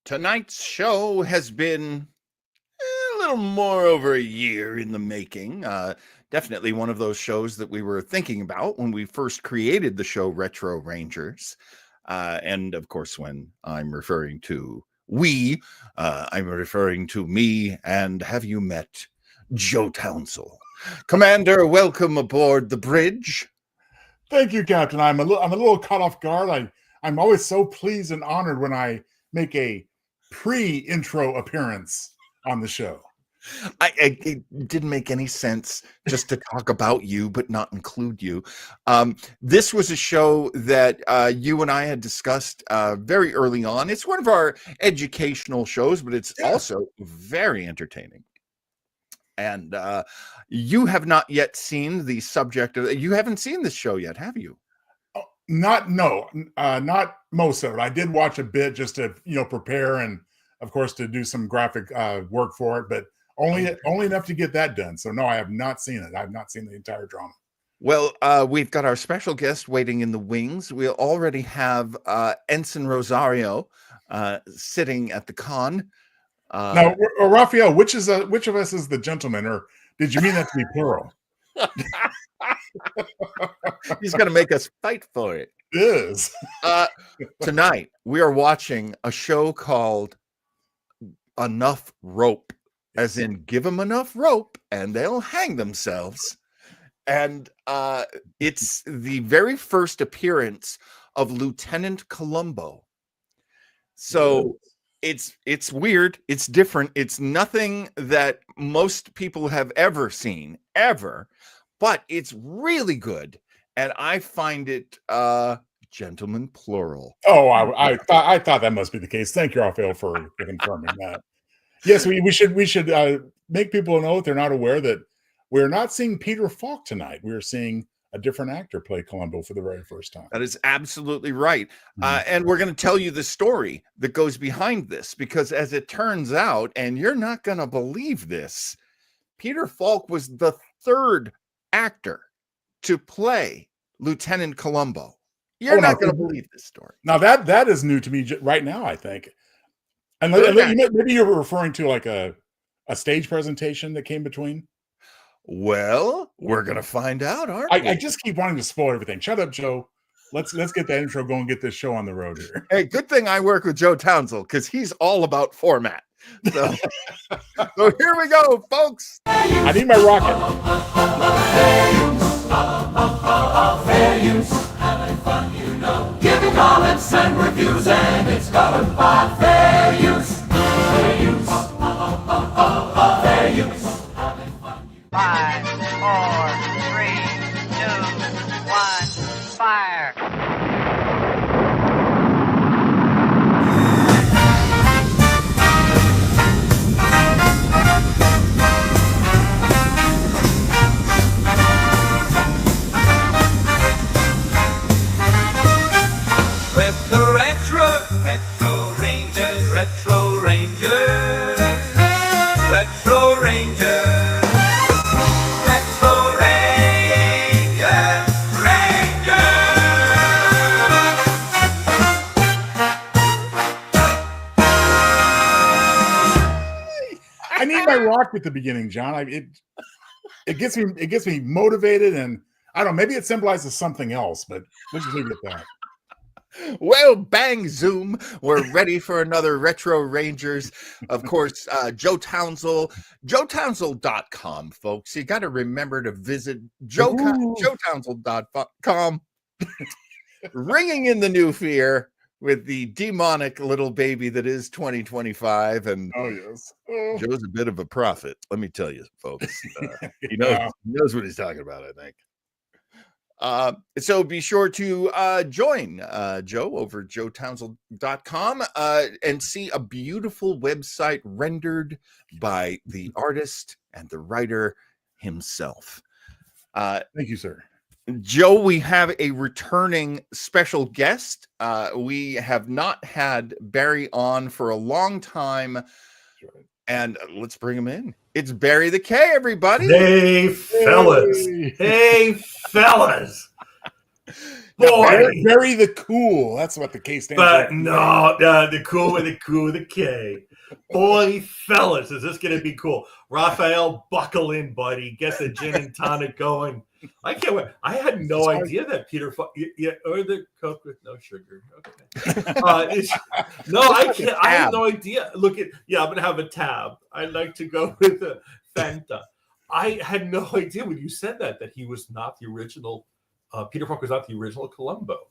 Tonight's show has been a little more over a year in the making. Definitely one of those shows that we were thinking about when we first created the show Retro Rangers. And of course, when I'm referring to we, I'm referring to me. And have you met Joe Townsell? Commander, welcome aboard the bridge. Thank you, Captain. I'm a little caught off guard. I'm always so pleased and honored when I make a pre-intro appearance on the show. It didn't make any sense just to talk about you, but not include you. This was a show that you and I had discussed very early on. It's one of our educational shows, but it's also very entertaining. And you have not yet seen the subject of. You haven't seen this show yet, have you? Not most of it. I did watch a bit just to prepare and, of course, to do some graphic work for it, but only enough to get that done. So no, I have not seen it. I've not seen the entire drama. Well, we've got our special guest waiting in the wings. We already have Ensign Rosario sitting at the con. Now, Raphael, which of us is the gentleman, or did you mean that to be plural? He's going to make us fight for it. It is. Tonight, we are watching a show called Enough Rope, as in give them enough rope and they'll hang themselves. And it's the very first appearance of Lieutenant Columbo. So it's weird. It's different. It's nothing that most people have ever seen, ever. But it's really good, and I find it gentlemen plural. Oh, I thought that must be the case. Thank you, Raphael, for confirming that. Yes, we should make people know if they're not aware that we're not seeing Peter Falk tonight. We're seeing a different actor play Columbo for the very first time. That is absolutely right. And we're going to tell you the story that goes behind this, because as it turns out, and you're not going to believe this, Peter Falk was the third actor to play Lieutenant Columbo. You're not going to believe this story. Now that is new to me right now, I think. And maybe you were referring to like a stage presentation that came between. Well, we're going to find out, aren't we? I just keep wanting to spoil everything. Shut up, Joe. Let's get that intro going and get this show on the road here. Hey, good thing I work with Joe Townsell, because he's all about format. So, so here we go, folks. I need my rocket. Fair use, having fun, you know. Giving comments and reviews, and it's covered by fair use. Fair use, fair use, having fun. 5, 4, 3, 2, 1, fire. With the Retro Rangers, Retro Rangers, Retro Rangers, Retro Rangers, I need my rock at the beginning, John. It gets me motivated, and I don't know, maybe it symbolizes something else, but let's just leave it at that. Well, bang, zoom. We're ready for another Retro Rangers. Of course, Joe Townsell, joetownsell.com, folks. You got to remember to visit joetownsell.com. Ringing in the new fear with the demonic little baby that is 2025. And oh, yes. Joe's a bit of a prophet, let me tell you, folks. He knows what he's talking about, I think. So be sure to join Joe over at joetownsell.com and see a beautiful website rendered by the artist and the writer himself. Thank you, sir. Joe, we have a returning special guest. We have not had Barry on for a long time. And let's bring him in. It's Barry the K, everybody. Hey, fellas. Hey, fellas. Boy, Bury the cool. That's what the case stands but for. no, the cool with the K. Boy, fellas, is this going to be cool? Raphael, buckle in, buddy. Get the gin and tonic going. I can't wait. I had no idea that Peter Falk, or the Coke with no sugar. Okay. I can't. I had no idea. I'm going to have a tab. I'd like to go with a Fanta. I had no idea when you said that he was not the original. Peter Falk was not the original Columbo.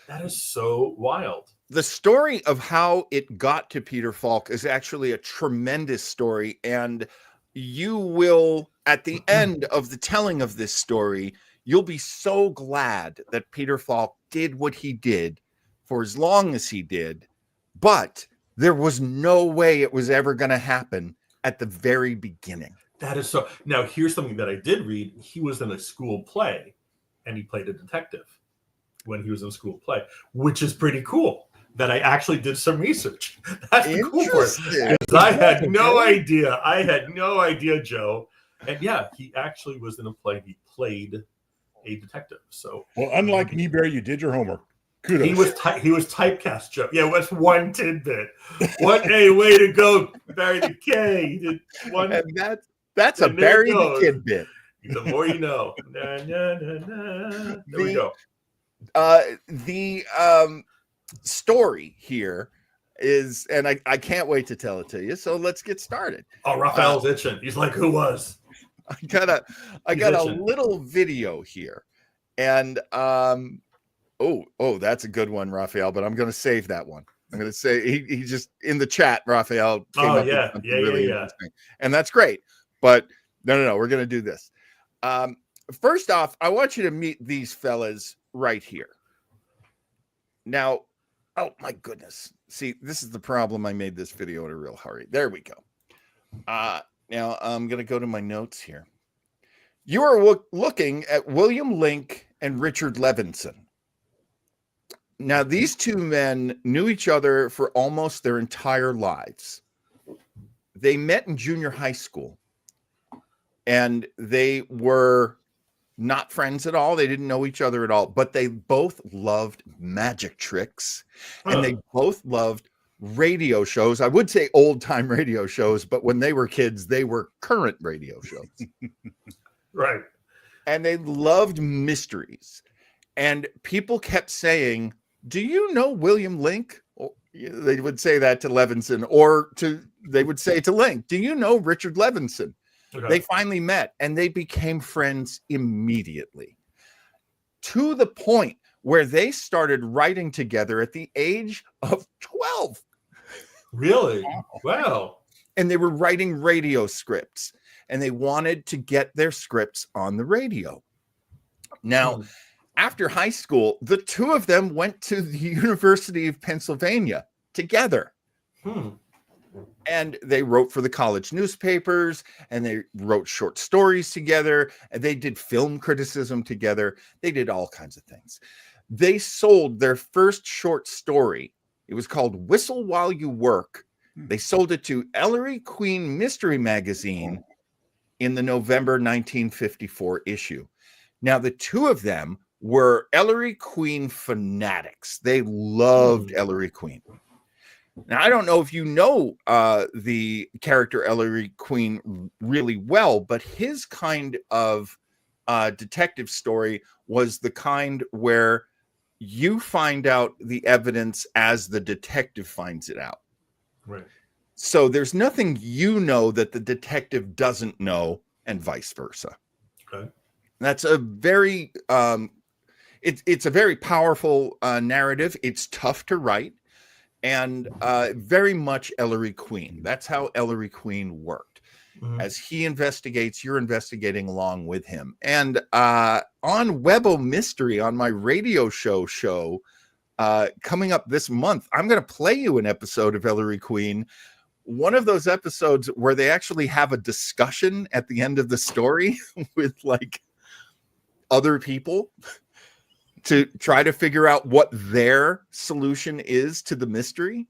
That is so wild. The story of how it got to Peter Falk is actually a tremendous story. And you will, at the end of the telling of this story, you'll be so glad that Peter Falk did what he did for as long as he did. But there was no way it was ever going to happen at the very beginning. That is so. Now, here's something that I did read. He was in a school play, and he played a detective when he was in a school play, which is pretty cool. That I actually did some research. That's the cool part. Because I had no idea. I had no idea, Joe. And yeah, he actually was in a play. He played a detective. So, well, unlike me, Barry, you did your homework. Kudos. He was typecast, Joe. Yeah, that's one tidbit. What a way to go, Barry the K. He did one. And that's a Barry the Kid bit. The more you know. Nah, nah, nah, nah. There we go. The story here is, and I can't wait to tell it to you. So let's get started. Oh, Raphael's itching. He's like, who was? I got a little video here, and that's a good one, Raphael. But I'm going to save that one. I'm going to say he just in the chat, Raphael. Came up with something really interesting, and that's great. But no, we're going to do this. First off, I want you to meet these fellas right here. Now, oh my goodness. See, this is the problem. I made this video in a real hurry. There we go. Now I'm going to go to my notes here. You are looking at William Link and Richard Levinson. Now, these two men knew each other for almost their entire lives. They met in junior high school, and they were not friends at all. They didn't know each other at all, but they both loved magic tricks, and they both loved radio shows. I would say old time radio shows, but when they were kids, they were current radio shows. Right. And they loved mysteries. And people kept saying, do you know William Link? Or they would say that to Levinson, or they would say to Link, do you know Richard Levinson? Okay. They finally met, and they became friends immediately, to the point where they started writing together at the age of 12. Really? Wow. And they were writing radio scripts, and they wanted to get their scripts on the radio. Now, after high school, the two of them went to the University of Pennsylvania together. And they wrote for the college newspapers, and they wrote short stories together, and they did film criticism together. They did all kinds of things. They sold their first short story. It was called Whistle While You Work. They sold it to Ellery Queen Mystery Magazine in the November 1954 issue. Now, the two of them were Ellery Queen fanatics. They loved Ellery Queen. Now, I don't know if you know the character Ellery Queen really well, but his kind of detective story was the kind where you find out the evidence as the detective finds it out. Right. So there's nothing you know that the detective doesn't know, and vice versa. Okay. That's a very it's a very powerful narrative. It's tough to write. And very much Ellery Queen. That's how Ellery Queen worked. As he investigates, you're investigating along with him. And on Webo Mystery, on my radio show coming up this month, I'm going to play you an episode of Ellery Queen. One of those episodes where they actually have a discussion at the end of the story with like other people to try to figure out what their solution is to the mystery.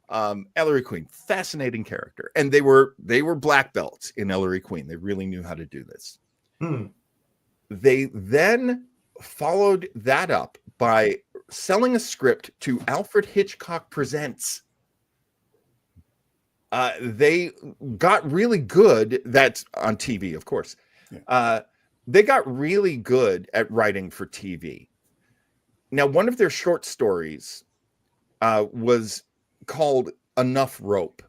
Ellery Queen, fascinating character. And they were black belts in Ellery Queen. They really knew how to do this. They then followed that up by selling a script to Alfred Hitchcock Presents. They got really good. That's on TV, of course. Yeah. They got really good at writing for TV. Now, one of their short stories was called Enough Rope.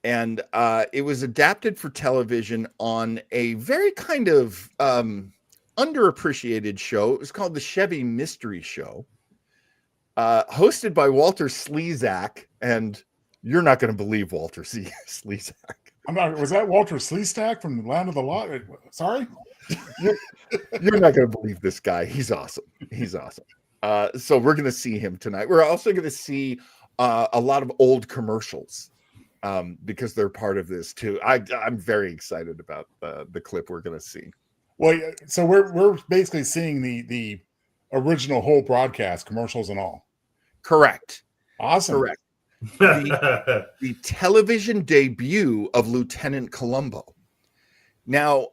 And it was adapted for television on a very kind of underappreciated show. It was called the Chevy Mystery Show, hosted by Walter Slezak. And you're not going to believe Walter Slezak. I'm not. Was that Walter Slezak from the Land of the Lot? Sorry, you're not going to believe this guy. He's awesome. He's awesome. So we're going to see him tonight. We're also going to see a lot of old commercials because they're part of this too. I'm very excited about the clip we're going to see. Well, so we're basically seeing the original whole broadcast, commercials and all. Correct. Awesome. Correct. The television debut of Lieutenant Columbo. Now,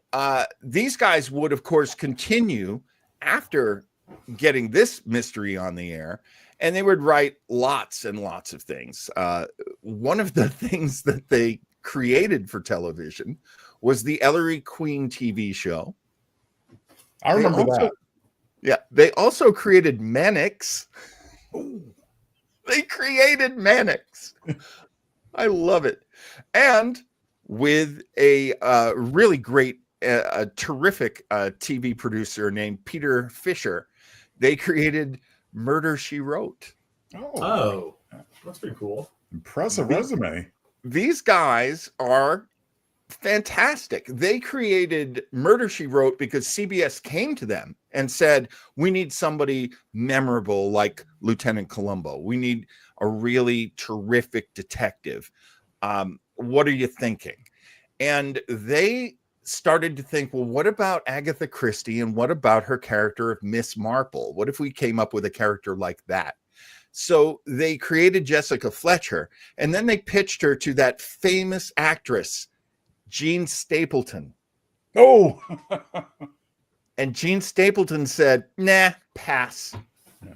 these guys would, of course, continue after getting this mystery on the air, and they would write lots and lots of things. One of the things that they created for television was the Ellery Queen TV show. I remember that. Yeah, they also created Mannix. They created Mannix. I love it. And with a really great, terrific TV producer named Peter Fisher, they created Murder, She Wrote. Oh, that's pretty cool. Impressive resume. These guys are fantastic. They created Murder, She Wrote because CBS came to them and said, we need somebody memorable like Lieutenant Columbo. We need a really terrific detective. What are you thinking? And they started to think, well, what about Agatha Christie and what about her character of Miss Marple? What if we came up with a character like that? So they created Jessica Fletcher, and then they pitched her to that famous actress, Jean Stapleton. Oh, and Jean Stapleton said, nah, pass. Yeah.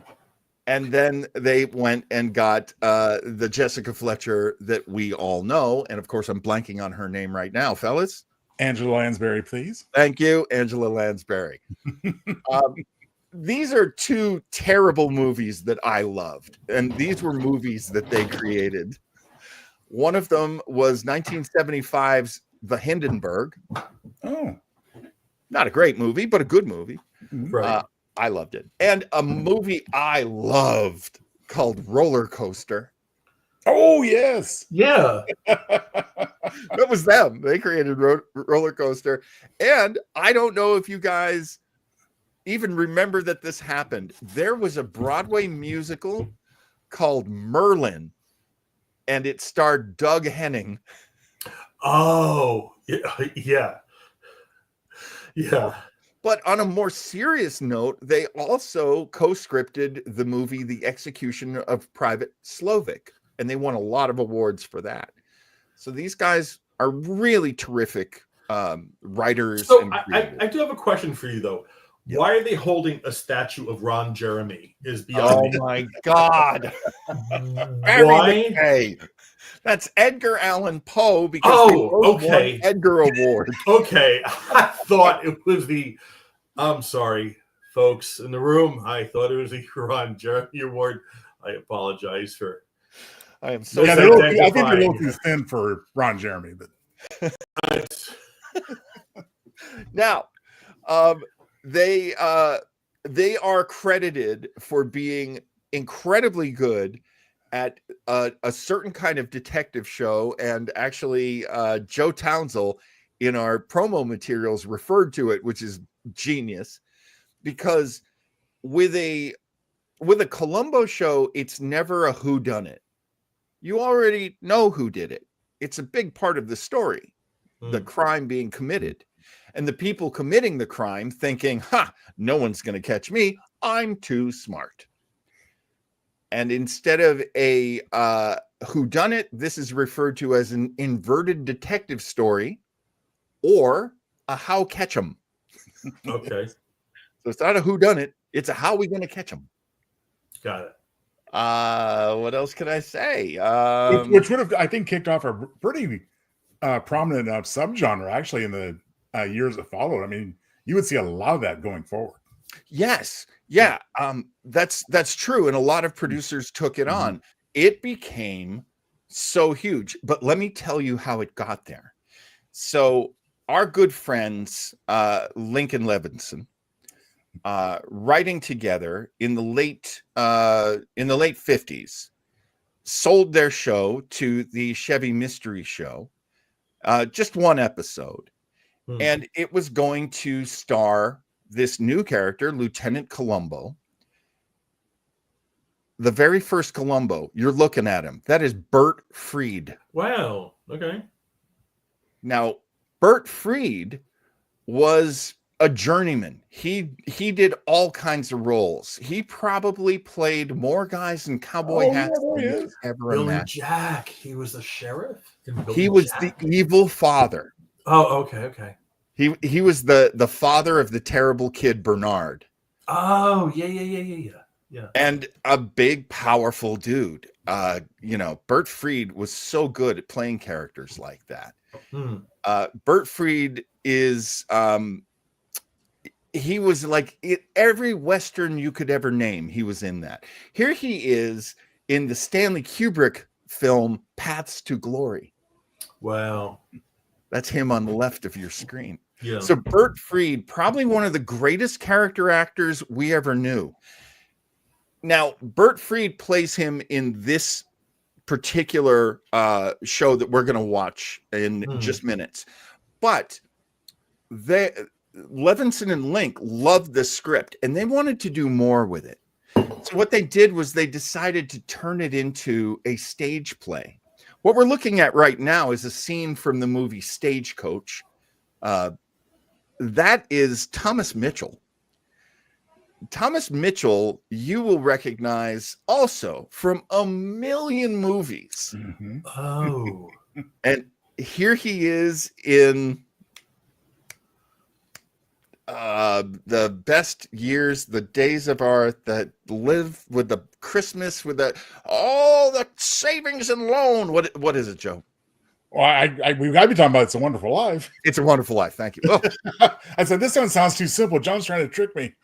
And then they went and got the Jessica Fletcher that we all know. And of course, I'm blanking on her name right now, fellas. Angela Lansbury, please. Thank you, Angela Lansbury. These are two terrible movies that I loved. And these were movies that they created. One of them was 1975's The Hindenburg. Oh, not a great movie, but a good movie. Right. I loved it. And a movie I loved called Roller Coaster. oh yes. Yeah. That was them. They created Roller Coaster. And I don't know if you guys even remember that this happened. There was a Broadway musical called Merlin, and it starred Doug Henning. Oh, yeah. Yeah. But on a more serious note, they also co-scripted the movie The Execution of Private Slovik, and they won a lot of awards for that. So these guys are really terrific writers. So and I do have a question for you, though. Yep. Why are they holding a statue of Ron Jeremy? Is beyond Oh me. my God. Why? That's Edgar Allan Poe because they both won Edgar Award. Okay. I thought it was the, I'm sorry, folks in the room. I thought it was the Ron Jeremy Award. I apologize for. I am so Yeah, sorry. I think they're a little too thin for Ron Jeremy, but now they are credited for being incredibly good at a certain kind of detective show, and actually Joe Townsend in our promo materials referred to it, which is genius, because with a Columbo show, it's never a whodunit. You already know who did it. It's a big part of the story, the crime being committed. And the people committing the crime thinking, no one's going to catch me. I'm too smart. And instead of a whodunit, this is referred to as an inverted detective story or a how catch 'em. Okay. So it's not a whodunit. It's a how we going to catch them. Got it. What else can I say? Which would have, I think, kicked off a pretty prominent subgenre actually in the years that followed. I mean, you would see a lot of that going forward. Yes. Yeah. That's true. And a lot of producers took it on. It became so huge. But let me tell you how it got there. So our good friends, Lincoln Levinson, writing together in the late 50s, sold their show to the Chevy Mystery Show, just one episode. And it was going to star this new character, Lieutenant Columbo. The very first Columbo, you're looking at him. That is Bert Freed. Wow. Okay. Now, Bert Freed was a journeyman. He did all kinds of roles. He probably played more guys in cowboy hats than you could ever Billy imagine. Jack. He was the sheriff. He was the evil father. Oh, okay. He was the father of the terrible kid Bernard. Oh, yeah. And a big, powerful dude. Bert Freed was so good at playing characters like that. Bert Freed is he was like every Western you could ever name, he was in that. Here he is in the Stanley Kubrick film Paths to Glory. Wow. That's him on the left of your screen. Yeah. So Bert Freed, probably one of the greatest character actors we ever knew. Now, Bert Freed plays him in this particular show that we're going to watch in just minutes. But Levinson and Link loved the script and they wanted to do more with it. So what they did was they decided to turn it into a stage play. What we're looking at right now is a scene from the movie Stagecoach. That is Thomas Mitchell. Thomas Mitchell, you will recognize also from a million movies. Oh. And here he is in the best years, the days of our that live with the Christmas with the savings and loan. What is it, Joe? Well, we've got to be talking about It's a Wonderful Life. It's a Wonderful Life. Thank you. Well, I said, this one sounds too simple. John's trying to trick me.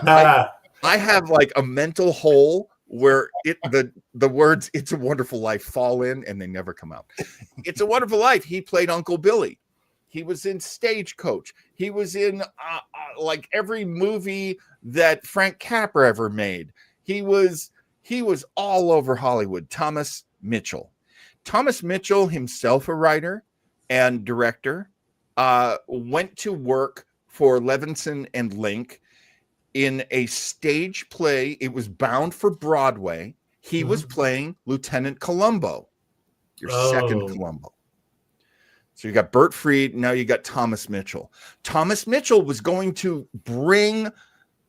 I have like a mental hole where the words "It's a Wonderful Life" fall in and they never come out. It's a Wonderful Life. He played Uncle Billy. He was in Stagecoach. He was in like every movie that Frank Capra ever made. He was all over Hollywood. Thomas Mitchell. Thomas Mitchell, himself a writer and director, went to work for Levinson and Link in a stage play. It was bound for Broadway. He was playing Lieutenant Columbo, your second Columbo. So you got Bert Freed. Now you got Thomas Mitchell. Thomas Mitchell was going to bring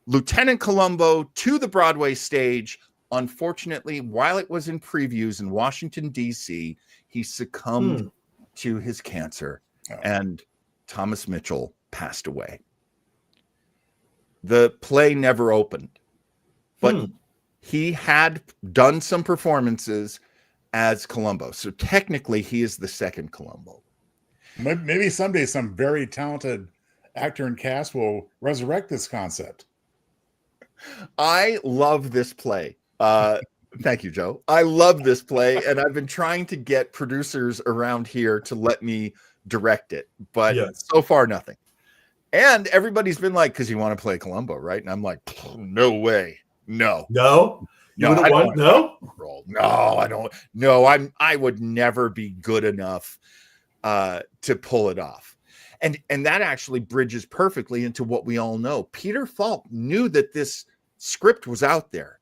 Lieutenant Columbo to the Broadway stage. Unfortunately, while it was in previews in Washington, D.C., he succumbed to his cancer, and Thomas Mitchell passed away. The play never opened, but he had done some performances as Columbo. So technically, he is the second Columbo. Maybe someday some very talented actor and cast will resurrect this concept. I love this play. Thank you, Joe. I love this play, and I've been trying to get producers around here to let me direct it, but so far nothing. And everybody's been like, because you want to play Columbo, right? And I'm like, no way. No. No? No, I don't. No? No, I don't. No, I would never be good enough to pull it off. And that actually bridges perfectly into what we all know. Peter Falk knew that this script was out there.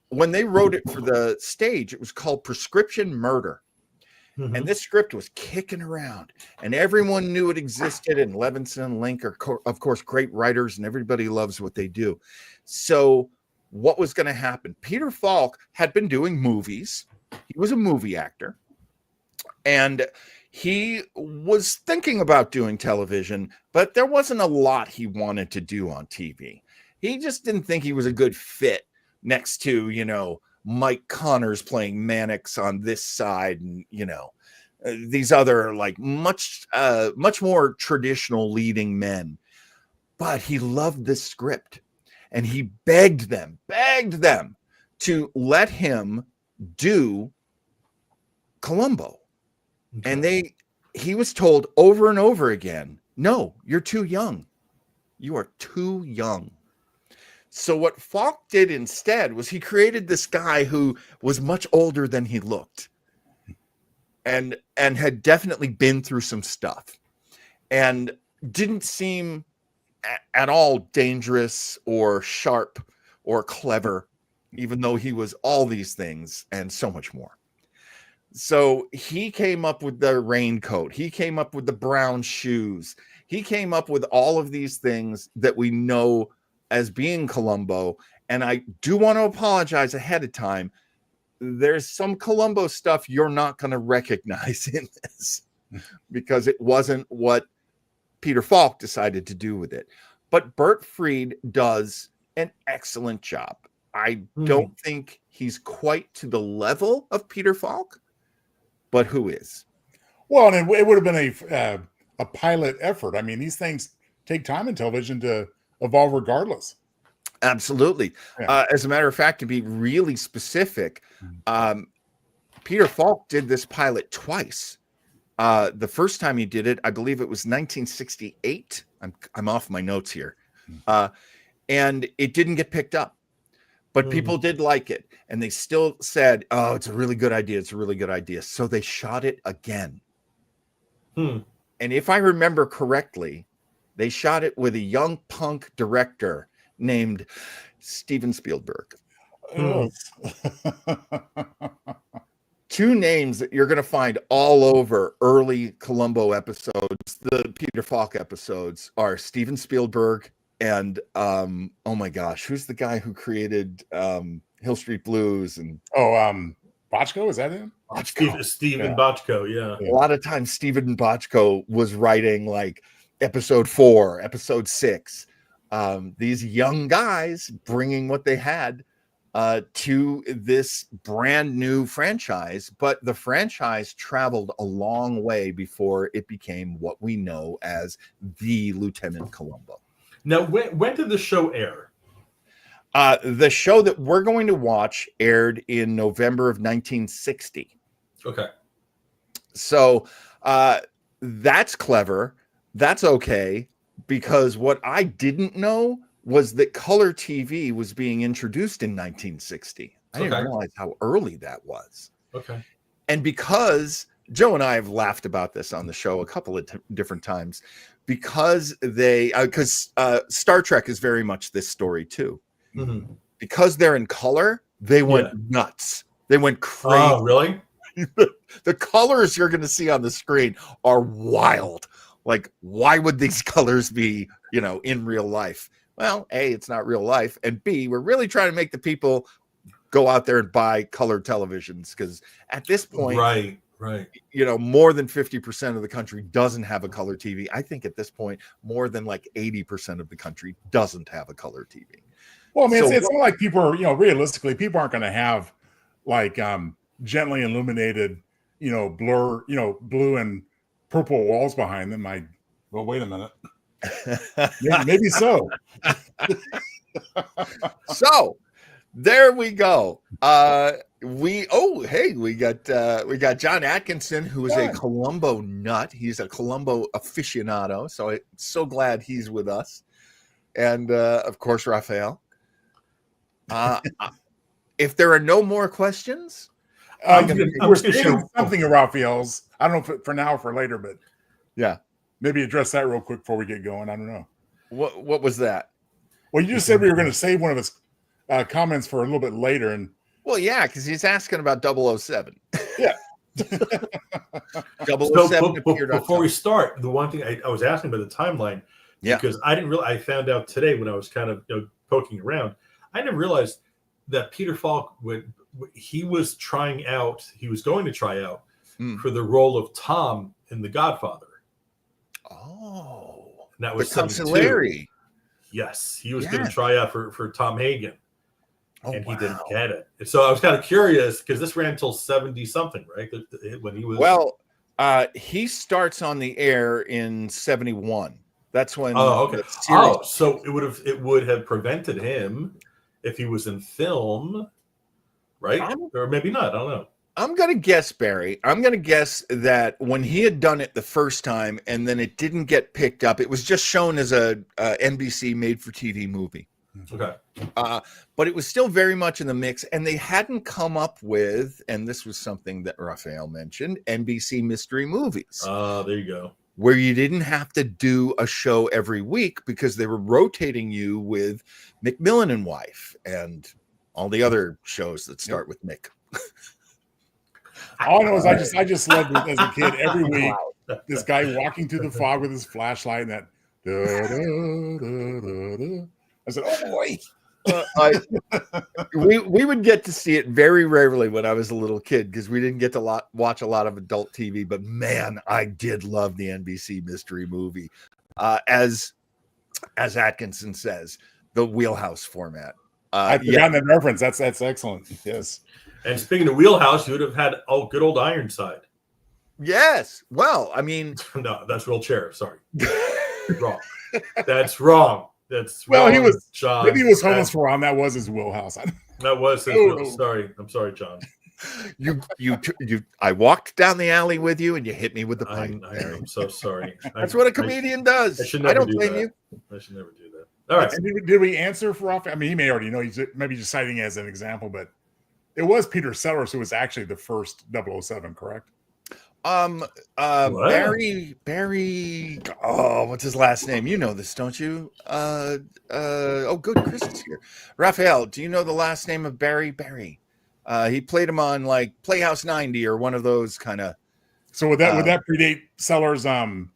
When they wrote it for the stage, it was called Prescription Murder. And this script was kicking around, and everyone knew it existed. And Levinson and Link are, of course, great writers, and everybody loves what they do. So what was going to happen? Peter Falk had been doing movies. He was a movie actor, and he was thinking about doing television, but there wasn't a lot he wanted to do on TV. He just didn't think he was a good fit next to, Mike Connors playing Mannix on this side, and these other like much more traditional leading men. But he loved this script, and he begged them to let him do Columbo. Okay. And he was told over and over again, no, you're too young. You are too young. So what Falk did instead was he created this guy who was much older than he looked, and had definitely been through some stuff, and didn't seem at all dangerous or sharp or clever, even though he was all these things and so much more. So he came up with the raincoat. He came up with the brown shoes. He came up with all of these things that we know as being Columbo. And I do want to apologize ahead of time. There's some Columbo stuff you're not going to recognize in this because it wasn't what Peter Falk decided to do with it. But Bert Freed does an excellent job. I don't think he's quite to the level of Peter Falk, but who is? Well, and it would have been a pilot effort. I mean, these things take time in television to evolve regardless. Absolutely. Yeah. As a matter of fact, to be really specific, Peter Falk did this pilot twice. The first time he did it, I believe it was 1968. I'm off my notes here. And it didn't get picked up. But people did like it. And they still said, oh, it's a really good idea. It's a really good idea. So they shot it again. And if I remember correctly, they shot it with a young punk director named Steven Spielberg. Two names that you're going to find all over early Columbo episodes, the Peter Falk episodes, are Steven Spielberg and oh my gosh, who's the guy who created Hill Street Blues? And Bochco, is that him? Steven Bochco, yeah. A lot of times Steven Bochco was writing like episode 4, episode 6. These young guys bringing what they had to this brand new franchise, but the franchise traveled a long way before it became what we know as the Lieutenant Columbo. Now, when did the show air? The show that we're going to watch aired in November of 1960. Okay. So that's clever. That's okay, because what I didn't know was that color TV was being introduced in 1960. I didn't realize how early that was. Okay. And because Joe and I have laughed about this on the show a couple of different times, because Star Trek is very much this story too. Mm-hmm. Because they're in color, they went nuts. They went crazy. Oh, really? The colors you're going to see on the screen are wild. Like, why would these colors be, in real life? Well, A, it's not real life. And B, we're really trying to make the people go out there and buy colored televisions, because at this point, right. More than 50% of the country doesn't have a color TV. I think at this point, more than like 80% of the country doesn't have a color TV. Well, I mean, it's not like people are, realistically, people aren't going to have like gently illuminated, blue and purple walls behind them. Well, wait a minute. Maybe so. So there we go. We got John Atkinson, who is a Columbo nut. He's a Columbo aficionado. So I'm so glad he's with us. And of course, Raphael. If there are no more questions, we're saving something of Raphael's. I don't know if for now or for later, but yeah, maybe address that real quick before we get going. I don't know. What was that? Well, you just said we were going to save one of his comments for a little bit later, and well, yeah, because he's asking about 007. Yeah. 007. Before we start, the one thing I was asking about the timeline, because I didn't realize. I found out today when I was kind of poking around. I didn't realize that Peter Falk, when he was going to try out for the role of Tom in The Godfather. Oh, And that was the 72. Larry. Yes, he was going to try out for Tom Hagen, and he didn't get it. And so I was kind of curious because this ran until 70 something, right? When he was he starts on the air in 71. That's when. Oh, okay. the series- So it would have prevented him if he was in film, right? Or maybe not. I don't know. I'm going to guess, Barry. I'm going to guess that when he had done it the first time and then it didn't get picked up, it was just shown as a NBC made-for-TV movie. Okay. But it was still very much in the mix, and they hadn't come up with, and this was something that Raphael mentioned, NBC mystery movies. There you go. Where you didn't have to do a show every week because they were rotating you with McMillan and Wife and all the other shows that start with Mick. All I know is I just loved it as a kid. Every week, this guy walking through the fog with his flashlight and that. I said, "Oh boy." We would get to see it very rarely when I was a little kid because we didn't get to watch a lot of adult TV. But man, I did love the NBC mystery movie. As Atkinson says, the wheelhouse format. I've forgotten that reference. That's excellent. Yes. And speaking of wheelhouse, you would have had good old Ironside. Yes. Well, I mean, no, that's Will Chair. Sorry, wrong. That's wrong. That's well, wrong, he was John. Maybe he was homeless for a while. That was his wheelhouse. That was his. Sorry, I'm sorry, John. I walked down the alley with you, and you hit me with the pipe. I'm so sorry. That's what a comedian does. I don't blame you. I should never do that. All right. And did we answer for Raphael? I mean, he may already know. He's maybe just citing it as an example, but it was Peter Sellers who was actually the first 007, correct? Barry. Oh, what's his last name? You know this, don't you? Good. Chris is here. Raphael, do you know the last name of Barry? Barry. He played him on like Playhouse 90 or one of those kind of. So would that predate Sellers'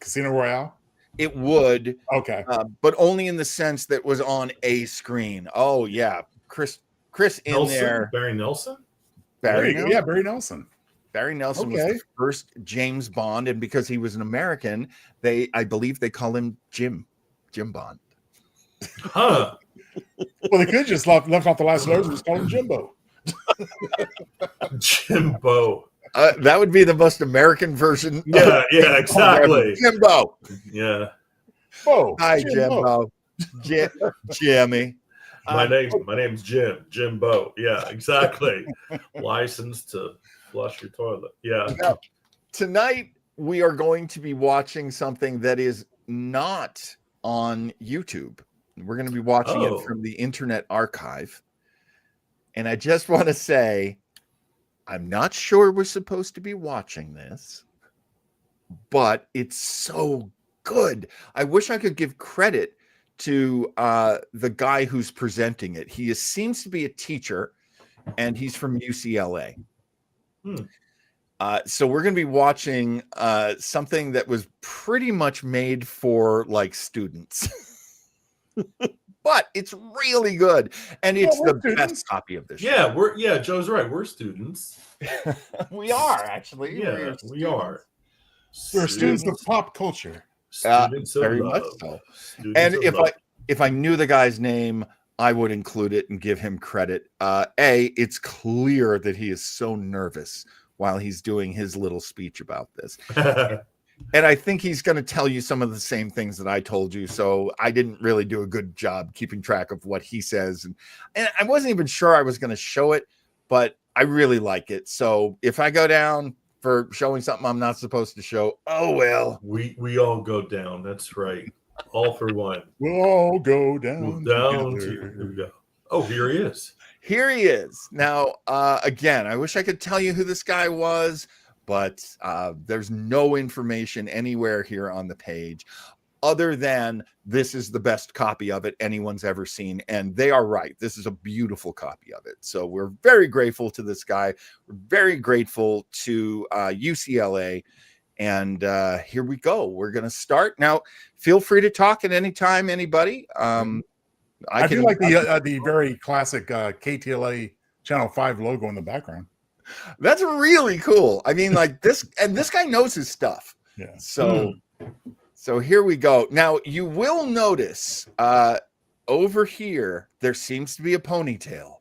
Casino Royale? It would. Okay. But only in the sense that was on a screen. Oh yeah, Chris in Nelson? there. Barry Nelson. Barry Nelson. Barry Nelson was the first James Bond, and because he was an American, I believe they call him Jim Bond. Huh. Well, they could just left off the last letters and just call him Jimbo. Jimbo. That would be the most American version. Yeah, exactly. Jimbo. Yeah. Oh, Hi, Jimbo. Jimmy. My name's Jim. Jimbo. Yeah, exactly. Licensed to flush your toilet. Yeah. Now, tonight we are going to be watching something that is not on YouTube. We're going to be watching it from the Internet Archive. And I just want to say, I'm not sure we're supposed to be watching this, but it's so good. I wish I could give credit to the guy who's presenting it. He seems to be a teacher, and he's from UCLA. So we're going to be watching something that was pretty much made for like students. But it's really good, and it's the best copy of this show. Yeah, Joe's right. We're students. We are actually. Yeah, we are. We're students of pop culture. Students very of much love. so. Students And of if I knew the guy's name, I would include it and give him credit. It's clear that he is so nervous while he's doing his little speech about this. love. And I think he's going to tell you some of the same things that I told you. So I didn't really do a good job keeping track of what he says. And I wasn't even sure I was going to show it, but I really like it. So if I go down for showing something I'm not supposed to show, oh, well. We all go down. That's right. All for one. We'll all go down. Here we go. Oh, here he is. Here he is. Now, again, I wish I could tell you who this guy was, but there's no information anywhere here on the page other than this is the best copy of it anyone's ever seen. And they are right. This is a beautiful copy of it. So we're very grateful to this guy. We're very grateful to UCLA. And here we go. We're going to start. Now, feel free to talk at any time, anybody. I do like the very classic KTLA Channel 5 logo in the background. That's really cool. I mean, like this, and this guy knows his stuff. Yeah. So here we go. Now you will notice over here there seems to be a ponytail.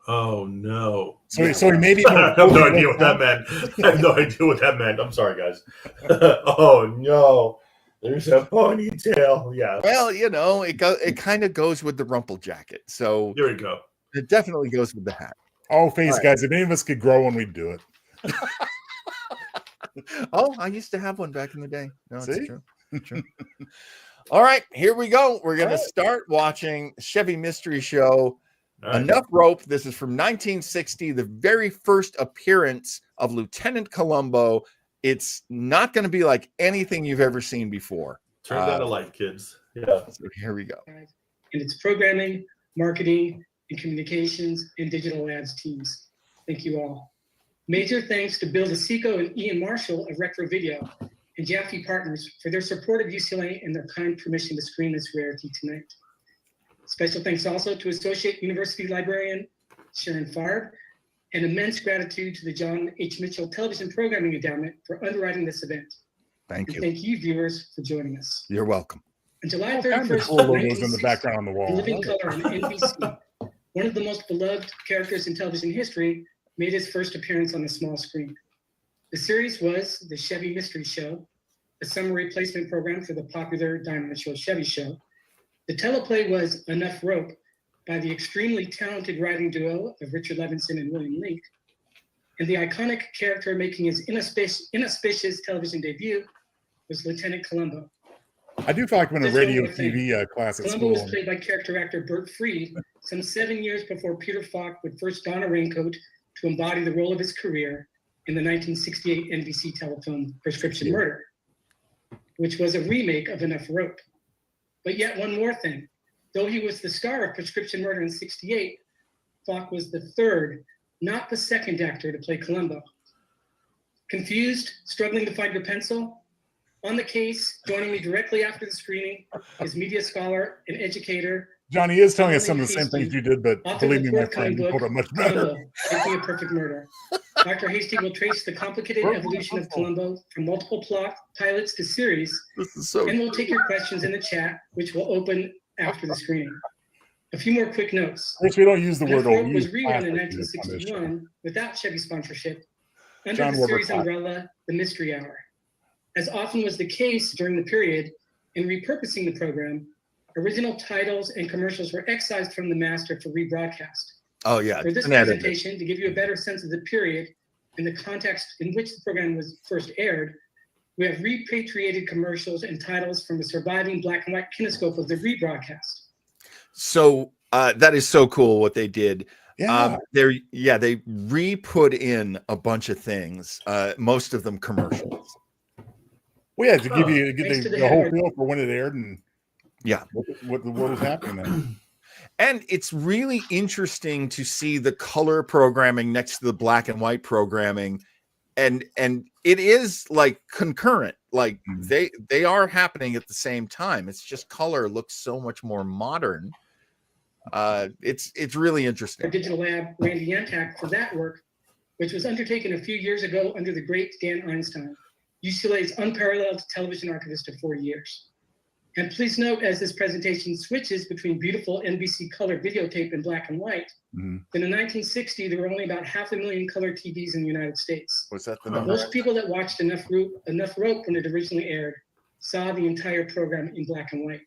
Oh no! So he made it. I have no idea what that meant. I have no idea what that meant. I'm sorry, guys. Oh no! There's a ponytail. Yeah. Well, it kind of goes with the rumple jacket. So Here we go. it definitely goes with the hat. Oh, face, All right. guys. If any of us could grow one, we'd do it. Oh, I used to have one back in the day. No, it's See? true. All right, here we go. We're going to start watching Chevy Mystery Show. All right. Enough Rope. This is from 1960, the very first appearance of Lieutenant Columbo. It's not going to be like anything you've ever seen before. Turn down the light, kids. Yeah. So here we go. And its programming, marketing, and communications and digital ads teams. Thank you all. Major thanks to Bill DeSico and Ian Marshall of Retro Video and Jaffe Partners for their support of UCLA and their kind permission to screen this rarity tonight. Special thanks also to Associate University Librarian Sharon Farb, and immense gratitude to the John H. Mitchell Television Programming Endowment for underwriting this event. Thank And you. thank you, viewers, for joining us. You're welcome. On July All kinds 31st, of cool logos in the 1960, background on the wall. Living Color on NBC, one of the most beloved characters in television history, made his first appearance on the small screen. The series was the Chevy Mystery Show, a summer replacement program for the popular diamond show Chevy Show. The teleplay was Enough Rope by the extremely talented writing duo of Richard Levinson and William Link. And the iconic character making his inauspicious television debut was Lieutenant Columbo. I do feel like I'm in a Just radio one more thing. TV class at Columbo school. was played by character actor Bert Freed some 7 years before Peter Falk would first don a raincoat to embody the role of his career in the 1968 NBC telefilm Prescription Murder, which was a remake of Enough Rope. But yet one more thing. Though he was the star of Prescription Murder in '68, Falk was the third, not the second actor to play Columbo. Confused, struggling to find your pencil? On the case, joining me directly after the screening is media scholar and educator, Johnny is telling us some of the same things you did, but author believe of me, the my friend, forthcoming you book, pulled it much better. Columbo, Making a Perfect Murder. Dr. Hasty will trace the complicated evolution of Columbo from multiple plot pilots to series, This is so and we'll take your questions in the chat, which will open after the screening. A few more quick notes. Of course, we don't use the word Enough old. Rope was We use rerun in plastic on this show. 1961 without Chevy sponsorship under John the Wilbur series Clark. umbrella, The Mystery Hour. As often was the case during the period, in repurposing the program, original titles and commercials were excised from the master for rebroadcast. Oh yeah. For this an editor. presentation, to give you a better sense of the period and the context in which the program was first aired, we have repatriated commercials and titles from the surviving black and white kinescope of the rebroadcast. So that is so cool what they did. Yeah. They re-put in a bunch of things, most of them commercials. Well, yeah, to give you Thanks to the the whole header. feel for when it aired and Yeah. what was happening then. And it's really interesting to see the color programming next to the black and white programming. And it is like concurrent, like they are happening at the same time. It's just color looks so much more modern. It's really Our interesting. digital lab, Randy Yantak, for that work, which was undertaken a few years ago under the great Dan Einstein, UCLA's unparalleled television archivist of 40 years. And please note, as this presentation switches between beautiful NBC color videotape in black and white, in the 1960s, there were only about 500,000 color TVs in the United States. Was that the number? Most people that watched Enough Rope when it originally aired saw the entire program in black and white.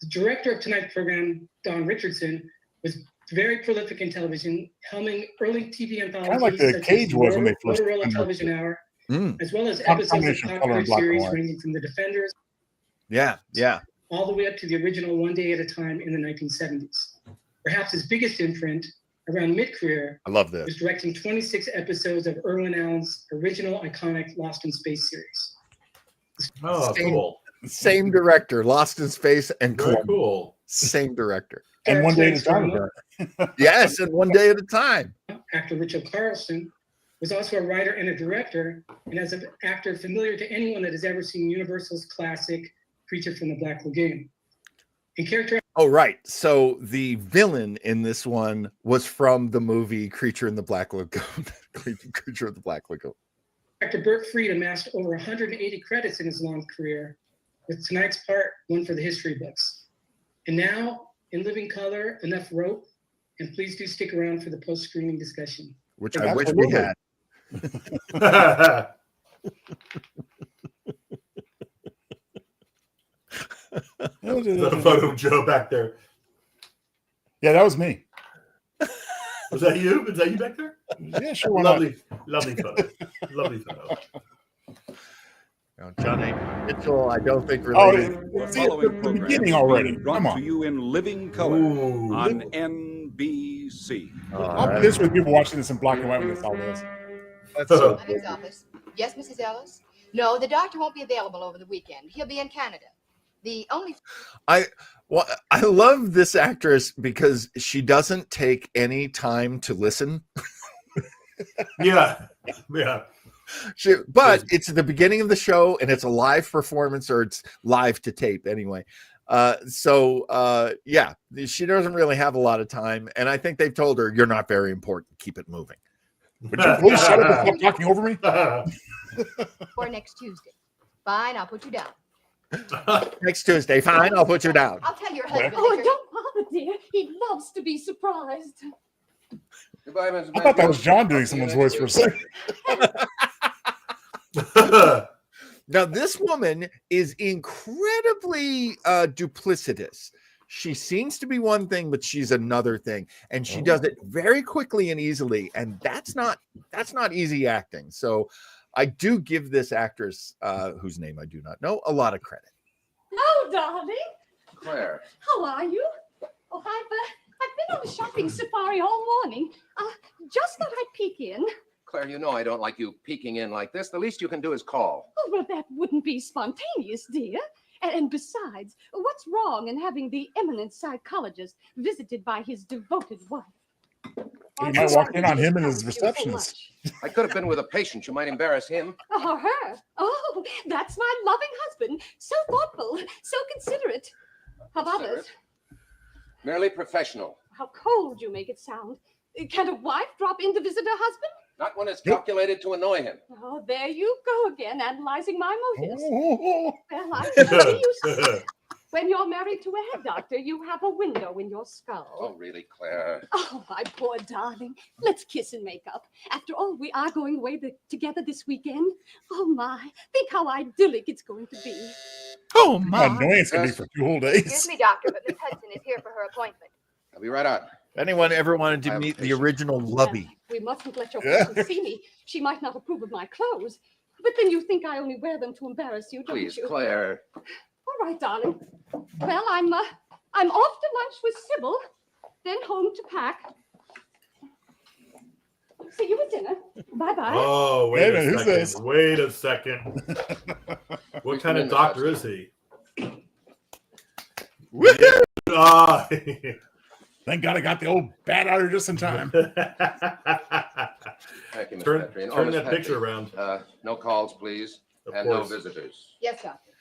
The director of tonight's program, Don Richardson, was very prolific in television, helming early TV anthologies. Kind of like the such Cage as was when they first Motorola turned Television Hour, Mm, as well as episodes of combination of color popular and black and series white. ranging from The Defenders yeah. all the way up to the original One Day at a Time in the 1970s. Perhaps his biggest imprint around mid-career I love this. was directing 26 episodes of Irwin Allen's original iconic Lost in Space series. Oh, Same- cool. Same director, Lost in Space and Very Columbo. cool. Same director. And one day at a time, Drama. apparently. Yes, and one day at a time. Actor Richard Carlson was also a writer and a director, and as an actor familiar to anyone that has ever seen Universal's classic Creature from the Black Lagoon. In character Oh, right. So the villain in this one was from the movie Creature in the Black Lagoon. Creature in the Black Lagoon. Actor Burt Freed amassed over 180 credits in his long career, with tonight's part one for the history books. And now, in living color, enough rope, and please do stick around for the post-screening discussion. Which I wish we had. The photo of Joe back there. Yeah, that was me. Was that you? Was that you back there? Yeah, sure. Why not? Lovely photo. Lovely photo. Now, Johnny Mitchell, I don't think Oh, related. see, it's the beginning already. Brought Come to on. you in living color Ooh. on NBC. I'll be this with people watching this in black and white when they saw this. That's so Mother's office. Yes, Mrs. Ellis? No, the doctor won't be available over the weekend. He'll be in Canada. The only... I love this actress because she doesn't take any time to listen. Yeah. But it's the beginning of the show and it's a live performance, or it's live to tape anyway. Yeah, she doesn't really have a lot of time. And I think they've told her, you're not very important. Keep it moving. Would you please shut up and stop talking over me? Or next Tuesday. Fine, I'll put you down. Next Tuesday. Fine, I'll put you down. I'll tell your husband. Oh, that you're- don't bother, dear. He loves to be surprised. Goodbye, Mrs. I thought that was John doing someone's voice for a second. Now, this woman is incredibly duplicitous. She seems to be one thing, but she's another thing, and she does it very quickly and easily. And that's not easy acting. So, I do give this actress, whose name I do not know, a lot of credit. Oh, darling. Claire. How are you? Oh, I've been on a shopping safari all morning. Just thought I'd peek in. Claire, you know I don't like you peeking in like this. The least you can do is call. Oh, well, that wouldn't be spontaneous, dear. And besides, what's wrong in having the eminent psychologist visited by his devoted wife? You might walk in on him and his receptionist. I could have been with a patient. You might embarrass him. Oh, her? Oh, that's my loving husband. So thoughtful, so considerate. Of others. Merely professional. How cold you make it sound. Can a wife drop in to visit her husband? Not when it's calculated to annoy him. Oh, there you go again, analyzing my motives. Oh, Well, I see you see. When you're married to a head doctor, you have a window in your skull. Oh, really, Claire? Oh, my poor darling. Let's kiss and make up. After all, we are going away together this weekend. Oh, my. Think how idyllic it's going to be. Oh, how annoying it's going to be for 2 whole days. Excuse me, doctor, but Miss Hudson is here for her appointment. I'll be right on. If anyone ever wanted to meet the original Lubby, We mustn't let your Yeah. patient see me. She might not approve of my clothes. But then you think I only wear them to embarrass you, don't Please, you? Claire. All right, darling. Well, I'm off to lunch with Sybil, then home to pack. See you at dinner. Bye-bye. Oh, wait Hey, a man, who's second. this? Wait a second. What kind of doctor is he? Ah. Thank God I got the old bat out here just in time. Thank you, Miss Turn Petrie. And, turn Miss that Petrie, picture around. No calls, please. Of And course. no visitors. Yes, doctor.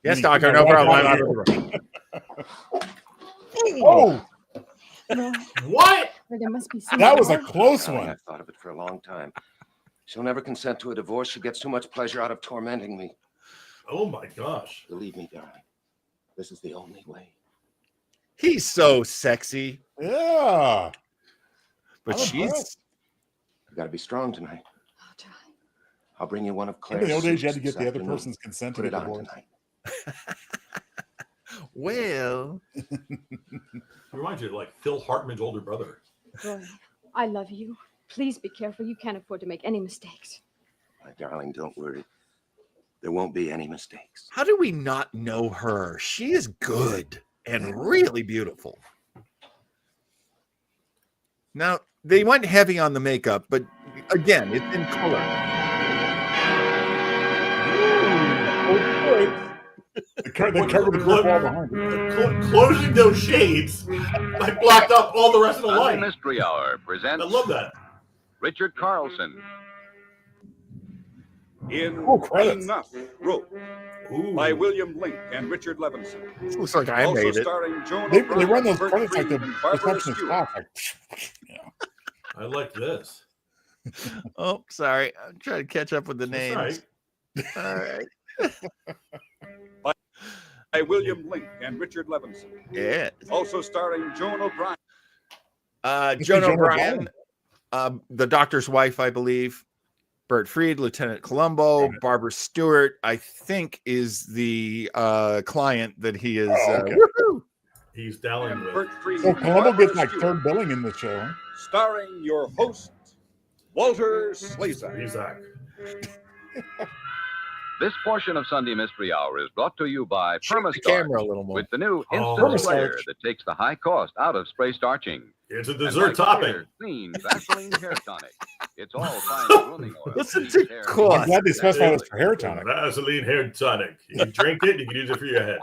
yes, doctor, no problem. Oh, What? There must be that was a close Darling, one. I've thought of it for a long time. She'll never consent to a divorce. She gets too much pleasure out of tormenting me. Oh my gosh. Believe me, darling. This is the only way. He's so sexy, Yeah. but I'm she's impressed. You got to be strong tonight. I'll try. I'll bring you one of In Claire's the old days, you had suits to get this the other afternoon. person's consent to Put get it on divorced. tonight. well. Reminds you of like Phil Hartman's older brother. Roy, I love you. Please be careful. You can't afford to make any mistakes. My darling, don't worry. There won't be any mistakes. How do we not know her? She is good and really beautiful. Now, they went heavy on the makeup, but again, it's in color. They covered the clip wall behind her. Closing those shades, I blocked up all the rest of the Sunday light. Mystery Hour I presents love that. Richard Carlson, in credits. Enough Rope by William Link and Richard Levinson. Looks like I Also made it. starring Joan They O'Brien, run those Bert credits like Freed, the and Barbara receptionist Stewart. talk. Like, I like this. Oh, sorry. I'm trying to catch up with the names. All right. By William Link and Richard Levinson. Yeah. Also starring Joan O'Brien. Joan O'Brien, the doctor's wife, I believe. Bert Freed, Lieutenant Columbo, Barbara Stewart, I think, is the client that he is. Woohoo! He's dallying with. Bert Freed. so and Columbo Barbara gets like Stewart, third billing in the show. starring your host, Walter Slazak. Slazak. This portion of Sunday Mystery Hour is brought to you by Shoot the camera a little more. with the new Oh. instant sprayer Perma-Starch. that takes the high cost out of spray starching. It's a And dessert by topping. Clear, Clean Vaseline hair tonic. It's all fine grooming oil. Listen Keeps to hair cost. I'm glad they specify this for hair tonic. Vaseline hair tonic. You can drink it, you can use it for your head.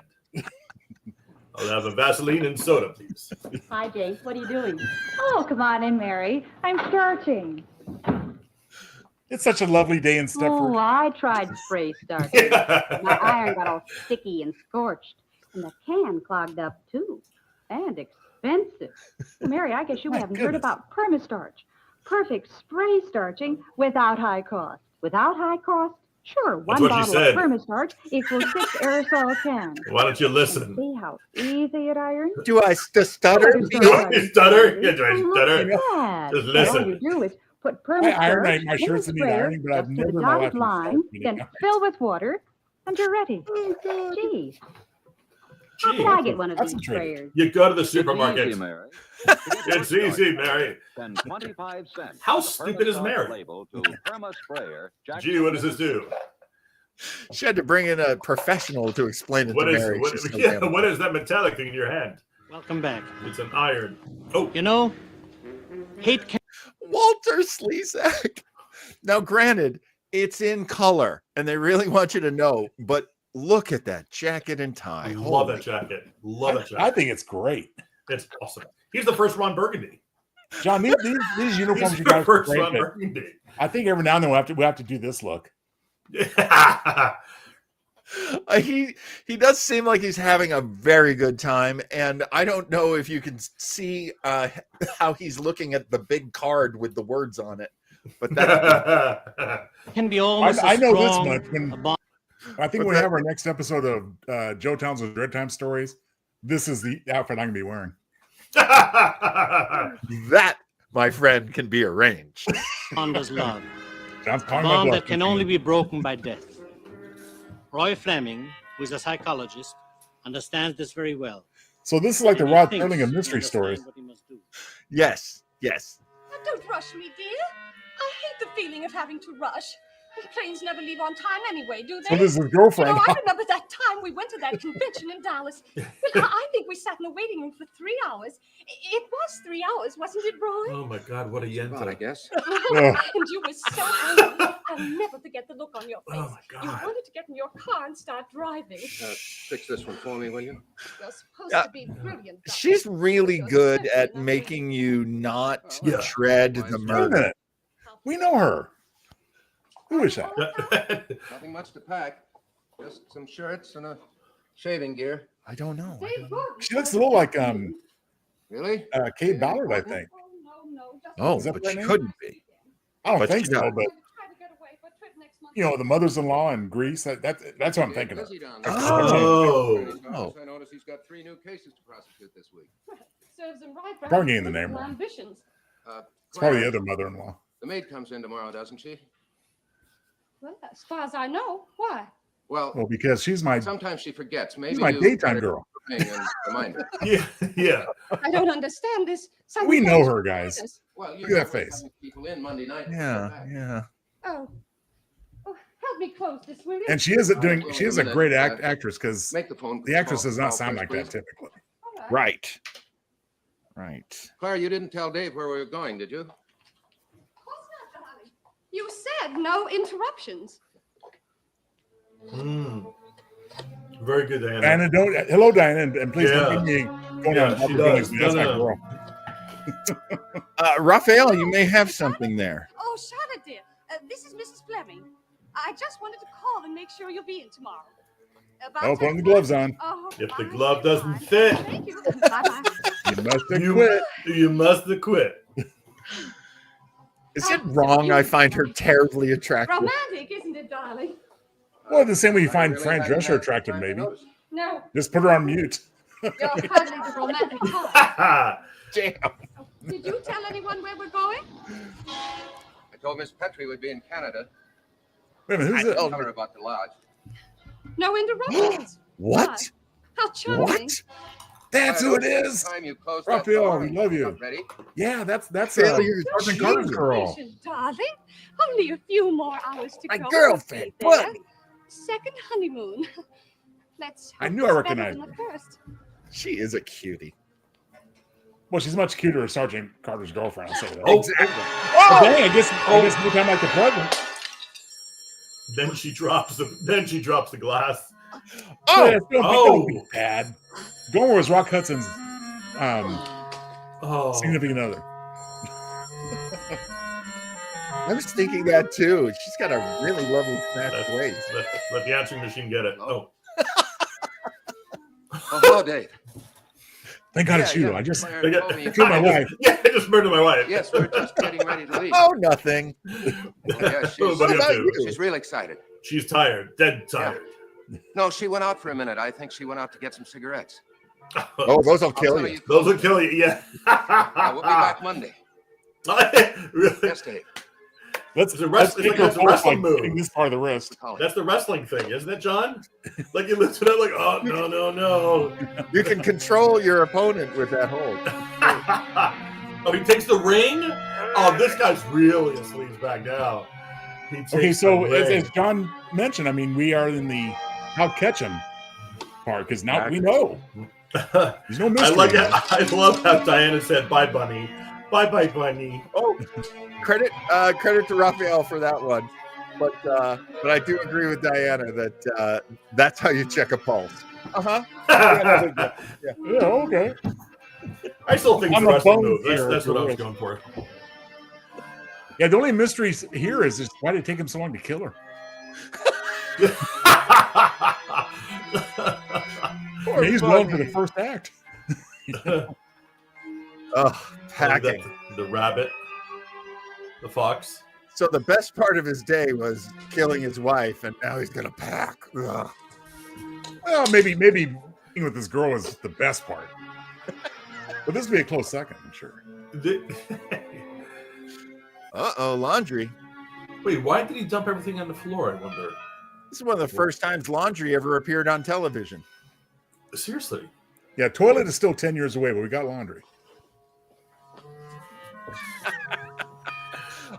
I'll have a Vaseline and soda, please. Hi, Jace. What are you doing? Oh, come on in, Mary. I'm starching. It's such a lovely day in Stepford. Oh, I tried spray starching. My iron got all sticky and scorched. And the can clogged up, too. And expensive. Mary, I guess you My haven't heard goodness. about Perma-Starch. Perfect spray starching without high cost. Without high cost? Sure, That's one what she bottle said. of Perma-Starch equals 6 aerosol cans. Why don't you listen? See how easy it irons? Do I stutter? You stutter? Yeah, do I stutter? Yeah. Just All listen. you do is put I Perma-Starch iron my in shirts the that need sprayer, ironing, but I've just to never the in my life dotted line, then fill with water, and you're ready. Gee, how can I get one of these Concentrated. sprayers? You go to the It's supermarket. easy, Mary. It's easy, Mary. Spend 25 cents. How on the stupid is Perma-Starch Mary? Label to Perma Sprayer. Gee, what does this do? She had to bring in a professional to explain it What to is Mary. what, She's so yeah, damn- what is that metallic thing in your hand? Welcome back. It's an iron. Oh, You know, hate can Walter Slezak. Now, granted, it's in color, and they really want you to know, but look at that jacket and tie. I love that Holy- jacket. Love that jacket. I think it's great. It's awesome. He's the first Ron Burgundy. John, these uniforms He's you the guys are first great, Ron but Burgundy. I think every now and then we have to do this look. He does seem like he's having a very good time, and I don't know if you can see how he's looking at the big card with the words on it, but that can be almost I as know this strong much. When, a bond. I think What's when we that? have our next episode of Joe Townsend's Red Time Stories, this is the outfit I'm going to be wearing. that, my friend, can be arranged. Bond as love. John's A calling my bond bluff. that can only be broken by death. Roy Fleming, who is a psychologist, understands this very well. So this is like the And he Rod thinks Serling of he mystery understands stories. what he must do. Yes, yes. Now, don't rush me, dear. I hate the feeling of having to rush. Planes never leave on time anyway, do they? So this is his You girlfriend. know, I remember that time we went to that convention in Dallas. Well, I think we sat in a waiting room for 3 hours. It was 3 hours, wasn't it, Roy? Oh my God, what a About, I yenta. guess. And you were so angry. I'll never forget the look on your face. Oh my You God. wanted to get in your car and start driving. Fix this one for me, will you? You're supposed to be brilliant. Doctor. She's really You're good certainly at not making you not Yeah. tread the Wait a murder. minute. We know her. Who is that? Nothing much to pack. Just some shirts and a shaving gear. I don't know. Dave Gordon. She looks a little like Really? Kate Ballard, I think. No, just Oh, Is that but her she name? couldn't be. I don't But think she so, does. but try to get away for a trip next month. you know, the mothers-in-law in Greece. That's what I'm thinking of. Busy down there. Oh. Attorney's office, I noticed he's got 3 new cases to prosecute this week. Serves him right for Probably having getting the name political wrong. ambitions. It's probably the Claire, other mother-in-law. The maid comes in tomorrow, doesn't she? Well, as far as I know, why? Well, Well, because she's my sometimes she forgets. Maybe my you daytime better girl. ring and remind her. Yeah, yeah. I don't understand this. We know her, guys. Well, you Look at that know, we're face. having people in Monday night. Yeah, yeah. Oh. Oh, help me close this, will you? And she is a great actress because Make the phone. the actress does not call sound first, like that please. typically. All right. Right. Right. Clara, you didn't tell Dave where we were going, did you? Of course not, darling. You said no interruptions. Very good, Diana. Diana, hello, Diana, and please Yeah. don't give me going Yeah, on she public does. buildings. That's my No. girl. Raphael, you may have something there. Oh, Charlotte, dear. This is Mrs. Fleming. I just wanted to call and make sure you'll be in tomorrow. Oh, putting the gloves on. Oh, If the glove doesn't fit, thank you. Bye-bye. You must have quit. You must have quit. Is it wrong I find her terribly attractive? Romantic, isn't it, darling? Well, the same way you find really Fran hadn't Drescher had attractive, time to maybe. notice. No, Just put her on mute. you're hardly the romantic type. Damn. Did you tell anyone where we're going? I told Miss Petrie we'd be in Canada. Wait a minute, who's Tell that? her about the lodge. No interruptions. What? How charming. What? That's who it is. Time you close that Raphael, door we and love you're you. not ready. Yeah, that's Really? Sergeant Carter's girl. Congratulations, darling. Only a few more hours to My go. girlfriend, We'll be there. buddy. Second honeymoon. Let's I hope knew I it's recognized better than the first. She is a cutie. Well, she's much cuter as Sergeant Carter's girlfriend. I'll say that. Oh, Exactly. But dang, I guess we become like the present. then she drops the glass. Oh, Yeah, don't be bad. Gomer was Rock Hudson's significant other. I was thinking that too. She's got a really lovely snatched waist. Let the answering machine get it. Oh. Oh, hello, Dave. Thank God Yeah, it's you. yeah. I just Claire told me you killed my wife. Yeah, I just murdered my wife. Yes, we're just getting ready to leave. Oh, nothing. Yeah, What about you? she's real excited. She's tired, dead tired. No, she went out for a minute. I think she went out to get some cigarettes. Oh, those will I'll kill tell you. Those will kill you. Yeah. We'll be back Monday. Really? Yes, Dave. Let's It's a wrestling- take her it's a forward wrestling by move. getting this part of the wrist. That's the wrestling thing, isn't it, John? Like you lift it up, like, oh no. You can control your opponent with that hold. Oh, he takes the ring. Oh, this guy's really a sleaze back now. He takes Okay, so the ring. as John mentioned, I mean, we are in the how catch him part because now we know. There's no mystery. I love how Diana said, "Bye, bunny. Bye, bunny." Oh, credit to Raphael for that one. But I do agree with Diana that that's how you check a pulse. Yeah, okay. I still think it's On a the wrestling phone move. here, That's what I was wrist. going for. Yeah, the only mystery here is just why did it take him so long to kill her? I mean, he's known for the first act. Packing. The rabbit, the fox. So the best part of his day was killing his wife, and now he's gonna pack. Ugh. Well, maybe being with this girl is the best part. But this would be a close second, I'm sure. Laundry. Wait, why did he dump everything on the floor? I wonder. This is one of the first times laundry ever appeared on television. Seriously. Yeah, toilet is still 10 years away, but we got laundry.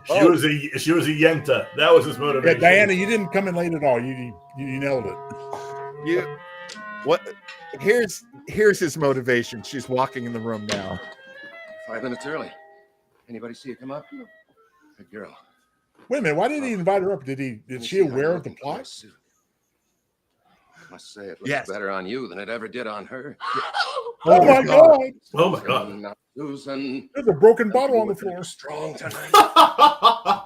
She was a yenta. That was his Yeah, motivation. Diana, you didn't come in late at all. You nailed it. Here's his motivation. She's walking in the room now. 5 minutes early. Anybody see you come up? Good girl. Wait a minute, why did he invite her up? Is she aware of the plot? I must say it looks Yes. better on you than it ever did on her. Oh my God! Oh my God! Not Susan. There's a broken bottle on the floor. Strong tonight.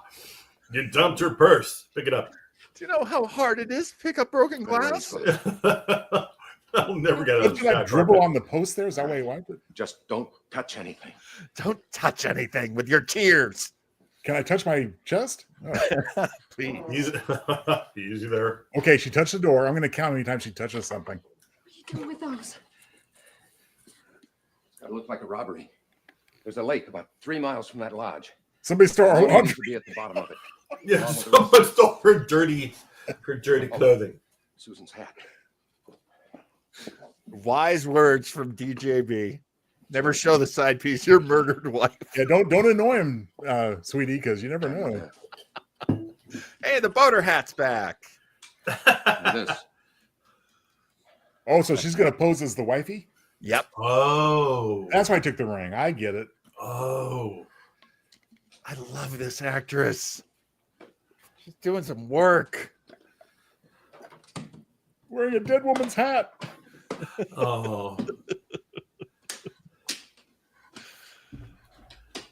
You dumped her purse. Pick it up. Do you know how hard it is to pick up broken glass? I'll never get Did you like dribble on the post there? Is that why you wiped it? Just don't touch anything. Don't touch anything with your tears. Can I touch my chest? Oh. Please. Easy there. Okay, she touched the door. I'm going to count how many times she touches something. What are you doing with those? It's got to look like a robbery. There's a lake about 3 miles from that lodge. Somebody stole our Someone laundry. needs to be at the bottom of it. Yeah, Along with the someone rest. stole her dirty clothing. Susan's hat. Wise words from DJB. Never show the side piece your murdered wife. Yeah, don't annoy him, sweetie, because you never know. Hey, the boater hat's back. And this. Oh, so she's going to pose as the wifey? Yep. Oh. That's why I took the ring. I get it. Oh. I love this actress. She's doing some work. Wearing a dead woman's hat. Oh. All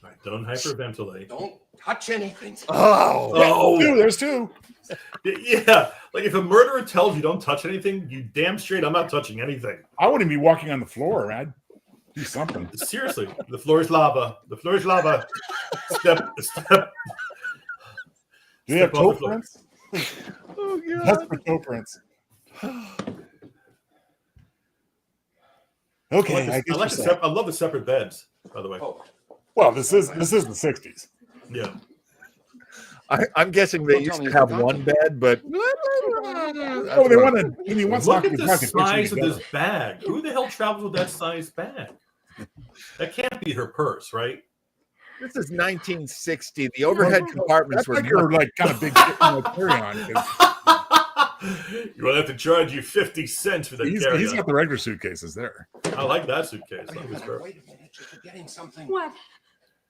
right, Don't hyperventilate. Don't touch anything. Oh, There's two. Yeah, like if a murderer tells you don't touch anything, you damn straight I'm not touching anything. I wouldn't be walking on the floor. I'd do something. Seriously, the floor is lava. The floor is lava. Step. Do you have Step off toe the floor. prints? Oh, God. That's for toe prints. Okay, I love the separate beds, by the way. Well, this is the 60s. Yeah. I'm guessing they Don't used tell to me have you forgot. one bed, but Oh, they want to. He wants Look to at the talk to size of together. this bag. Who the hell travels with that size bag? That can't be her purse, right? this is 1960. The overhead compartments That's were like you're like kind of big carry on. You will have to charge you 50 cents for the He's carry-on. got the regular suitcases there. I like that suitcase. That was Wait perfect. a minute, you're forgetting something. What?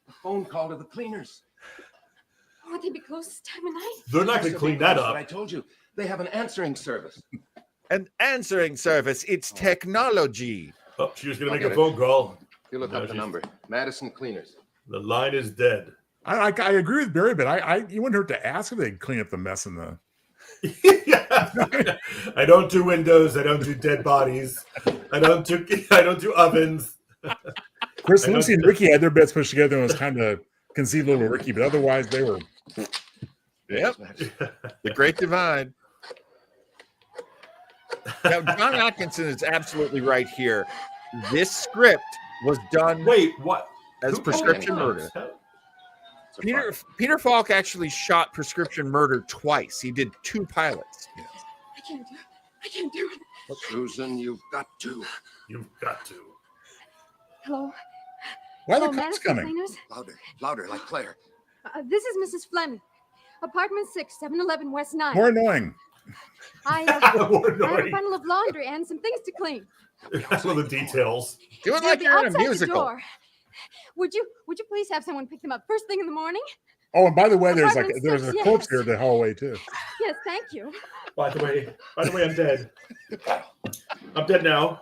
A phone call to the cleaners. Would they be closed this time of night? They're not going to clean that But up. I told you, they have an answering service. an answering service. It's technology. Oh, she was going to I'll make a get phone call. You look No, up the she's- number. Madison Cleaners. The line is dead. I agree with Barry, but you wouldn't hurt to ask if they'd clean up the mess in the. I don't do windows. I don't do dead bodies. I don't do ovens. Chris, I know- Lucy, and Ricky had their beds pushed together, and it was time to conceive little Ricky, but otherwise they were. Yep. The Great Divide. Now, John Atkinson is absolutely right here. This script was done Wait, what? as Who- prescription oh, murder. Peter Falk actually shot Prescription Murder twice. He did 2 pilots. I can't do it. Susan, you've got to. You've got to. Hello? Why are the Hello, cops Madison coming? Cleaners? Louder, like Claire. This is Mrs. Fleming. Apartment 6, 711 West 9. More annoying. I More have a annoying. bundle of laundry and some things to clean. That's all the details. Do it They'll like be you're in a outside the musical. door. Would you please have someone pick them up first thing in the morning? Oh, and by the way, there's Apartment a 6, corpse yes. here at the hallway too. Yes, thank you. By the way, I'm dead. I'm dead now.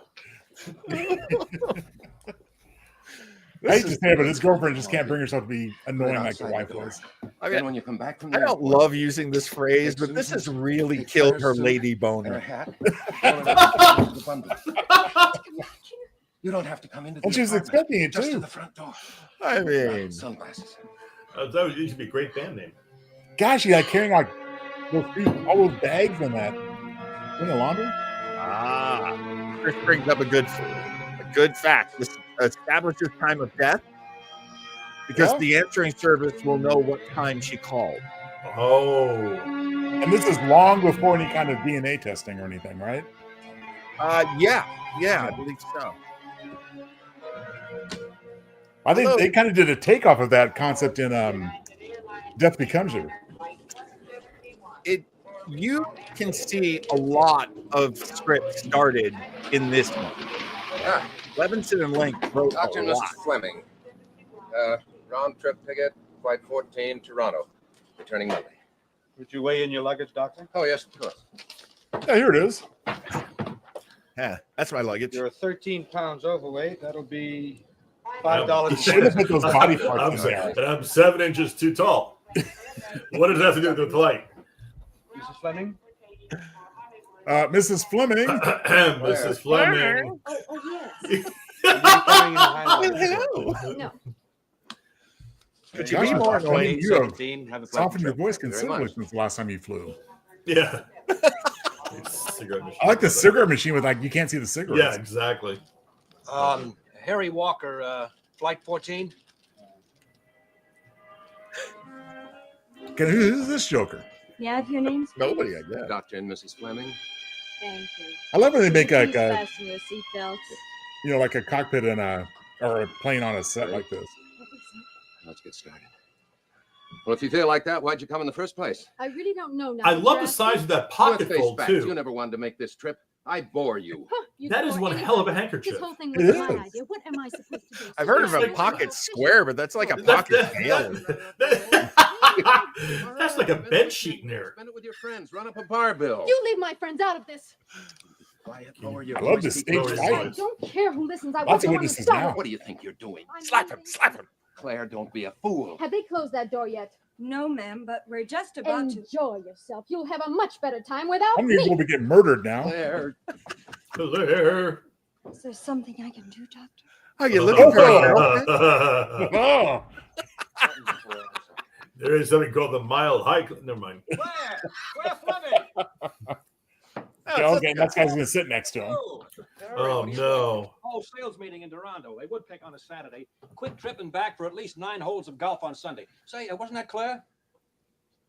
I hate to say it, but his girlfriend just can't bring herself to be annoying like the wife was. I Then mean, when you come back from I the don't airport, love using this phrase, but this has really killed her lady and a boner. hat, roll it up into the bundle. You don't have to come into the And she was apartment, expecting it just to too. the front door. I mean, Sunglasses. That used to be a great band name. Gosh, you like carrying like all those bags in that in the laundry. Chris brings up a good fact. This establishes time of death because Yeah. the answering service will know what time she called. Oh. And this is long before any kind of DNA testing or anything, right? Yeah, I believe so. I think Hello. they kind of did a takeoff of that concept in Death Becomes You. You can see a lot of scripts started in this one. Levinson and Link wrote Dr. a and lot. Mrs. Fleming. Round trip ticket, flight 14, Toronto. Returning Monday. Would you weigh in your luggage, Doctor? Oh, yes, of course. Yeah, here it is. Yeah, that's my luggage. You're 13 pounds overweight. That'll be I'm- $5. Should have put those body parts I'm, in there. and I'm 7 inches too tall. What does that have to do with the flight? Mrs. Fleming? Mrs. Fleming. Mrs. Fleming. Oh, Hello. No. Could you be more Gosh, Fleming, annoying? you have 17. Have a softened your pleasant voice Very considerably much. since the last time you flew. Yeah. Cigarette machine. I like the cigarette machine with like you can't see the Yeah, cigarettes. exactly. Harry Walker, flight 14. Who's this joker? Yeah, if your name's Nobody, I guess. Dr. and Mrs. Fleming. Thank you. I love when they make Please like a fasten your seatbelts. like a cockpit in or a plane on a set like this. Let's get started. Well, if you feel like that, why'd you come in the first place? I really don't know now. I love the size of that pocket Let's face fold, facts. You too. never wanted to make this trip. I bore you. That is one hell of a handkerchief. This whole thing It was my is. idea. What am I supposed to do? I've heard of a Like- pocket square, but that's like a That's- pocket tail. That's like a bed sheet in there. Spend it with your friends. Run up a bar bill. You leave my friends out of this. Quiet, lower your I love voice, this be stage Lower your fight. I voice. don't care who listens. I Lots want of someone to witnesses stop now. it. What do you think you're doing? I'm Slap him, leaving. slap him. Claire, don't be a fool. Have they closed that door yet? No, ma'am, but we're just about to. Enjoy yourself. You'll have a much better time without How many me. people will get murdered now? Claire. Claire. Is there something I can do, Doctor? Are you looking for a girlfriend? Oh. There is something called the mild high. Never mind. Claire Fleming! Okay, that guy's gonna sit next to him. Oh no! Oh, sales meeting in Durando. They would pick on a Saturday. Quick trip and back for at least 9 holes of golf on Sunday. Say, wasn't that Claire?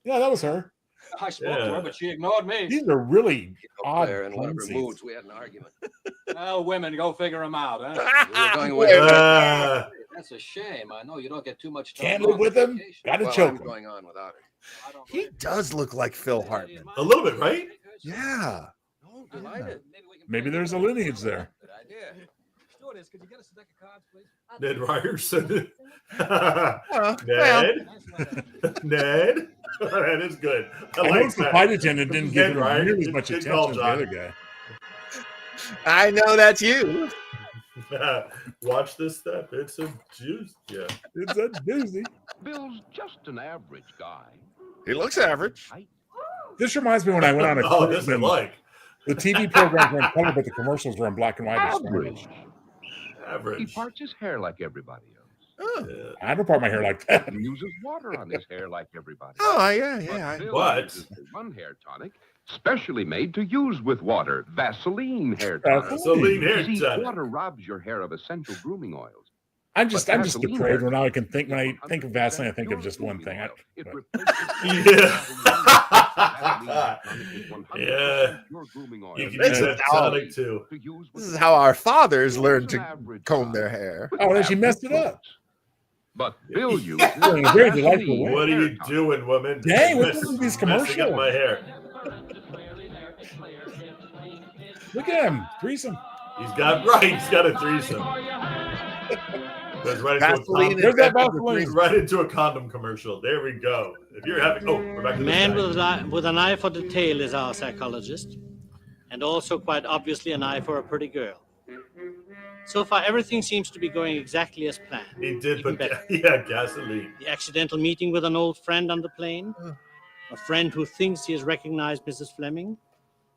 Yeah, that was her. I spoke to her, but she ignored me. These are really odd. Claire, in one of her places. moods, we had an argument. Well, women, go figure them out, huh? We were going away. That's a shame. I know you don't get too much time. Can't live with him. Gotta Well, choke I'm him. going on without her. He does look like Phil Hartman. A little bit, right? Yeah. Oh, delighted. Maybe there's a lineage there. Good idea. Stewardess, could you get us a deck of cards, please? Ned Ryerson. Well, Ned. Ned. That is good. I noticed the flight attendant didn't give him nearly as much Good attention call, as the John. other guy. I know that's you. Watch this step. It's a juice. Yeah. It's a doozy. Bill's just an average guy. He looks average. This reminds me when I went on a Oh, cruise this I and like. the TV programs were in color, but the commercials were in black and white. Average. He Average. parts his hair like everybody else. I don't part my hair like that. He uses water on his hair like everybody Oh, else. yeah. Bill What? uses the one hair tonic specially made to use with water, Vaseline hair tonic. Vaseline hair See, tonic. water robs your hair of essential grooming oils. I'm just Vaseline depraved hair when I think of Vaseline, I think of just one thing. It Yeah. your grooming oil. You can This use is that how- tonic too. to use This with is how our fathers learned an to average comb guy. their hair. Oh, then she messed it up. But Bill uses In a very delightful Vaseline way. What are hair you tonic. doing, woman? Dang, what's Mess- with these messing up commercials? my hair. Look at him, threesome. He's got a threesome. Goes right into, a Vaseline condom, There's that infected Vaseline. threesome. right into a condom commercial. There we go. If you're having, we're back to The this man guy. with an eye for detail is our psychologist, and also quite obviously an eye for a pretty girl. So far, everything seems to be going exactly as planned. He did Even put, better. yeah, gasoline. The accidental meeting with an old friend on the plane, a friend who thinks he has recognized Mrs. Fleming.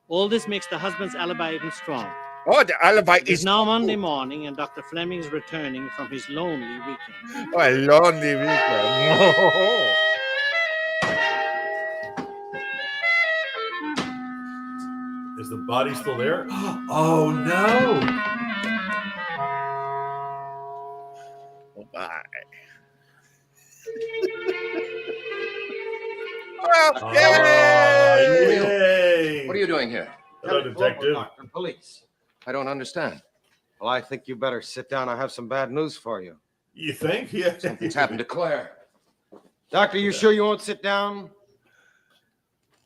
All this makes the husband's alibi even stronger. Oh, the alibi It is is now Monday morning, and Dr. Fleming is returning from his lonely weekend. Oh, a lonely weekend. Is the body still there? Oh no! Oh, my. Well, Oh, yay! yay! What are you doing here? Hello, detective. Doctor, police. I don't understand. Well, I think you better sit down. I have some bad news for you. You think? Yeah. Something's happened to Claire. Doctor, you sure you won't sit down?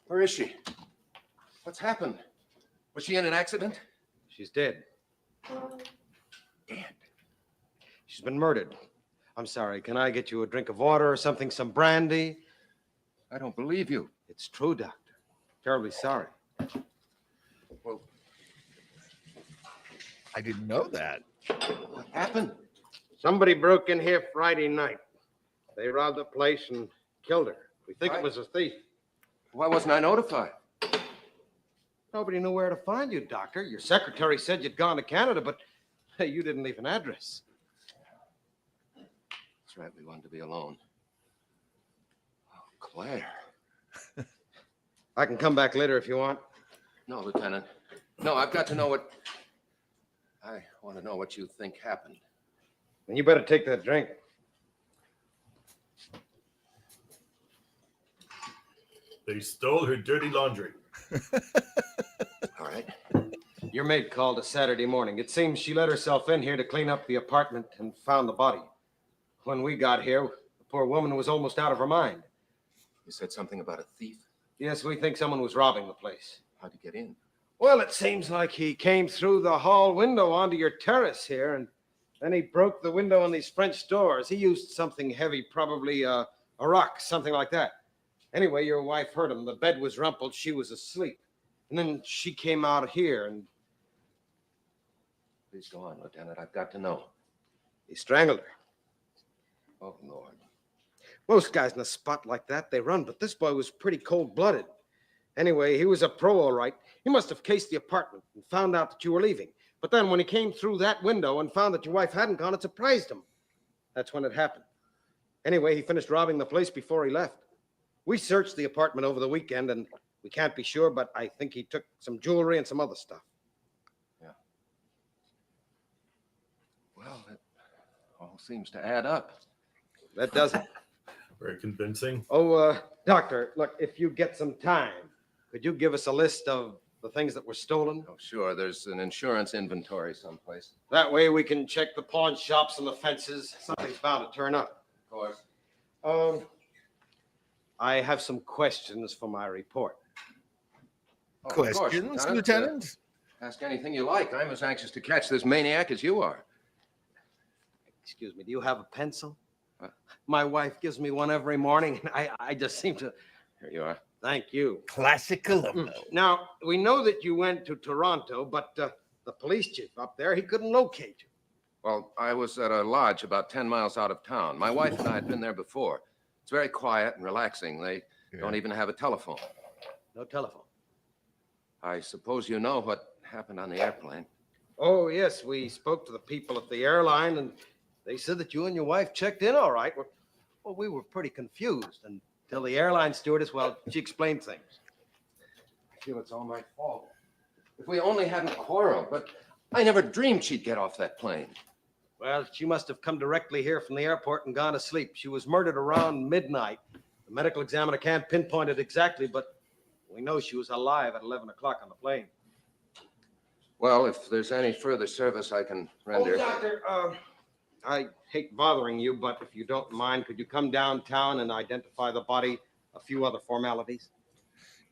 Where is she? What's happened? Was she in an accident? She's dead. She's been murdered. I'm sorry. Can I get you a drink of water or something? Some brandy? I don't believe you. It's true, Doctor. Terribly sorry. Well, I didn't know that. what happened? Somebody broke in here Friday night. They robbed the place and killed her. We think it was a thief. Why wasn't I notified? Nobody knew where to find you, Doctor. Your secretary said you'd gone to Canada, but you didn't leave an address. That's right, we wanted to be alone. Oh, Claire. I can come back later if you want. No, Lieutenant. No, I've got to know what... I want to know what you think happened. And you better take that drink. They stole her dirty laundry. All right. Your maid called us Saturday morning. It seems she let herself in here to clean up the apartment and found the body. When we got here, the poor woman was almost out of her mind. You said something about a thief. Yes, we think someone was robbing the place. How'd he get in? Well, it seems like he came through the hall window onto your terrace here, and then he broke the window on these French doors. He used something heavy, probably a rock, something like that. Anyway, your wife heard him. The bed was rumpled. She was asleep. And then she came out here, and Please go on, Lieutenant. I've got to know. he strangled her. Oh, Lord. Most guys in a spot like that, they run, but this boy was pretty cold-blooded. Anyway, he was a pro, all right. He must have cased the apartment and found out that you were leaving. But then when he came through that window and found that your wife hadn't gone, it surprised him. That's when it happened. Anyway, he finished robbing the place before he left. We searched the apartment over the weekend, and we can't be sure, but I think he took some jewelry and some other stuff. Yeah. Well, it all seems to add up. That does it. Very convincing. Oh, Doctor, look, if you get some time, could you give us a list of the things that were stolen? Oh, sure. There's an insurance inventory someplace. That way we can check the pawn shops and the fences. Something's bound to turn up. Of course. I have some questions for my report. Oh, of course, Questions, Lieutenant? Ask anything you like. I'm as anxious to catch this maniac as you are. Excuse me, do you have a pencil? My wife gives me one every morning, and I just seem to... Here you are. Thank you. Classic Columbo. Now, we know that you went to Toronto, but the police chief up there, he couldn't locate you. Well, I was at a lodge about 10 miles out of town. My wife and I had been there before. It's very quiet and relaxing. They don't even have a telephone. No telephone. I suppose you know what happened on the airplane. Oh, yes, we spoke to the people at the airline, and they said that you and your wife checked in all right. Well, we were pretty confused until the airline stewardess, she explained things. I feel it's all my fault. If we only hadn't quarreled, but I never dreamed she'd get off that plane. Well, she must have come directly here from the airport and gone to sleep. She was murdered around midnight. The medical examiner can't pinpoint it exactly, but we know she was alive at 11 o'clock on the plane. Well, if there's any further service I can render. Oh, Doctor, I hate bothering you, but if you don't mind, could you come downtown and identify the body, a few other formalities?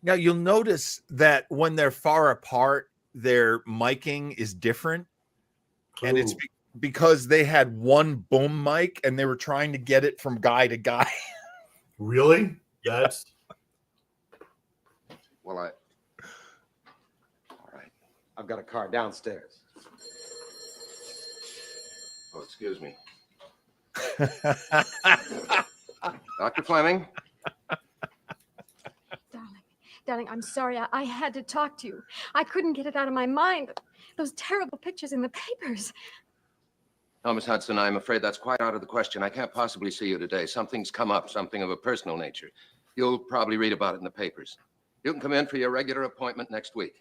Now, you'll notice that when they're far apart, their miking is different. Cool. And it's because they had one boom mic and they were trying to get it from guy to guy. Really? That's... Well, all right. I've got a car downstairs. Oh, excuse me. Dr. Fleming? Darling, I'm sorry. I had to talk to you. I couldn't get it out of my mind. Those terrible pictures in the papers. No, Miss Hudson, I'm afraid that's quite out of the question. I can't possibly see you today. Something's come up, something of a personal nature. You'll probably read about it in the papers. You can come in for your regular appointment next week.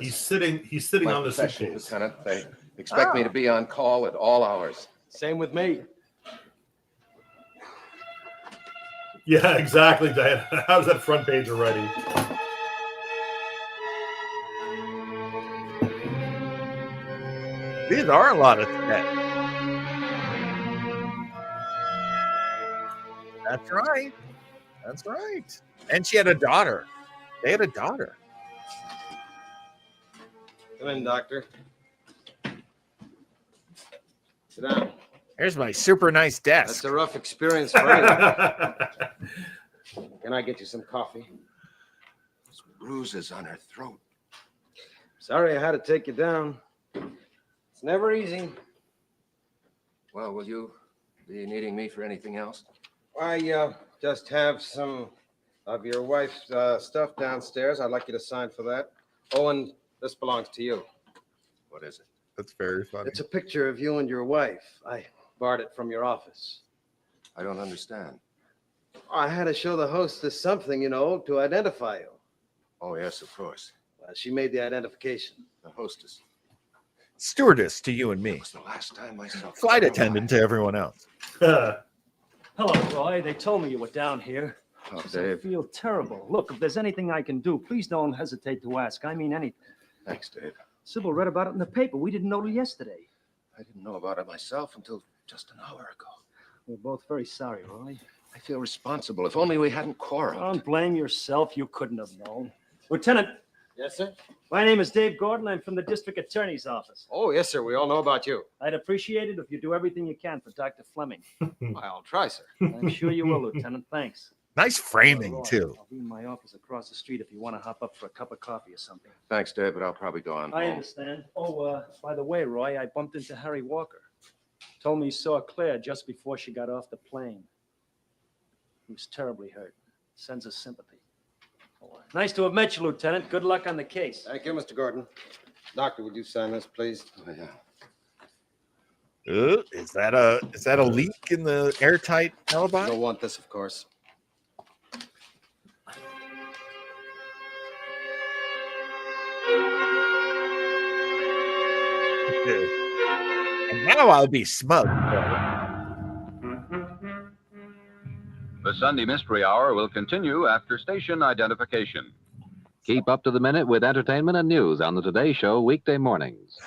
He's sitting on the suitcase. Lieutenant, they expect me to be on call at all hours. Same with me. Yeah, exactly, Diane. How's that front page already? These are a lot of steps. That's right. That's right. And she had a daughter. They had a daughter. Come in, Doctor. Sit down. Here's my super nice desk. That's a rough experience for anyone. Can I get you some coffee? There's bruises on her throat. Sorry I had to take you down. It's never easy. Well, will you be needing me for anything else? I just have some of your wife's stuff downstairs. I'd like you to sign for that. Oh, and this belongs to you. What is it? That's very funny. It's a picture of you and your wife. I borrowed it from your office. I don't understand. I had to show the hostess something, to identify you. Oh, yes, of course. Well, she made the identification. The hostess. Stewardess to you and me. It was the last time I saw. Flight attendant to everyone else. Hello, Roy. They told me you were down here. Oh, I Dave. feel terrible. Look, if there's anything I can do, please don't hesitate to ask. I mean anything. Thanks, Dave. Sybil read about it in the paper. We didn't know till yesterday. I didn't know about it myself until just an hour ago. We're both very sorry, Roy. I feel responsible. If only we hadn't quarreled. Don't blame yourself. You couldn't have known. Lieutenant. Yes, sir? My name is Dave Gordon. I'm from the district attorney's office. Oh, yes, sir. We all know about you. I'd appreciate it if you do everything you can for Dr. Fleming. I'll try, sir. I'm sure you will, Lieutenant. Thanks. Nice framing, Roy, too. I'll be in my office across the street if you want to hop up for a cup of coffee or something. Thanks, Dave, but I'll probably go on I home. understand. Oh, by the way, Roy, I bumped into Harry Walker. Told me he saw Claire just before she got off the plane. He was terribly hurt. Sends us sympathy. Nice to have met you, Lieutenant. Good luck on the case. Thank you, Mr. Gordon. Doctor, would you sign this, please? Oh, yeah. Is that a leak in the airtight alibi? You'll want this, of course. And now I'll be smug. The Sunday Mystery Hour will continue after station identification. Keep up to the minute with entertainment and news on the Today Show weekday mornings.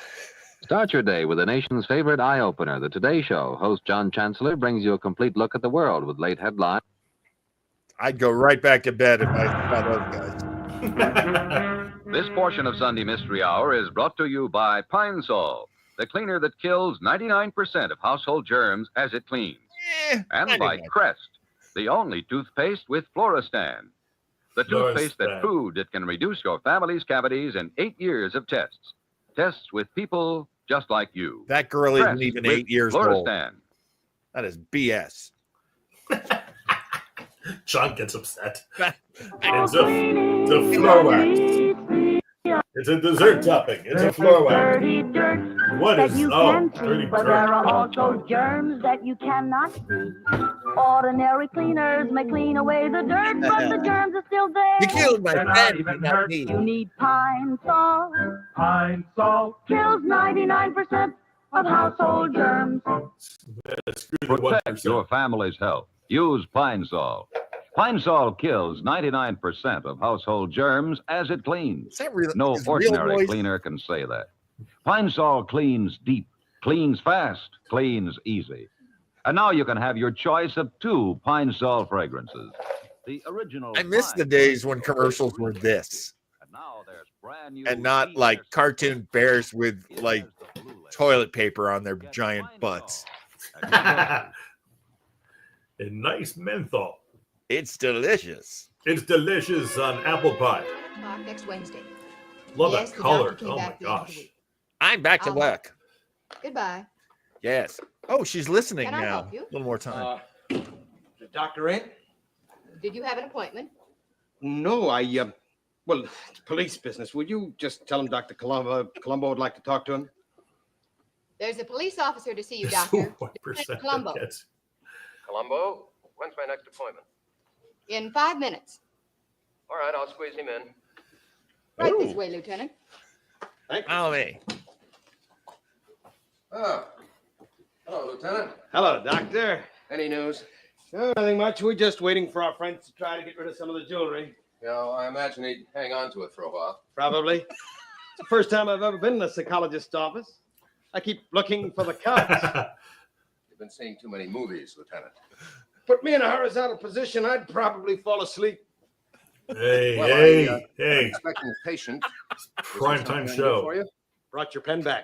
Start your day with the nation's favorite eye-opener, The Today Show. Host John Chancellor brings you a complete look at the world with late headlines. I'd go right back to bed if I saw those guys. This portion of Sunday Mystery Hour is brought to you by Pine Sol, the cleaner that kills 99% of household germs as it cleans. And by Crest, the only toothpaste with Floristan. The toothpaste that proved it can reduce your family's cavities in 8 years of tests. Tests with people just like you. That girl isn't Crest even with 8 years old. Floristan. That is BS. John gets upset. It's a floor wax. It's a dessert topping. It's a floor wax. What is dirty But dirt? there are also germs that you cannot see. Ordinary cleaners may clean away the dirt, but the germs are still there. You killed my They're friend, not not me. You need Pine Sol. Pine Sol kills 99% of household germs. Protect your family's health. Use Pine Sol. Pine Sol kills 99% of household germs as it cleans. No ordinary cleaner can say that. Pine Sol cleans deep, cleans fast, cleans easy. And now you can have your choice of 2 Pine Sol fragrances. The original. I miss the days when commercials were this. And not like cartoon bears with like toilet paper on their giant butts. A nice menthol. It's delicious. It's delicious on apple pie. Next Wednesday. Love Yes, that the color. doctor came Oh my back the end of the gosh. I'm back to work. Goodbye. Yes. Oh, she's listening Can I now. help you? A little more time. The doctor in? Did you have an appointment? No, well, it's police business. Would you just tell him Dr. Columbo would like to talk to him? There's a police officer to see you, Doctor. What percent Columbo. that gets? Columbo, when's my next appointment? In 5 minutes. All right, I'll squeeze him in. Right this way, Lieutenant. Thank you. Me. Oh. Hello, Lieutenant. Hello, Doctor. Any news? No, nothing much. We're just waiting for our friends to try to get rid of some of the jewelry. Yeah, well, I imagine he'd hang on to it for a while. Probably. It's the first time I've ever been in a psychologist's office. I keep looking for the cards. You've been seeing too many movies, Lieutenant. Put me in a horizontal position, I'd probably fall asleep. Hey, Well, I'm expecting a patient. Prime time show. For you? Brought your pen back.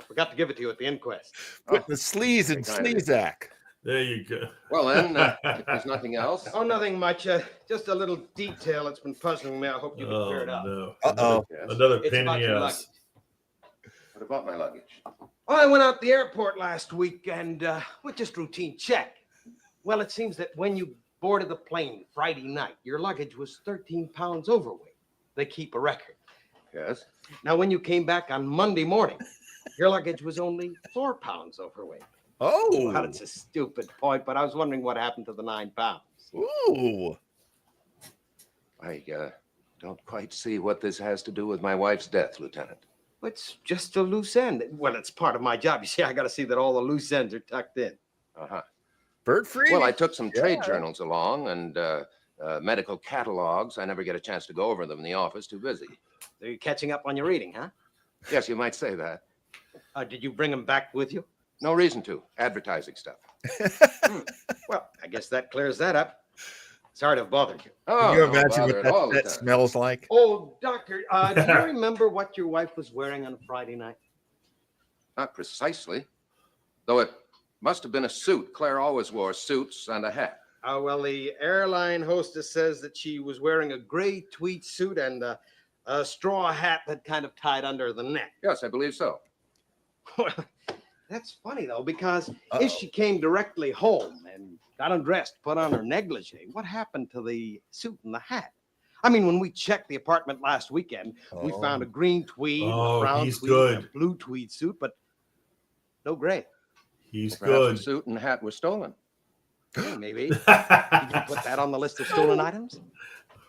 Forgot to give it to you at the inquest. Put the sleaze and sleazack. There you go. Well, then, if there's nothing else. Oh, nothing much. Just a little detail that's been puzzling me. I hope you can clear it up. No. Uh-oh. Another It's pain in about the your ass. luggage. What about my luggage? Oh, I went out the airport last week and with just routine check. Well, it seems that when you boarded the plane Friday night, your luggage was 13 pounds overweight. They keep a record. Yes. Now, when you came back on Monday morning, your luggage was only 4 pounds overweight. Oh. Well, it's a stupid point, but I was wondering what happened to the 9 pounds. Ooh. I don't quite see what this has to do with my wife's death, Lieutenant. It's just a loose end. Well, it's part of my job. You see, I got to see that all the loose ends are tucked in. Uh-huh. Bird free? Well, I took some trade journals along and medical catalogs. I never get a chance to go over them in the office. Too busy. So you're catching up on your reading, huh? Yes, you might say that. Did you bring them back with you? No reason to. Advertising stuff. Well, I guess that clears that up. Sorry to have bothered you. Oh, Can you no imagine bother what at all, that Lieutenant. smells like? Oh, Doctor, do you remember what your wife was wearing on Friday night? Not precisely. Though it must have been a suit. Claire always wore suits and a hat. Well, the airline hostess says that she was wearing a gray tweed suit and a straw hat that kind of tied under the neck. Yes, I believe so. Well, that's funny, though, because if she came directly home and got undressed, put on her negligee, what happened to the suit and the hat? I mean, when we checked the apartment last weekend, we found a green tweed, a brown tweed, and a blue tweed suit, but no gray. He's Perhaps good. The suit and hat were stolen. Yeah, maybe. Did you put that on the list of stolen items?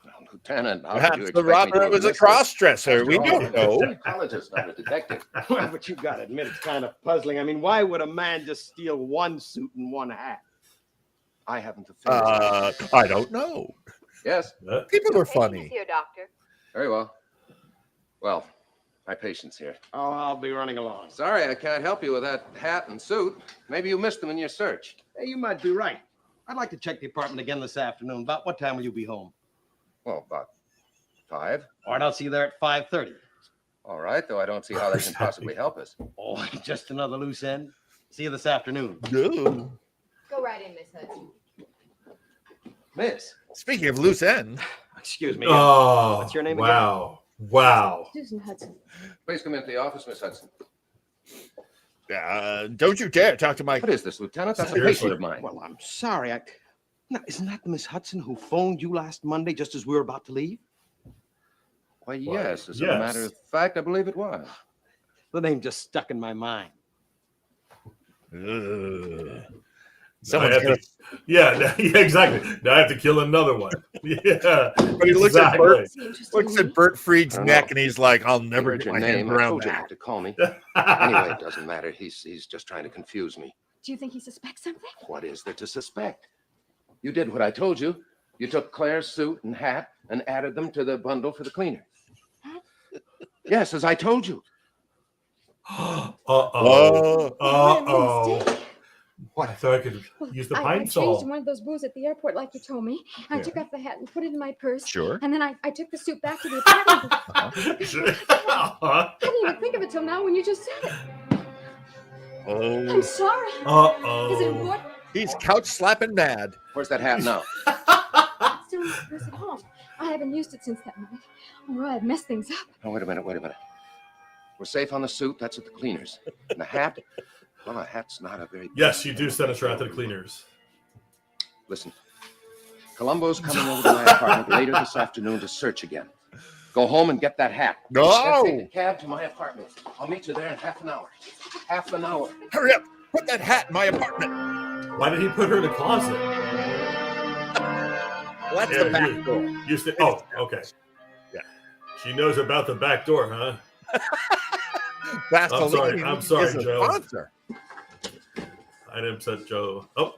Well, Lieutenant, how Perhaps could you the expect me robber to was a miss it? cross-dresser. We After all, don't know. I'm a psychologist, not a detective. Well, but you've got to admit it's kind of puzzling. I mean, why would a man just steal one suit and one hat? I haven't the faintest. I don't know. Yes. People are funny. Here, doctor. Very well. Well, my patient's here. Oh, I'll be running along. Sorry, I can't help you with that hat and suit. Maybe you missed them in your search. Hey, you might be right. I'd like to check the apartment again this afternoon. About what time will you be home? Well, about 5. All right, I'll see you there at 5:30. All right, though I don't see how that can possibly help us. Oh, just another loose end. See you this afternoon. No. Go right in, Miss Hudson. Miss. Speaking of loose end. Excuse me. Oh, what's your name wow. Wow. Susan Hudson. Please come into the office, Miss Hudson. Don't you dare talk to my... What is this, Lieutenant? That's a Seriously? patient of mine. Well, I'm sorry. Now, isn't that the Miss Hudson who phoned you last Monday just as we were about to leave? Why, yes. As a yes. matter of fact, I believe it was. The name just stuck in my mind. Someone's I have to- yeah, exactly. Now I have to kill another one. Yeah. But he looks at Bert, looks at Bert Fried's I don't neck know. and he's like, I'll never Heard get your my hands name. I around told you that. not to call me. Anyway, it doesn't matter. He's just trying to confuse me. Do you think he suspects something? What is there to suspect? You did what I told you. You took Claire's suit and hat and added them to the bundle for the cleaner. Yes, as I told you. Uh-oh. Oh. Uh-oh. What? I thought I could use the I pine changed saw. in one of those booths at the airport, like you told me. I took off the hat and put it in my purse. Sure. And then I took the suit back to the apartment. Uh-oh. I didn't even think of it till now when you just said it. I'm sorry. Is it Uh-oh. important? He's couch slapping mad. Where's that hat now? It's still in my purse at home. I haven't used it since that night. Oh, Roy, I've messed things up. Oh, wait a minute. We're safe on the suit. That's at the cleaners. And the hat? Well, a hat's not a very... Yes, you do send us around to the cleaners. Listen. Columbo's coming over to my apartment later this afternoon to search again. Go home and get that hat. No! Then take a cab to my apartment. I'll meet you there in half an hour. Half an hour. Hurry up! Put that hat in my apartment. Why did he put her in the closet? Well, that's the back door. Oh, okay. Yeah. She knows about the back door, huh? Vaseline I'm sorry, is a Joe. sponsor. I didn't upset Joe. Oh,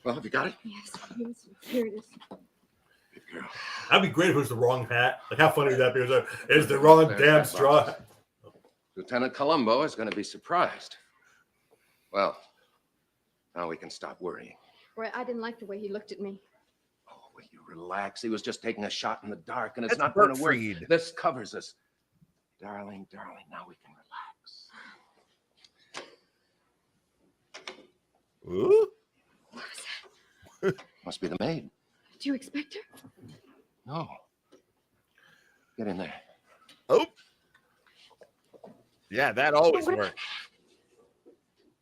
Well, have you got it? Yes, here it is. that'd be great if it was the wrong hat. Like, how funny would that be? It's the wrong There's damn that straw. box. Lieutenant Columbo is going to be surprised. Well, now we can stop worrying. Roy, I didn't like the way he looked at me. Oh, will you relax? He was just taking a shot in the dark, and it's That's not going Bert to work. Fried. This covers us. Darling, now we can relax. Ooh. What was that? Must be the maid. Do you expect her? No. Get in there. Oh. Yeah, that always What- works.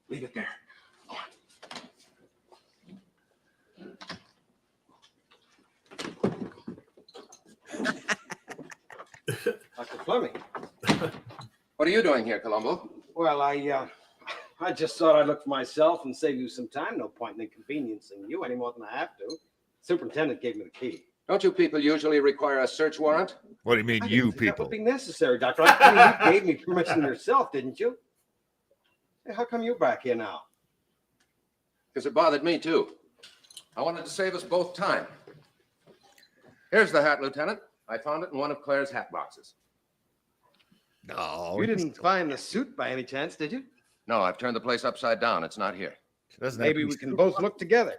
Leave it there. Dr. Fleming. What are you doing here, Columbo? Well, I just thought I'd look for myself and save you some time. No point in inconveniencing you any more than I have to. Superintendent gave me the key. Don't you people usually require a search warrant? What do you mean, I you didn't think that people? would be necessary, Doctor. I mean, you gave me permission yourself, didn't you? Hey, how come you're back here now? Because it bothered me, too. I wanted to save us both time. Here's the hat, Lieutenant. I found it in one of Claire's hat boxes. No. You didn't find the suit by any chance, did you? No, I've turned the place upside down. It's not here. Maybe we can both look together.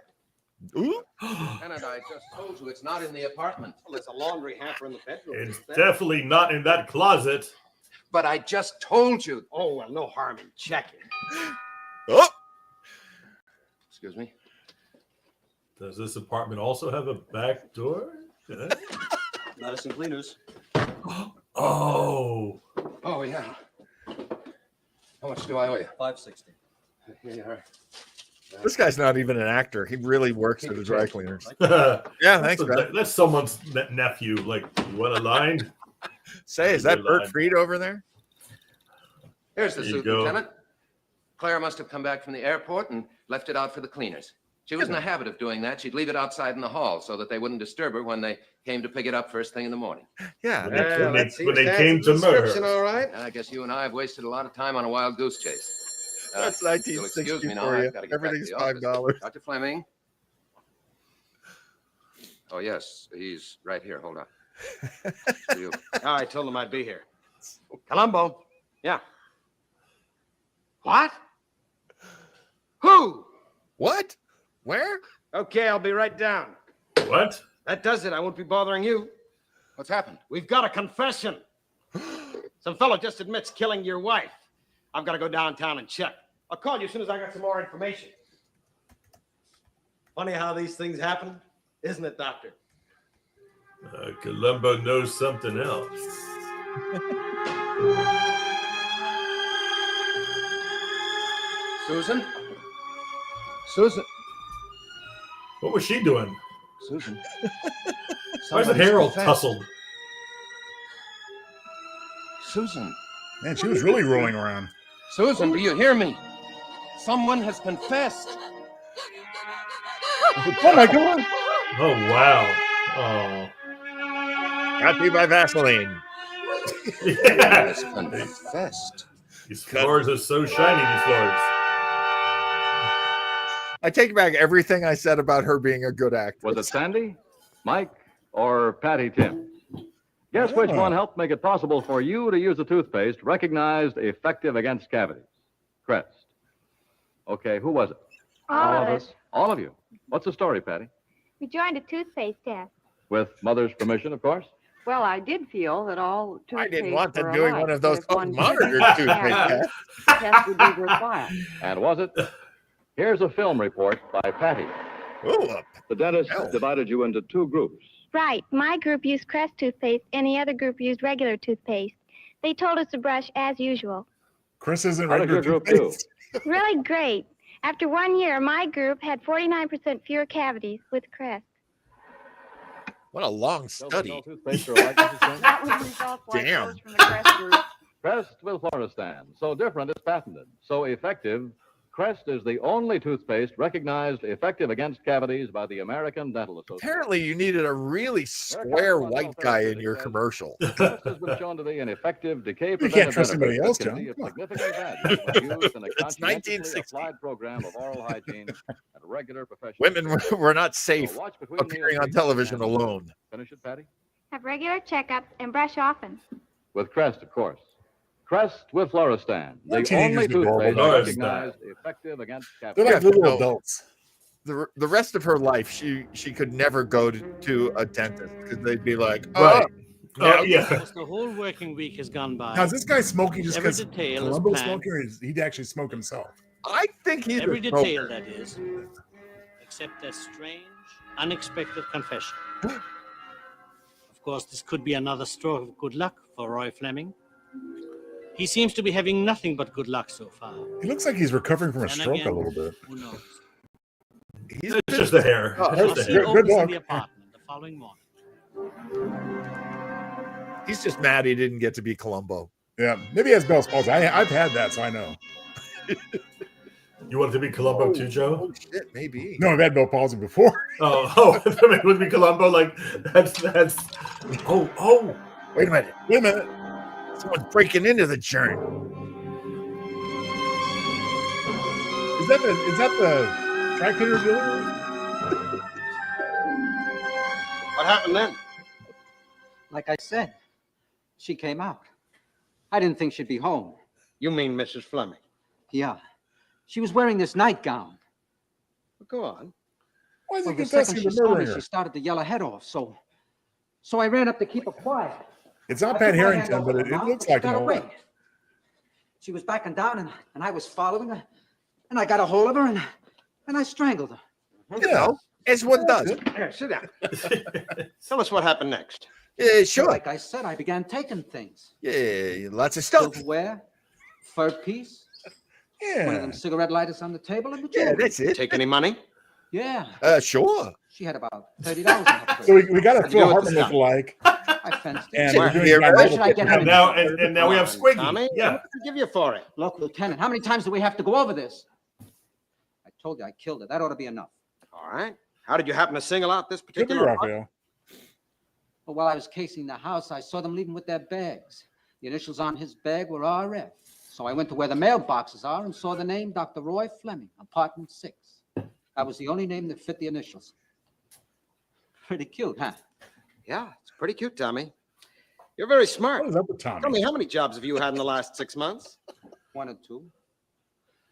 Ooh. Lieutenant, I just told you it's not in the apartment. Well, there's a laundry hamper in the bedroom. It's isn't there? definitely not in that closet. But I just told you. Oh, well, no harm in checking. Oh. Excuse me. Does this apartment also have a back door? Madison Cleaners. Oh. Oh, yeah. How much do I owe you? $5.60. Here you are. This guy's not even an actor. He really works at the dry cleaners. Yeah, thanks, man. That's someone's nephew. Like, you want a line? Say, is that Bert Fried over there? Here's the There you suit, go. Lieutenant. Claire must have come back from the airport and left it out for the cleaners. She was in the habit of doing that. She'd leave it outside in the hall so that they wouldn't disturb her when they came to pick it up first thing in the morning. Yeah. When they came to murder. All right. I guess you and I have wasted a lot of time on a wild goose chase. That's You'll 1960 excuse me now. for you. I've got to get back to Everything's the office. $5. Dr. Fleming. Oh, yes. He's right here. Hold on. You. Oh, I told him I'd be here. Columbo. Yeah. What? Who? What? Where? Okay, I'll be right down. What? That does it. I won't be bothering you. What's happened? We've got a confession. Some fellow just admits killing your wife. I've got to go downtown and check. I'll call you as soon as I got some more information. Funny how these things happen, isn't it, Doctor? Columbo knows something else. Susan? Susan? What was she doing? Susan? Why is the hair all tussled? Susan? Man, she was really rolling around. Susan, do you hear me? Someone has confessed. Oh my God! Oh wow! Oh. Brought to you by Vaseline. Yeah. Has confessed. These floors are so shiny. These floors. I take back everything I said about her being a good actress. Was it Sandy, Mike, or Patty Tim? Guess which one helped make it possible for you to use a toothpaste recognized effective against cavities? Crest. Okay, who was it? All of us. All of you. What's the story, Patty? We joined a toothpaste test. With Mother's permission, of course. Well, I did feel that all toothpaste I didn't want them were doing alike, one of but those if one unmonitored didn't toothpaste have tests. the test would be required. And was it? Here's a film report by Patty. Ooh, The dentist divided you into two groups. Right. My group used Crest toothpaste, and the other group used regular toothpaste. They told us to brush as usual. Chris isn't How did regular your group do? toothpaste. Really great. After 1 year, my group had 49% fewer cavities with Crest. What a long study. That was results like Damn. those from the Crest group. Crest with Floristan. So different, it's patented. So effective, Crest is the only toothpaste recognized effective against cavities by the American Dental Association. Apparently, you needed a really square white guy in your commercial. Crest has been shown to be an effective decay You can't trust preventive anybody else, that can John. be of Come on. significant value when used in a It's conscientiously 1960. applied program of oral hygiene at a regular professional. Women were not safe So watch between appearing meals on television and- alone. Finish it, Patty? Have regular checkups and brush often. With Crest, of course. Crest with Floristan, Well, the teenagers only do all toothpaste those. recognized effective against They're cavities. like little no. adults. The rest of her life, she could never go to a dentist because they'd be like, Right. oh, Oh yeah. Almost the whole working week has gone by. Now, is this guy smoking just Every because detail is Columbo's planned. smoking, or he'd actually smoke himself? I think he's Every a detail, smoker. that is, except that strange, unexpected confession. Of course, this could be another stroke of good luck for Roy Fleming. He seems to be having nothing but good luck so far. He looks like he's recovering from a And stroke again, a little bit. Who knows? He's It's just the hair. Oh, It's just the He hair. Good opens in luck. the apartment the following morning. he's just mad he didn't get to be Columbo. Yeah, maybe he has Bell's palsy. I've had that, so I know. You wanted to be Columbo too, Joe? Oh shit, maybe. No, I've had Bell's palsy before. Oh, it would be Columbo. Like that's. Oh. Wait a minute. Wait a minute. Someone's breaking into the joint. Is that the dry cleaner dealer? What happened then? Like I said, she came out. I didn't think she'd be home. You mean Mrs. Fleming? Yeah. She was wearing this nightgown. Well, go on. Why is he Well, the second confessing she to saw me, murdering she her? started to yell her head off. So I ran up to keep her quiet. It's not I Pat put my hand Harrington, over but her it mouth, looks she like got him. away. She was backing down, and I was following her. And I got a hold of her, and I strangled her. You know, As one does. Here, sit down. Tell us what happened next. Yeah, sure. Like I said, I began taking things. Yeah, lots of stuff. Silverware, fur piece. Yeah. One of them cigarette lighters on the table and the Yeah, jewelry. that's it. Take any money? Yeah. Sure. She had about $30 in her purse. So we got a How'd you Phil do with the Hartman stuff? look-alike. I fenced it. And we're doing Here, John Where Michael should I get Pitt. him? And now we have Squiggy. Tommy, how Yeah. much did they give you for it? Look, Lieutenant, how many times do we have to go over this? I told you I killed her. That ought to be enough. All right. How did you happen to single out this Could be particular? Raphael. But while I was casing the house, I saw them leaving with their bags. The initials on his bag were RF. So I went to where the mailboxes are and saw the name Dr. Roy Fleming, apartment 6. That was the only name that fit the initials. Pretty cute, huh? Yeah, it's pretty cute, Tommy. You're very smart. What is up with Tommy? Tell me, how many jobs have you had in the last 6 months? 1 or 2.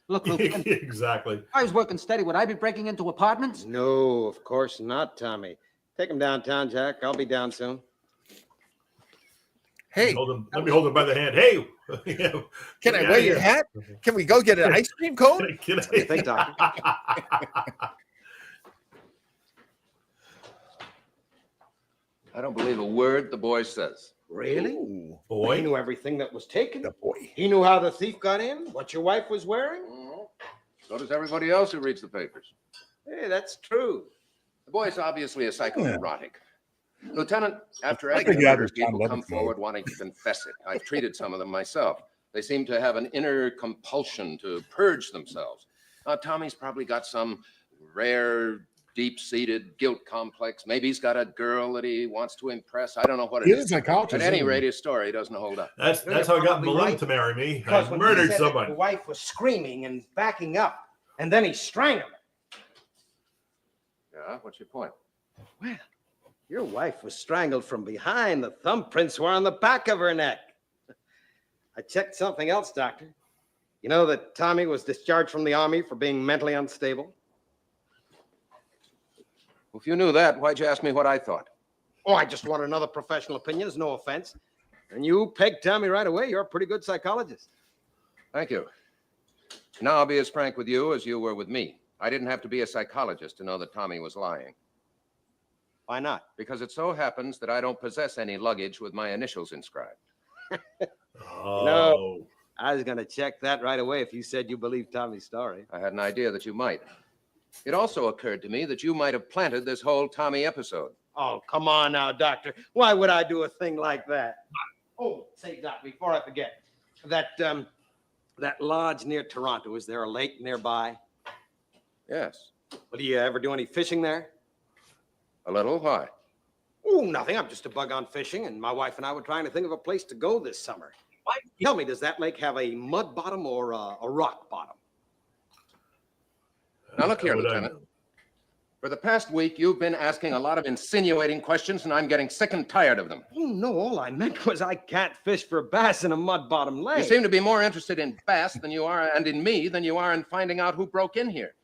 Look, Lieutenant, Exactly. I was working steady. Would I be breaking into apartments? No, of course not, Tommy. Take him downtown, Jack. I'll be down soon. Hey, Let me hold him by the hand. Hey, can I wear your hat? Can we go get an ice cream cone? Can What do you think, Doctor? I don't believe a word the boy says. Really? Ooh, boy. He knew everything that was taken. the boy. He knew how the thief got in, what your wife was wearing. So does everybody else who reads the papers. Hey, that's true. The boy's obviously a psychoneurotic. Lieutenant, after I every think you murder, understand people come Levitt's mode. forward wanting to confess it. I've treated some of them myself. They seem to have an inner compulsion to purge themselves. Tommy's probably got some rare, deep-seated guilt complex. Maybe he's got a girl that he wants to impress. I don't know what it He is is. a psychologist. At any isn't he? rate, his story doesn't hold up. That's You're how I got probably Malone right. to marry me. Because I when murdered he said that someone. the wife was screaming and backing up, and then he strangled her. Yeah, what's your point? Well, your wife was strangled from behind. The thumbprints were on the back of her neck. I checked something else, Doctor. You know that Tommy was discharged from the Army for being mentally unstable? If you knew that, why'd you ask me what I thought? Oh, I just want another professional opinion. There's no offense. And you pegged Tommy right away. You're a pretty good psychologist. Thank you. Now I'll be as frank with you as you were with me. I didn't have to be a psychologist to know that Tommy was lying. Why not? Because it so happens that I don't possess any luggage with my initials inscribed. Oh. No. I was going to check that right away if you said you believed Tommy's story. I had an idea that you might. It also occurred to me that you might have planted this whole Tommy episode. Oh, come on now, Doctor. Why would I do a thing like that? Oh, say, Doc, before I forget, that lodge near Toronto, is there a lake nearby? Yes. Will you ever do any fishing there? A little? Why? Oh, nothing. I'm just a bug on fishing, and my wife and I were trying to think of a place to go this summer. Tell me, does that lake have a mud bottom or a rock bottom? Now look here, Lieutenant. For the past week, you've been asking a lot of insinuating questions, and I'm getting sick and tired of them. Oh, no, all I meant was I can't fish for bass in a mud bottom lake. You seem to be more interested in bass than you are, and in me, than you are in finding out who broke in here.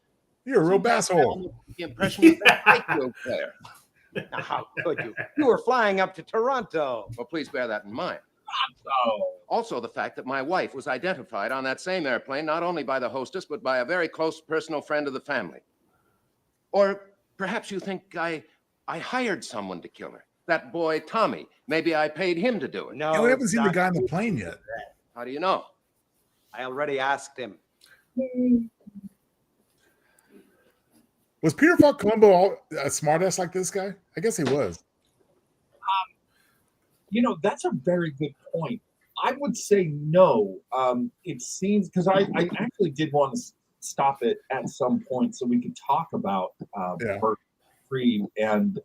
You're a real bass hole. The impression you fake there. Now, how could you? You were flying up to Toronto. Well, please bear that in mind. Also, the fact that my wife was identified on that same airplane, not only by the hostess, but by a very close personal friend of the family. Or perhaps you think I hired someone to kill her. That boy, Tommy. Maybe I paid him to do it. No, Yeah, we haven't seen the guy on the plane yet. How do you know? I already asked him. Was Peter Falk Columbo a smartass like this guy? I guess he was. That's a very good point. I would say no. It seems because I actually did want to stop it at some point so we could talk about Bert Freed and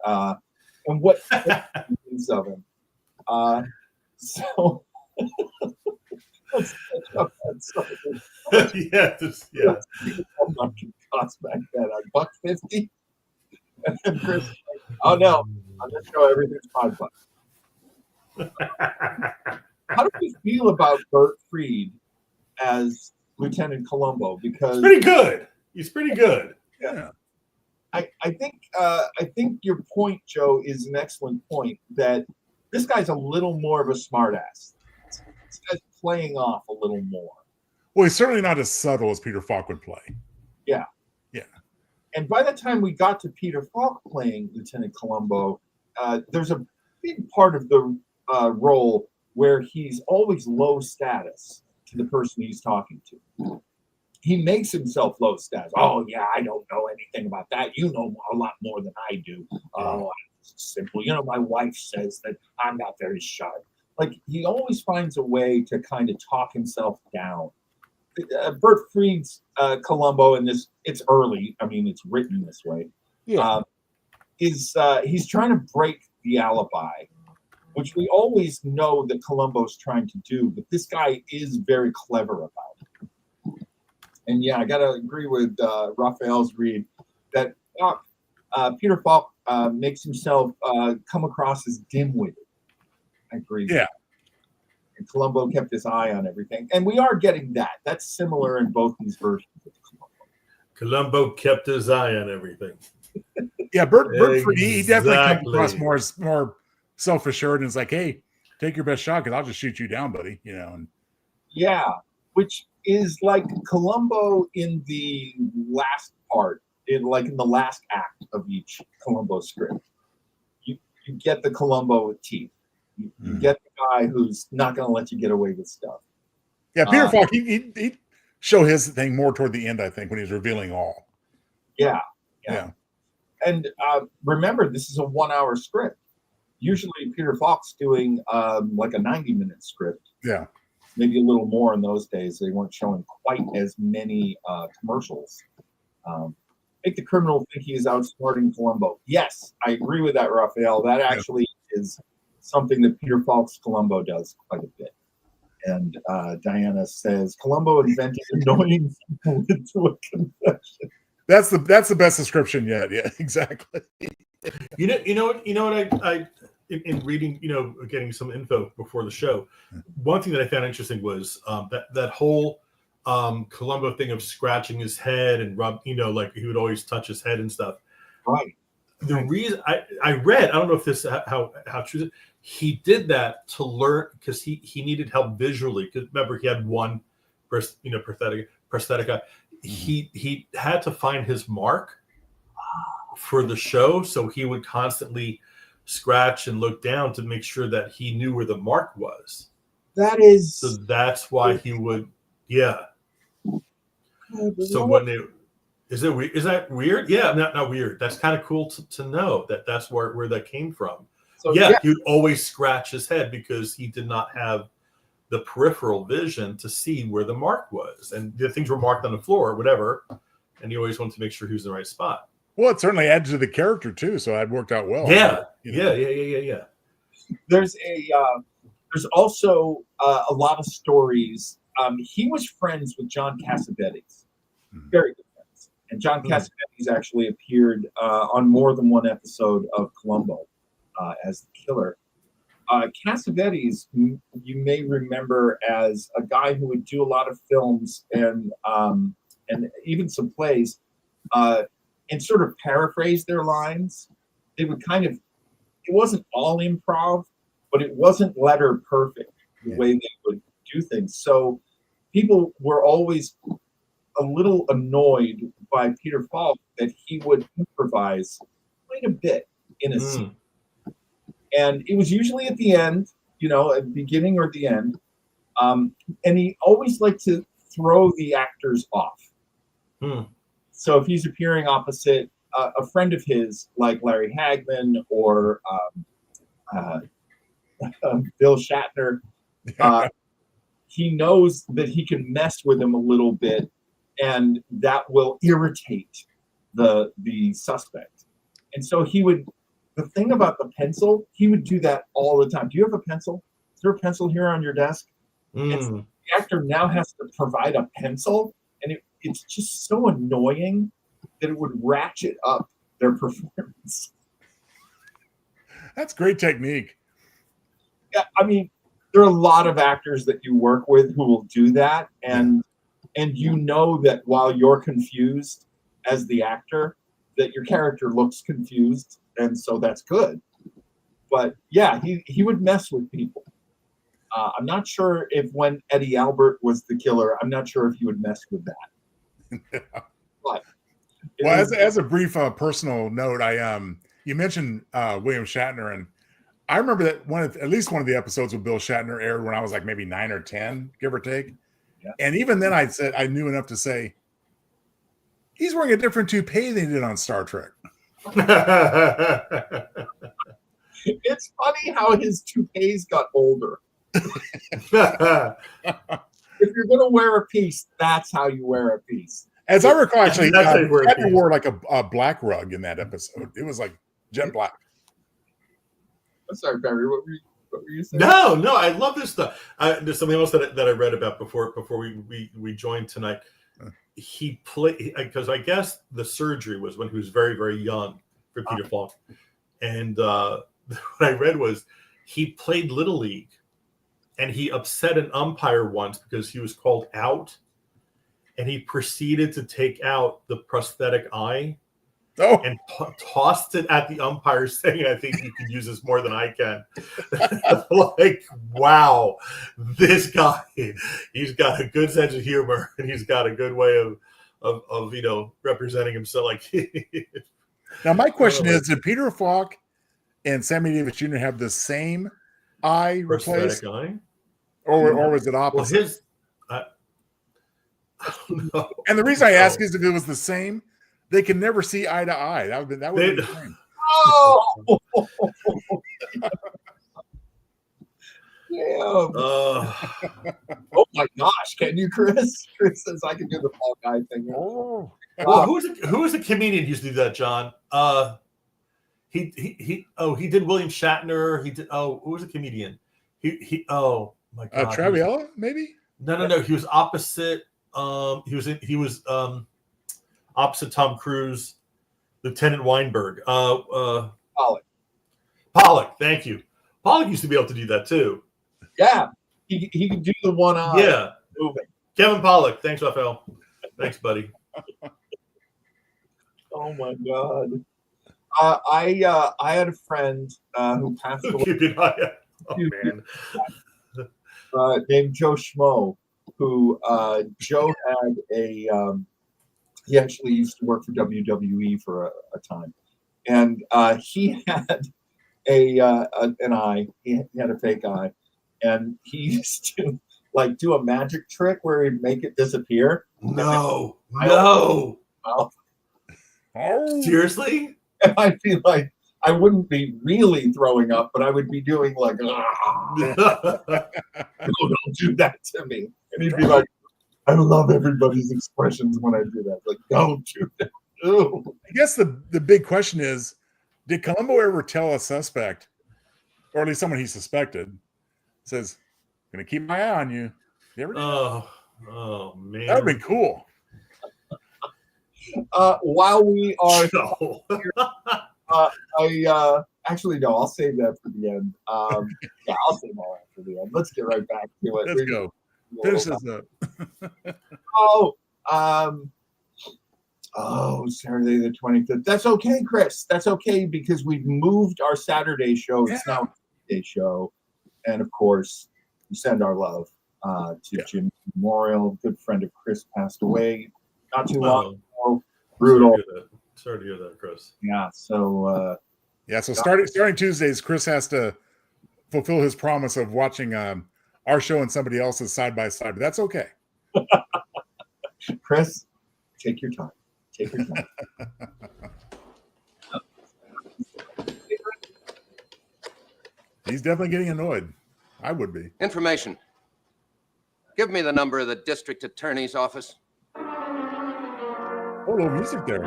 what thinks of him. So let's catch up on something. Yes. Cost back then, $1.50, and then Chris, oh no, on this show everything's $5. How do you feel about Bert Freed as Lieutenant Columbo? Because pretty good. He's pretty good. Yeah. I think your point, Joe, is an excellent point. That this guy's a little more of a smartass. This guy's playing off a little more. Well, he's certainly not as subtle as Peter Falk would play. Yeah. Yeah. And by the time we got to Peter Falk playing Lieutenant Columbo, there's a big part of the role where he's always low status to the person he's talking to. He makes himself low status. Oh, yeah, I don't know anything about that. You know a lot more than I do. Oh, it's simple. You know, my wife says that I'm not very sharp. Like, he always finds a way to kind of talk himself down. Bert Fried's Columbo in this, it's early, I mean, it's written this way, he's trying to break the alibi, which we always know that Columbo's trying to do, but this guy is very clever about it. And yeah, I got to agree with Raphael's read that Peter Falk makes himself come across as dim-witted. I agree. Yeah. And Columbo kept his eye on everything. And we are getting that. That's similar in both these versions of Columbo kept his eye on everything. Yeah, Bert Fried, he definitely comes across more self-assured and is like, hey, take your best shot because I'll just shoot you down, buddy. You know. And yeah, which is like Columbo in the last part, in the last act of each Columbo script. You get the Columbo with teeth. You get the guy who's not going to let you get away with stuff. Yeah, Peter Falk, he show his thing more toward the end, I think, when he's revealing all. Yeah. And remember, this is a 1-hour script. Usually Peter Falk's doing like a 90-minute script. Yeah. Maybe a little more in those days. They weren't showing quite as many commercials. Make the criminal think he is outsmarting Columbo. Yes, I agree with that, Raphael. That actually is something that Peter Falk's Columbo does quite a bit. And Diana says Columbo invented annoying people into a confession. That's the best description yet. Yeah, exactly. You know what I in reading, getting some info before the show, one thing that I found interesting was that whole Columbo thing of scratching his head and rub, like he would always touch his head and stuff. Right. The reason I read, I don't know if this how true it is, he did that to learn because he needed help visually. Because remember, he had one prosthetic eye. He had to find his mark for the show, so he would constantly scratch and look down to make sure that he knew where the mark was. That is so that's why he would So when they is that weird? Yeah, not weird. That's kind of cool to know that's where that came from. So he would always scratch his head because he did not have the peripheral vision to see where the mark was, and the things were marked on the floor or whatever, and he always wanted to make sure he was in the right spot. Well, it certainly adds to the character too, so that worked out well. Yeah, yeah. There's also a lot of stories. He was friends with John Cassavetes, very good friends, and John Cassavetes actually appeared on more than one episode of Columbo as the killer. Cassavetes, you may remember as a guy who would do a lot of films and even some plays, and sort of paraphrase their lines. They would it wasn't all improv, but it wasn't letter perfect the way they would do things. So people were always a little annoyed by Peter Falk that he would improvise quite a bit in a scene. And it was usually at the end, at the beginning or at the end. And he always liked to throw the actors off. So if he's appearing opposite a friend of his, like Larry Hagman or Bill Shatner, he knows that he can mess with him a little bit, and that will irritate the suspect. And so he would. The thing about the pencil, he would do that all the time. Do you have a pencil? Is there a pencil here on your desk? The actor now has to provide a pencil, and it's just so annoying that it would ratchet up their performance. That's great technique. Yeah, I mean, there are a lot of actors that you work with who will do that, and you know that while you're confused as the actor, that your character looks confused, and so that's good. But yeah, he would mess with people. I'm not sure if when Eddie Albert was the killer, I'm not sure if he would mess with that. But Well, as a brief personal note, you mentioned William Shatner, and I remember that at least one of the episodes with Bill Shatner aired when I was like maybe 9 or 10, give or take. Yeah. And even then, I knew enough to say he's wearing a different toupee than he did on Star Trek. It's funny how his toupees got older. If you're going to wear a piece, that's how you wear a piece. As I recall, actually, Shatner wore like a black rug in that episode. It was like jet black. I'm sorry, Barry. What were you saying? No, I love this stuff. There's something else that I read about before we joined tonight. He played because I guess the surgery was when he was very, very young for Peter Falk, and what I read was he played Little League, and he upset an umpire once because he was called out, and he proceeded to take out the prosthetic eye. And tossed it at the umpire, saying, "I think you can use this more than I can." Like, wow, this guy, he's got a good sense of humor, and he's got a good way of representing himself. Like, now, my question is: did Peter Falk and Sammy Davis Jr. have the same eye replaced, eye? or was it opposite? Well, I don't know. And the reason I ask is if it was the same. They can never see eye to eye. That would be the same. Oh! Damn. Oh my gosh! Can you, Chris? Chris says I can do the Falk eye thing. Oh. Well, who was a comedian who used to do that, John? He did William Shatner. He did. Oh, who was a comedian? He. Oh my God. Traviella, maybe? No. He was opposite. He was opposite Tom Cruise, Lieutenant Weinberg. Pollock. Pollock, thank you. Pollock used to be able to do that too. Yeah, he could do the one eye. Yeah, moving. Kevin Pollock. Thanks, Raphael. Thanks, buddy. Oh my God. I had a friend who passed away. Oh man. Named Joe Schmo, who Joe had a. He actually used to work for WWE for a time, and he had an eye. He had a fake eye, and he used to like do a magic trick where he'd make it disappear. No. Seriously? And I'd be like, I wouldn't be really throwing up, but I would be doing like, no, don't do that to me. And he'd be like, I love everybody's expressions when I do that. Like, don't do that. Ew. I guess the big question is, did Columbo ever tell a suspect, or at least someone he suspected, says, I'm going to keep my eye on you? You ever do that? Oh, man. That would have been cool. While we are actually, no, I'll save that for the end. Yeah, I'll save all that for the end. Let's get right back to it. Let's go. Finish this up. Saturday the 25th. That's okay, Chris. That's okay because we've moved our Saturday show. It's now a Saturday show. And of course, we send our love to Jim Memorial. Good friend of Chris passed away not too long ago. Brutal. Sorry to hear that, Chris. Yeah. So so starting Tuesdays, Chris has to fulfill his promise of watching our show and somebody else's side by side, but that's okay. Chris, take your time. Take your time. He's definitely getting annoyed. I would be. Information. Give me the number of the district attorney's office. Oh, little music there.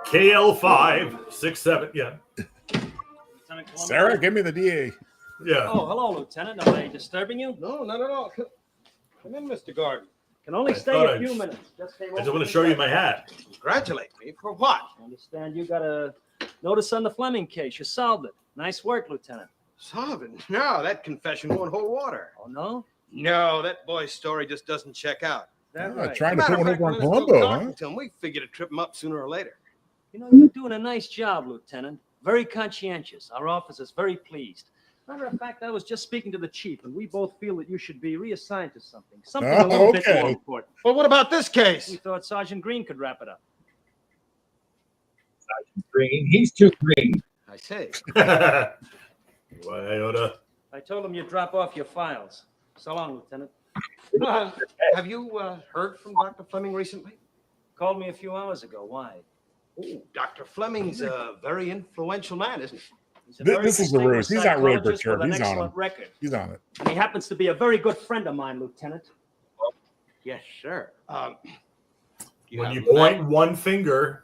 KL567. Yeah. Sarah, give me the DA. Yeah. Oh, hello, Lieutenant. Am I disturbing you? No, not at all. Come in, Mr. Gordon. Can only stay a few minutes. I just want to show you my hat. Congratulate me for what? I understand you got a notice on the Fleming case. You solved it. Nice work, Lieutenant. Solved it? No, that confession won't hold water. Oh, no? No, that boy's story just doesn't check out. That right? Trying to put one over on Columbo, huh? We figure to trip him up sooner or later. You know, you're doing a nice job, Lieutenant. Very conscientious. Our office is very pleased. Matter of fact, I was just speaking to the chief, and we both feel that you should be reassigned to something. Something a little bit more important. Well, what about this case? We thought Sergeant Green could wrap it up. Sergeant Green, he's too green. I say. Iota. I told him you'd drop off your files. So long, Lieutenant. Have you heard from Dr. Fleming recently? Called me a few hours ago. Why? Oh, Dr. Fleming's a very influential man, isn't he? This is the ruse. He's not really psychologist perturbed. with an He's on excellent it. record. He's on it. And he happens to be a very good friend of mine, Lieutenant. Yes, sir. When you point one finger,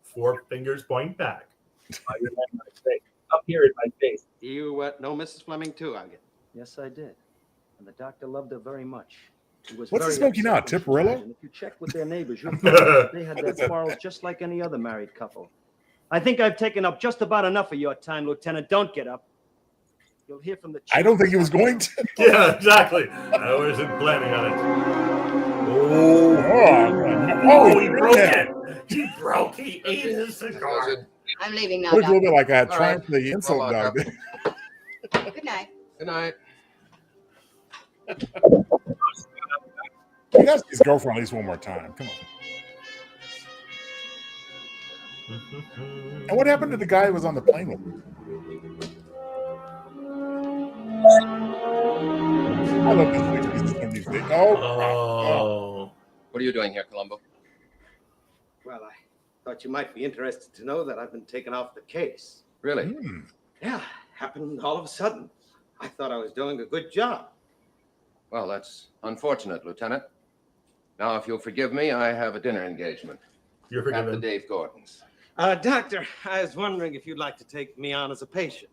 4 fingers point back. Up here in my face. You know Mrs. Fleming too, I get. Yes, I did. And the doctor loved her very much. He was What's he very smoking now? upset when she Tipperillo? died, and if you check with their neighbors, you'll find that they had their quarrels just like any other married couple. I think I've taken up just about enough of your time, Lieutenant. Don't get up. You'll hear from the chief. I don't think he was going to. Yeah, exactly. I wasn't planning on it. Oh, he broke it. He broke. He ate his cigar. I'm leaving now. Looks a little bit Doctor. like I had All tried right. the insult dog. Good night. Good night. He has his girlfriend at least one more time. Come on. And what happened to the guy who was on the plane with him? I love these things. Oh. What are you doing here, Columbo? Well, I thought you might be interested to know that I've been taken off the case. Really? Yeah, happened all of a sudden. I thought I was doing a good job. Well, that's unfortunate, Lieutenant. Now, if you'll forgive me, I have a dinner engagement. You're At the forgiven. Dave Gordons. Doctor, I was wondering if you'd like to take me on as a patient.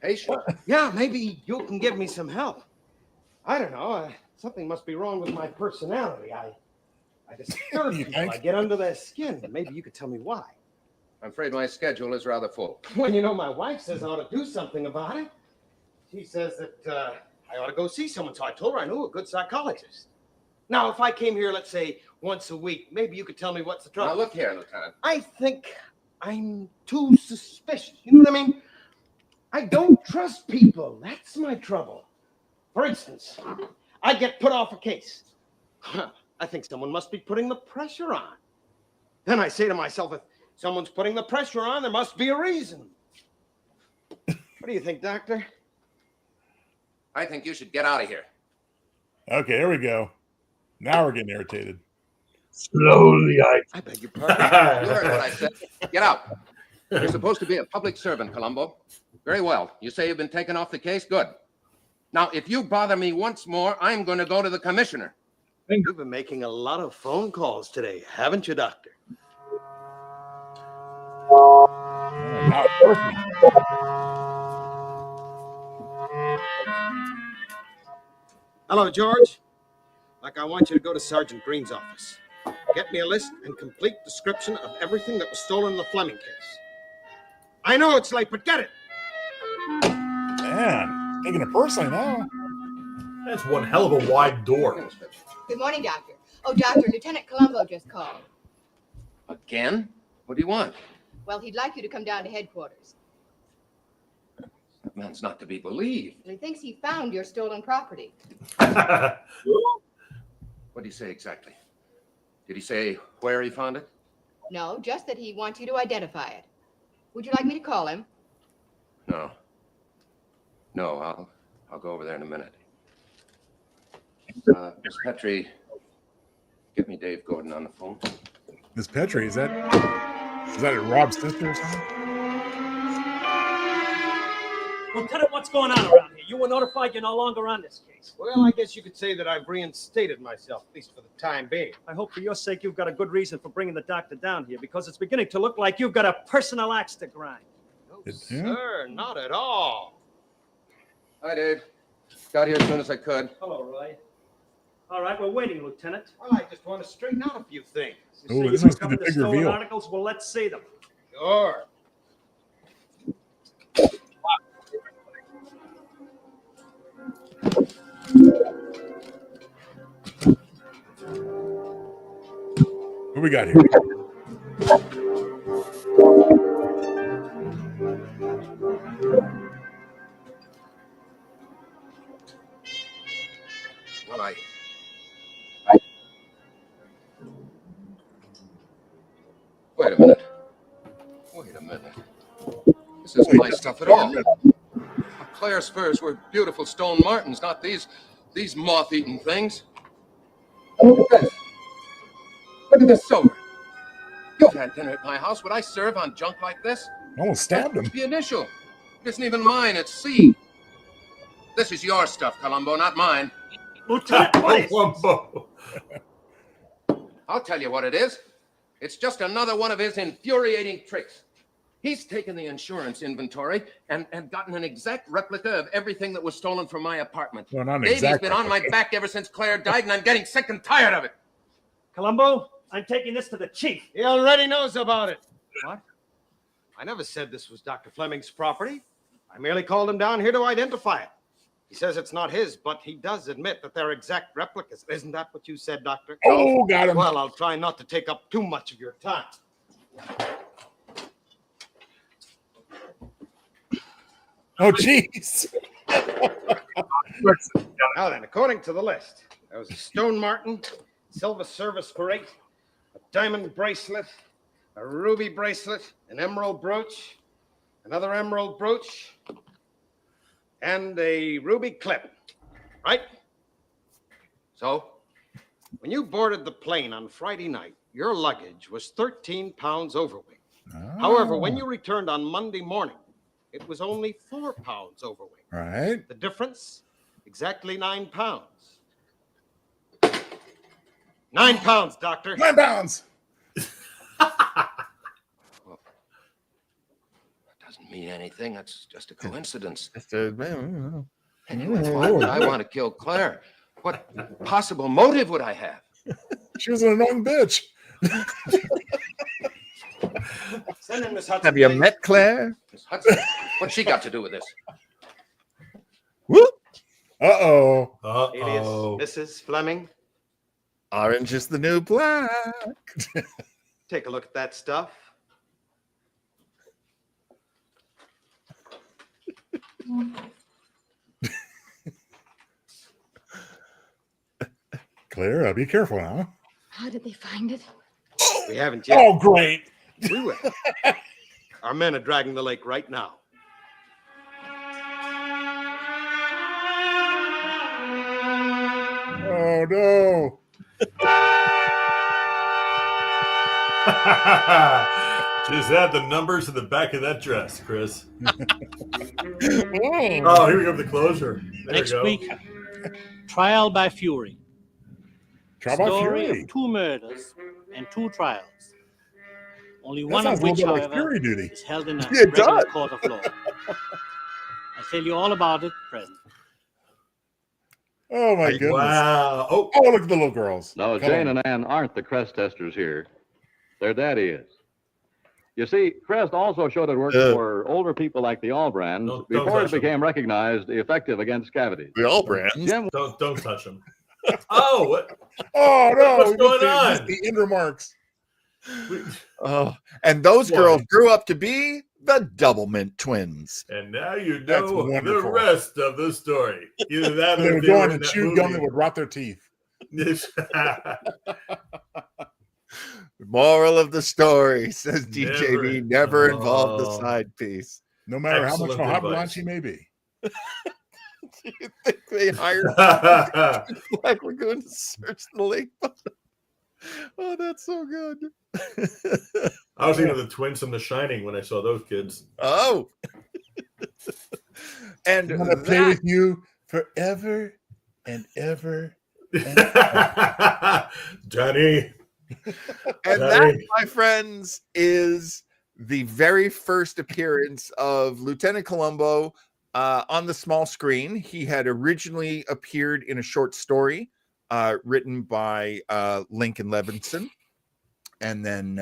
Patient? Yeah, maybe you can give me some help. I don't know. Something must be wrong with my personality. I disturb people. I get under their skin. Maybe you could tell me why. I'm afraid my schedule is rather full. Well, you know, my wife says I ought to do something about it. She says that I ought to go see someone. So I told her I knew a good psychologist. Now, if I came here, let's say, once a week, maybe you could tell me what's the trouble. Now, look here, Lieutenant. I think I'm too suspicious. You know what I mean? I don't trust people. That's my trouble. For instance, I get put off a case. I think someone must be putting the pressure on. Then I say to myself, if someone's putting the pressure on, there must be a reason. What do you think, Doctor? I think you should get out of here. Okay, here we go. Now we're getting irritated. Slowly, I beg your pardon. You heard what I said. Get out. You're supposed to be a public servant, Columbo. Very well. You say you've been taken off the case? Good. Now, if you bother me once more, I'm going to go to the commissioner. You've been making a lot of phone calls today, haven't you, Doctor? Now it's perfect. Hello, George. Like, I want you to go to Sergeant Green's office. Get me a list and complete description of everything that was stolen in the Fleming case. I know it's late, but get it. Man, taking it personally now. That's one hell of a wide door. Good morning, Doctor. Oh, Doctor, Lieutenant Columbo just called. Again? What do you want? Well, he'd like you to come down to headquarters. That man's not to be believed. He thinks he found your stolen property. What did he say exactly? Did he say where he found it? No, just that he wants you to identify it. Would you like me to call him? No. No, I'll go over there in a minute. Miss Petrie, get me Dave Gordon on the phone. Miss Petrie, is that Rob's sister or something? Lieutenant, what's going on around here? You were notified you're no longer on this case. Well, I guess you could say that I've reinstated myself, at least for the time being. I hope for your sake you've got a good reason for bringing the doctor down here, because it's beginning to look like you've got a personal axe to grind. No, sir, not at all. Hi, Dave. Got here as soon as I could. Hello, Roy. All right, we're waiting, Lieutenant. Well, I just want to straighten out a few things. Oh, You this say must you've be the covered big stolen reveal. articles? Well, let's see them. Sure. What we got here? Wait a minute. This isn't my stuff at all. Claire's furs were beautiful stone martens, not these moth-eaten things. Look at this. Look at this silver. You've had dinner at my house. Would I serve on junk like this? Almost stabbed him. The initial. It isn't even mine. It's C. This is your stuff, Columbo, not mine. Lieutenant Columbo. I'll tell you what it is. It's just another one of his infuriating tricks. He's taken the insurance inventory and gotten an exact replica of everything that was stolen from my apartment. Well, not an Davy's exact been on my back ever since Claire died, and I'm getting sick and tired of it. Columbo, I'm taking this to the chief. He already knows about it. What? I never said this was Dr. Fleming's property. I merely called him down here to identify it. He says it's not his, but he does admit that they're exact replicas. Isn't that what you said, Doctor? Oh, got him. Well, I'll try not to take up too much of your time. Oh, jeez. Now then, according to the list, there was a stone marten, silver service parade, a diamond bracelet, a ruby bracelet, an emerald brooch, another emerald brooch, and a ruby clip, right? So? When you boarded the plane on Friday night, your luggage was 13 pounds overweight. However, when you returned on Monday morning, it was only 4 pounds overweight. Right. The difference? Exactly 9 pounds. 9 pounds, Doctor. 9 pounds. Doesn't mean anything. That's just a coincidence. Anyway, Why would I want to kill Claire? What possible motive would I have? She was an annoying bitch. Send in Miss Hudson. Have you please. met Claire? Miss Hudson? What's she got to do with this? Whoop. Uh-oh. Alias Mrs. Fleming. Orange is the new black. Take a look at that stuff. Claire, be careful now. How did they find it? We haven't yet. Oh, great. We will. Our men are dragging the lake right now. Oh, no. Just add the numbers to the back of that dress, Chris. Oh, here we go with the closure. There Next we go. week, Trial by Fury. Trial by Story Fury. of 2 murders and 2 trials. Only That one of sounds a little which, bit like however, Fury duty. is held in a It regular does. court of law. I'll tell you all about it present. Oh, my goodness. Wow. Oh, look at the little girls. No, Come Jane on. and Ann aren't the crest testers here. Their daddy is. You see, Crest also showed it worked for older people like the Allbrands Don't before it touch 'em. became recognized effective against cavities. The Allbrands. Jim, Don't touch him. Oh, what? Oh, no. What's we going missed on? The Indra marks. Oh, and those Why? girls grew up to be the Doublemint twins. And now you That's know the wonderful. rest of the story. Either that They or would they go were on in and that chew gum that movie. would rot their teeth. The moral of the story, says DJB, never involve the Oh. side piece. No matter how much Excellent Mojave advice. Blanche he may be. Do you think they hired Black Lagoon to search the lake? Oh, that's so good. I was thinking of the twins from The Shining when I saw those kids. Oh. And I'm going to play that- with you forever and ever. Johnny. And that, my friends, is the very first appearance of Lieutenant Columbo on the small screen. He had originally appeared in a short story written by Lincoln Levinson. And then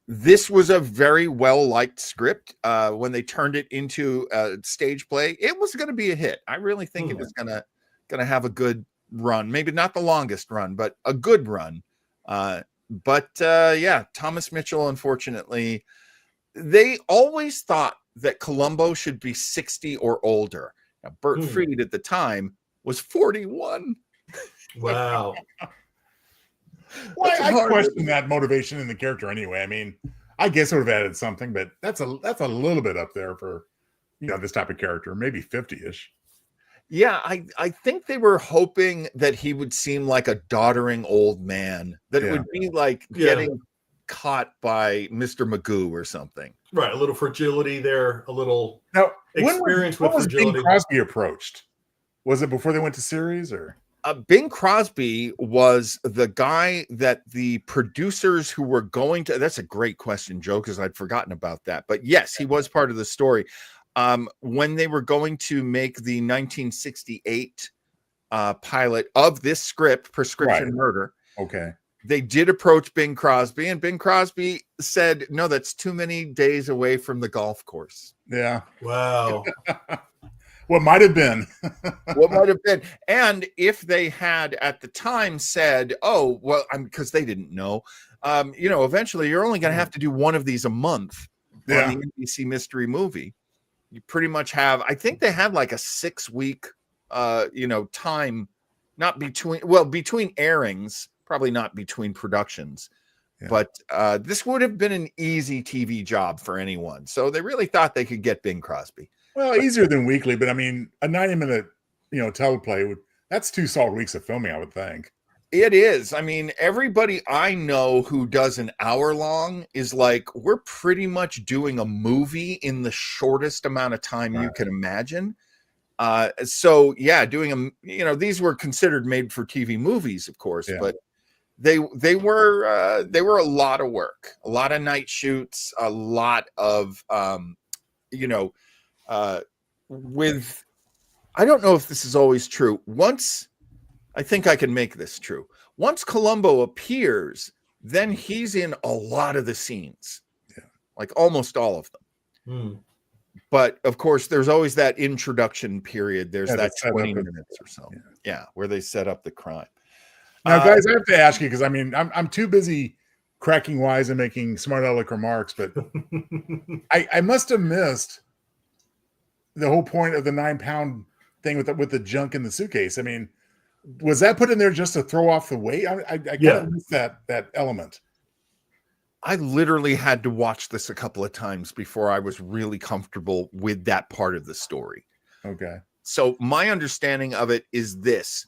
this was a very well-liked script. When they turned it into a stage play, it was going to be a hit. I really think it was going to have a good run. Maybe not the longest run, but a good run. Yeah, Thomas Mitchell, unfortunately, they always thought that Columbo should be 60 or older. Now, Bert Freed at the time was 41. Wow. Well, I question that motivation in the character anyway. I mean, I guess it would have added something, but that's a little bit up there for this type of character, maybe 50-ish. Yeah, I think they were hoping that he would seem like a doddering old man, that it would be like getting caught by Mr. Magoo or something. Right, a little fragility there, a little experience when with was fragility. Bing Crosby approached? Was it before they went to series or? Bing Crosby was the guy that the producers who were going to. That's a great question, Joe, because I'd forgotten about that. But yes, he was part of the story. When they were going to make the 1968 pilot of this script, Prescription Murder, they did approach Bing Crosby, and Bing Crosby said, "No, that's too many days away from the golf course." Yeah. Wow. What might have been. What might have been. And if they had at the time said, "Oh, well," because they didn't know, eventually you're only going to have to do one of these a month on the NBC Mystery Movie. You pretty much have, I think they had like a 6-week, time, not between airings, probably not between productions, but this would have been an easy TV job for anyone. So they really thought they could get Bing Crosby. Well, easier than weekly, but I mean, a 90-minute, teleplay that's 2 solid weeks of filming, I would think. It is. I mean, everybody I know who does an hour long is like, we're pretty much doing a movie in the shortest amount of time you can imagine. So yeah, doing these were considered made for TV movies, of course, but they were a lot of work, a lot of night shoots, a lot of with, I don't know if this is always true. I think I can make this true. Once Columbo appears, then he's in a lot of the scenes, like almost all of them. But of course, there's always that introduction period. There's that 20 minutes or so, where they set up the crime. Now, guys, I have to ask you because I mean, I'm too busy cracking wise and making smart aleck remarks, but I must have missed the whole point of the 9-pound thing with the junk in the suitcase. I mean, was that put in there just to throw off the weight? I kind of missed that element. I literally had to watch this a couple of times before I was really comfortable with that part of the story. Okay. So my understanding of it is this.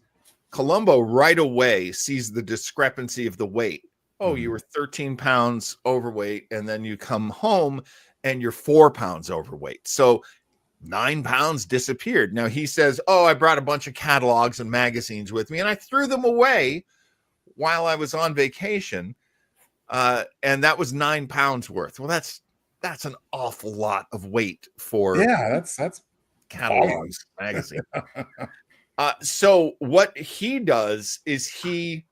Columbo right away sees the discrepancy of the weight. Oh, you were 13 pounds overweight, and then you come home and you're 4 pounds overweight. So 9 pounds disappeared. Now he says, "Oh, I brought a bunch of catalogs and magazines with me, and I threw them away while I was on vacation. And that was 9 pounds worth." Well, that's an awful lot of weight for that's catalogs, magazine. So what he does is he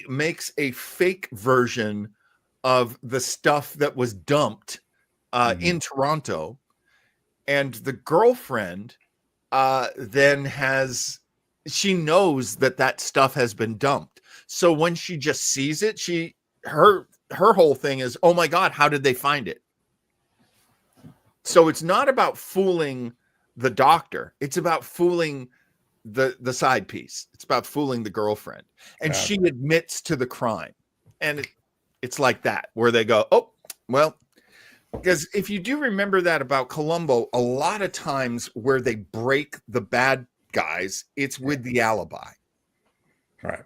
makes a fake version of the stuff that was dumped in Toronto. And the girlfriend then she knows that stuff has been dumped. So when she just sees it, her whole thing is, "Oh my God, how did they find it?" So it's not about fooling the doctor. It's about fooling the side piece. It's about fooling the girlfriend. And she admits to the crime. And it's like that, where they go, "Oh, well," because if you do remember that about Columbo, a lot of times where they break the bad guys, it's with the alibi. Right.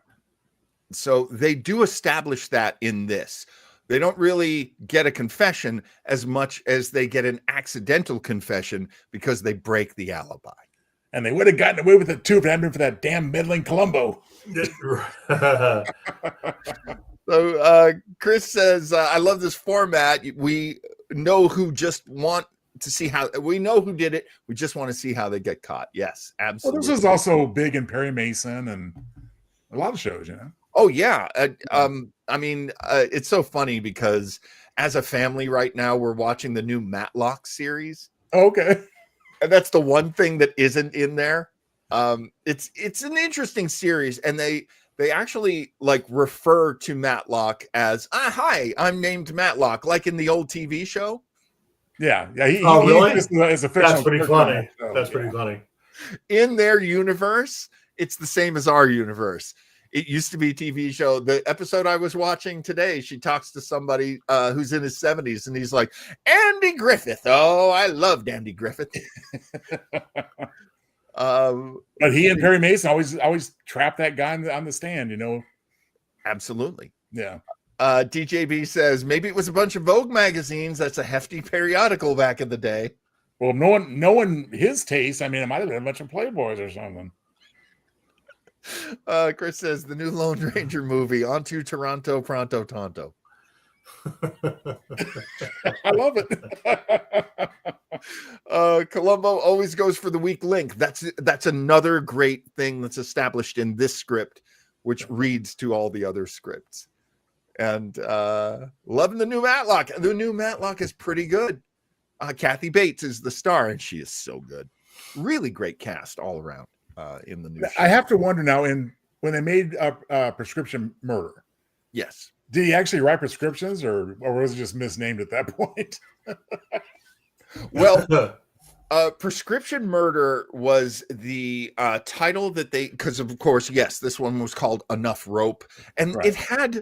So they do establish that in this. They don't really get a confession as much as they get an accidental confession because they break the alibi. And they would have gotten away with it too if it hadn't been for that damn meddling Columbo. So Chris says, "I love this format. We know who just want to see how we know who did it. We just want to see how they get caught." Yes, absolutely. Well, this is also big in Perry Mason and a lot of shows, Oh yeah. I mean, it's so funny because as a family right now, we're watching the new Matlock series. Okay. And that's the one thing that isn't in there. It's an interesting series, and they actually like refer to Matlock as, "Hi, I'm named Matlock," like in the old TV show. Yeah. Really? Is a That's pretty funny. That's pretty funny. In their universe, it's the same as our universe. It used to be a TV show. The episode I was watching today, she talks to somebody who's in his 70s, and he's like, Andy Griffith. Oh, I loved Andy Griffith. But he and Perry Mason always trap that guy on the stand, you know. Absolutely. Yeah. DJB says maybe it was a bunch of Vogue magazines. That's a hefty periodical back in the day. Well, knowing his taste, I mean, it might have been a bunch of Playboys or something. Chris says the new Lone Ranger movie, On to Toronto, Pronto Tonto. I love it. Columbo always goes for the weak link. That's another great thing that's established in this script, which reads to all the other scripts. And loving the new Matlock. The new Matlock is pretty good. Kathy Bates is the star, and she is so good. Really great cast all around in the new show. I have to wonder now, when they made Prescription Murder. Yes. Did he actually write prescriptions, or was it just misnamed at that point? Well, Prescription Murder was the title that they, because of course, yes, this one was called Enough Rope, and it had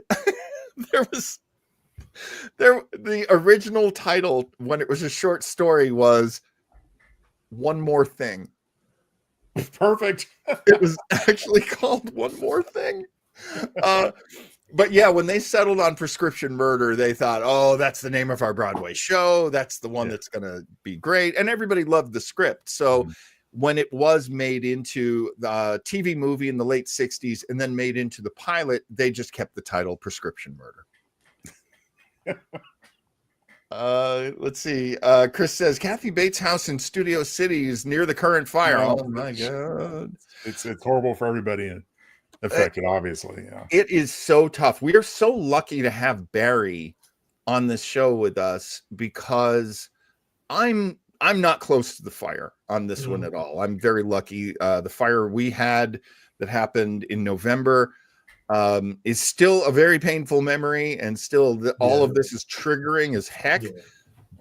the original title when it was a short story was One More Thing. Perfect. It was actually called One More Thing. But yeah, when they settled on Prescription Murder, they thought, oh, that's the name of our Broadway show. That's the one that's going to be great. And everybody loved the script. So when it was made into the TV movie in the late 60s and then made into the pilot, they just kept the title Prescription Murder. Let's see. Chris says Kathy Bates' house in Studio City is near the current fire. Oh my God. It's horrible for everybody affected, obviously. Yeah. It is so tough. We are so lucky to have Barry on this show with us because I'm not close to the fire on this one at all. I'm very lucky. The fire we had that happened in November is still a very painful memory, and still all of this is triggering as heck.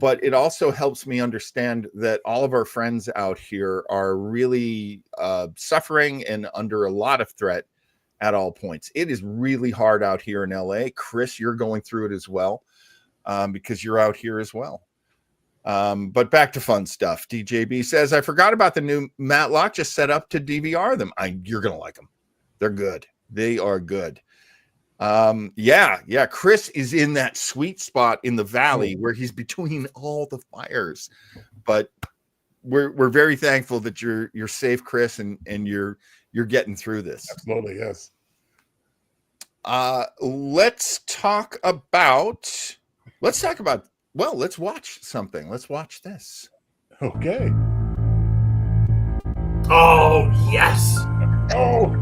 But it also helps me understand that all of our friends out here are really suffering and under a lot of threat at all points. It is really hard out here in LA. Chris, you're going through it as well because you're out here as well. But back to fun stuff. DJB says, I forgot about the new Matlock. Just set up to DVR them. You're going to like them. They're good. They are good. Yeah. Chris is in that sweet spot in the valley where he's between all the fires. But we're very thankful that you're safe, Chris, and you're getting through this. Absolutely, yes. Let's talk about. Well, let's watch something. Let's watch this. Okay. Oh yes. Oh,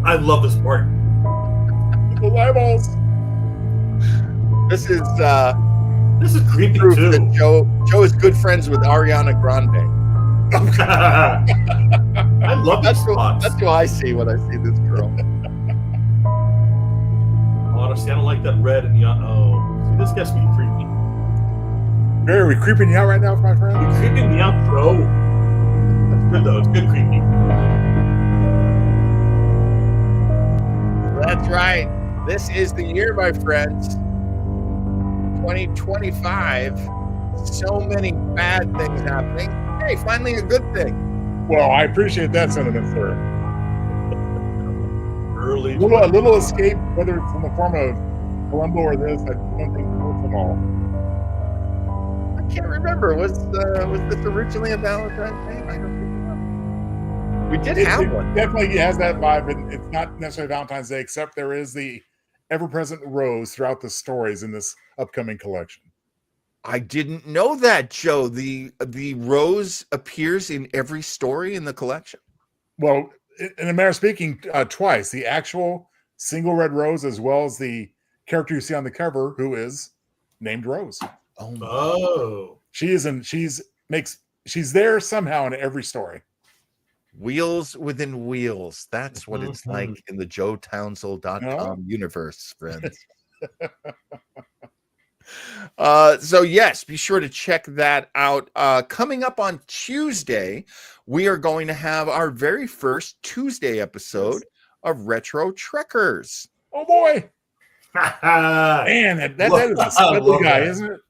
I love this part. The eyeballs. This is creepy proof too. That Joe is good friends with Ariana Grande. I love these spots. That's who I see when I see this girl. Honestly, I don't like that red and young. Oh, see, this gets me creepy. Are we creeping you out right now, my friend? You're creeping me out, bro. That's good though. It's good creepy. That's right. This is the year, my friends. 2025. So many bad things happening. Hey, finally a good thing. Well, I appreciate that sentiment, sir. Early. A little escape, whether it's in the form of Columbo or this, I don't think worth them all. I can't remember. Was this originally a Valentine's Day? I don't think so. We did have one. Definitely has that vibe, and it's not necessarily Valentine's Day, except there is the ever-present rose throughout the stories in this upcoming collection. I didn't know that, Joe. The rose appears in every story in the collection. Well, in a manner of speaking, twice. The actual single red rose, as well as the character you see on the cover, who is named Rose. Oh. She's there somehow in every story. Wheels within wheels. That's what it's like in the joetownsel.com universe, friends. So yes, be sure to check that out. Coming up on Tuesday, we are going to have our very first Tuesday episode of Retro Trekkers. Oh boy. Man, that is a smelly guy, isn't it?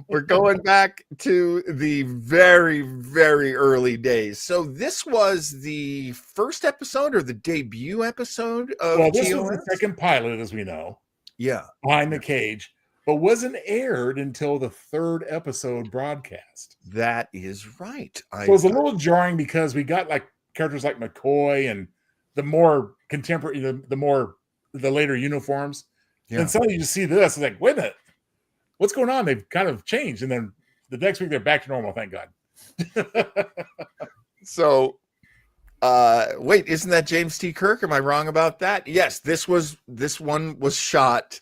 We're going back to the very, very early days. So this was the first episode or the debut episode of this TOS? was the second pilot, as we know. Yeah. Behind the Cage, but wasn't aired until the third episode broadcast. That is right. So it was a little jarring because we got like characters like McCoy and the more contemporary, the later uniforms. Yeah. And suddenly you just see this, it's like, wait a minute, what's going on? They've kind of changed. And then the next week they're back to normal, thank God. So wait, isn't that James T. Kirk? Am I wrong about that? Yes, this one was shot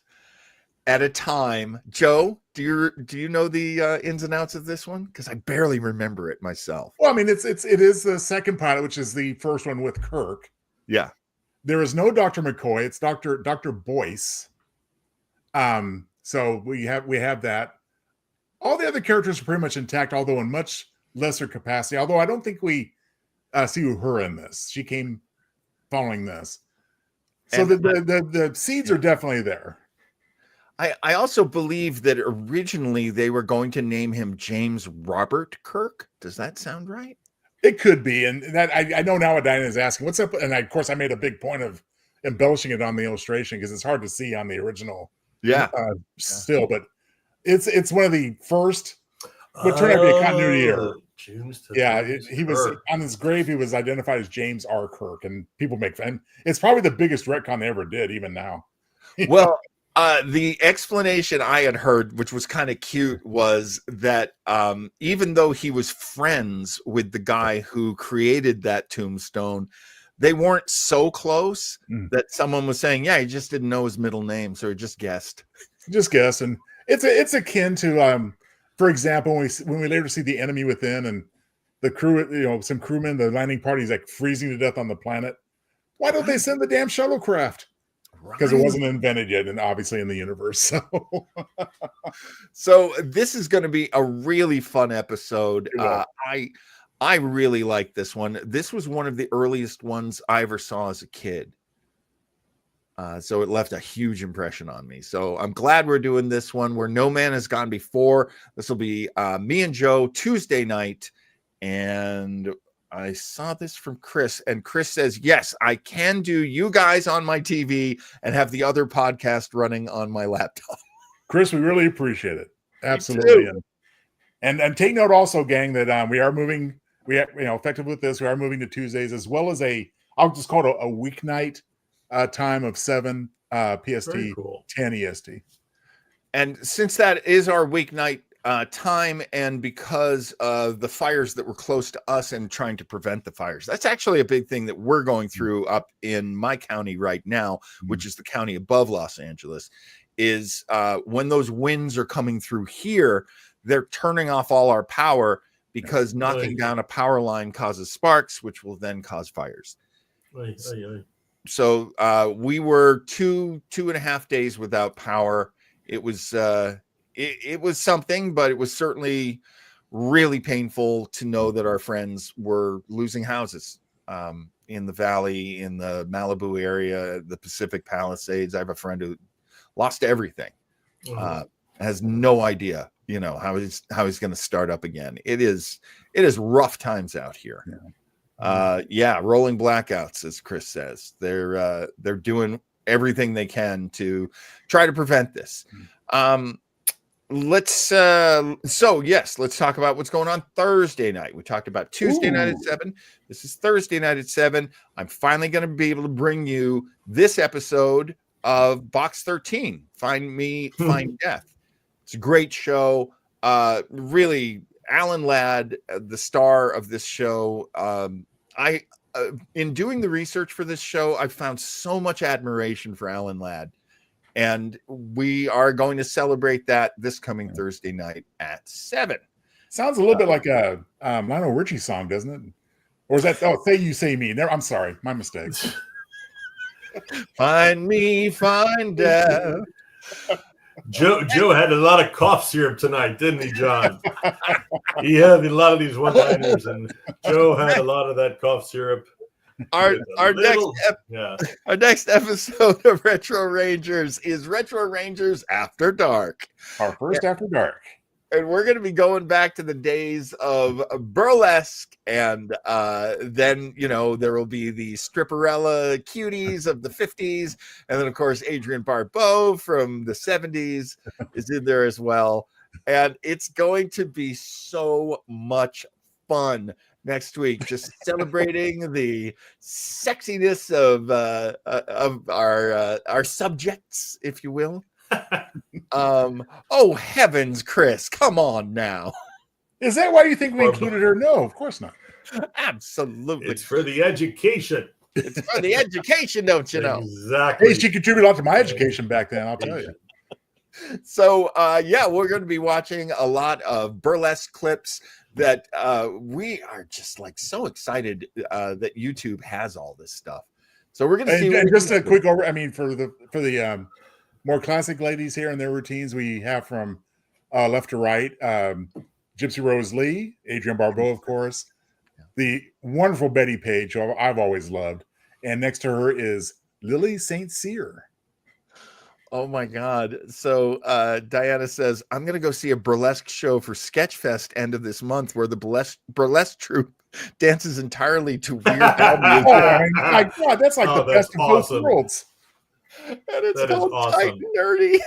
at a time. Joe, do you know the ins and outs of this one? Because I barely remember it myself. Well, I mean, it is the second pilot, which is the first one with Kirk. Yeah. There is no Dr. McCoy, it's Dr. Boyce. So we have that. All the other characters are pretty much intact, although in much lesser capacity. Although I don't think we see her in this. She came following this. So the seeds are definitely there. I also believe that originally they were going to name him James Robert Kirk. Does that sound right? It could be. And that I know now what Diana is asking. What's up? And of course, I made a big point of embellishing it on the illustration because it's hard to see on the original. Yeah. Still, but it's one of the first. What turned out to be a continuity error. He was on his grave. He was identified as James R. Kirk, and people make fun. It's probably the biggest retcon they ever did, even now. Well, the explanation I had heard, which was kind of cute, was that even though he was friends with the guy who created that tombstone, they weren't so close that someone was saying, "Yeah, he just didn't know his middle name, so he just guessed." And it's akin to, for example, when we later see The Enemy Within and the crew, some crewmen, the landing party is like freezing to death on the planet. Why don't they send the damn shuttlecraft? Because it wasn't invented yet, and obviously in the universe. So this is going to be a really fun episode. I really like this one. This was one of the earliest ones I ever saw as a kid. So it left a huge impression on me. So I'm glad we're doing this one where no man has gone before. This will be me and Joe Tuesday night. And I saw this from Chris, and Chris says, yes, I can do you guys on my TV and have the other podcast running on my laptop. Chris, we really appreciate it. Absolutely. And take note also, gang, that we are moving, effective with this, we are moving to Tuesdays as well as I'll just call it a weeknight time of 7 PST, cool. 10 EST. And since that is our weeknight time, and because of the fires that were close to us and trying to prevent the fires, that's actually a big thing that we're going through up in my county right now, which is the county above Los Angeles, is when those winds are coming through here, they're turning off all our power because knocking down a power line causes sparks, which will then cause fires. So we were 2.5 days without power. It was it was something, but it was certainly really painful to know that our friends were losing houses in the valley, in the Malibu area, the Pacific Palisades. I have a friend who lost everything, has no idea, how he's going to start up again. It is rough times out here. Rolling blackouts, as Chris says. They're doing everything they can to try to prevent this. Let's talk about what's going on Thursday night. We talked about Tuesday night at 7. This is Thursday night at 7. I'm finally going to be able to bring you this episode of Box 13, Find Me, Find Death. It's a great show. Really, Alan Ladd, the star of this show. In doing the research for this show, I found so much admiration for Alan Ladd. And we are going to celebrate that this coming Thursday night at 7. Sounds a little bit like a Lionel Richie song, doesn't it? Or is that, Say You, Say Me? I'm sorry, my mistake. Find me, find death. Joe had a lot of cough syrup tonight, didn't he, John? He had a lot of these one-liners, and Joe had a lot of that cough syrup. Our Little- our next episode of Retro Rangers is Retro Rangers After Dark. Our first After Dark. And we're going to be going back to the days of burlesque, and then there will be the stripperella cuties of the 50s, and then of course Adrienne Barbeau from the 70s is in there as well, and it's going to be so much fun next week, just celebrating the sexiness of our subjects, if you will. Oh heavens, Chris, come on now. Is that why you think we included her? No, of course not. Absolutely. It's for the education. It's for the education, don't you know? Exactly. Hey, she contributed a lot to my education back then, I'll tell you. So we're going to be watching a lot of burlesque clips that we are just like so excited that YouTube has all this stuff. So we're going to see. And just a quick over. I mean, for the more classic ladies here and their routines, we have from left to right, Gypsy Rose Lee, Adrienne Barbeau, of course, the wonderful Betty Page, who I've always loved, and next to her is Lily St. Cyr. Oh my God. So Diana says, I'm going to go see a burlesque show for Sketchfest end of this month where the burlesque troupe dances entirely to Weird Al music. Oh my God, that's like the best of both worlds. And it's That is called awesome. Tight and Nerdy.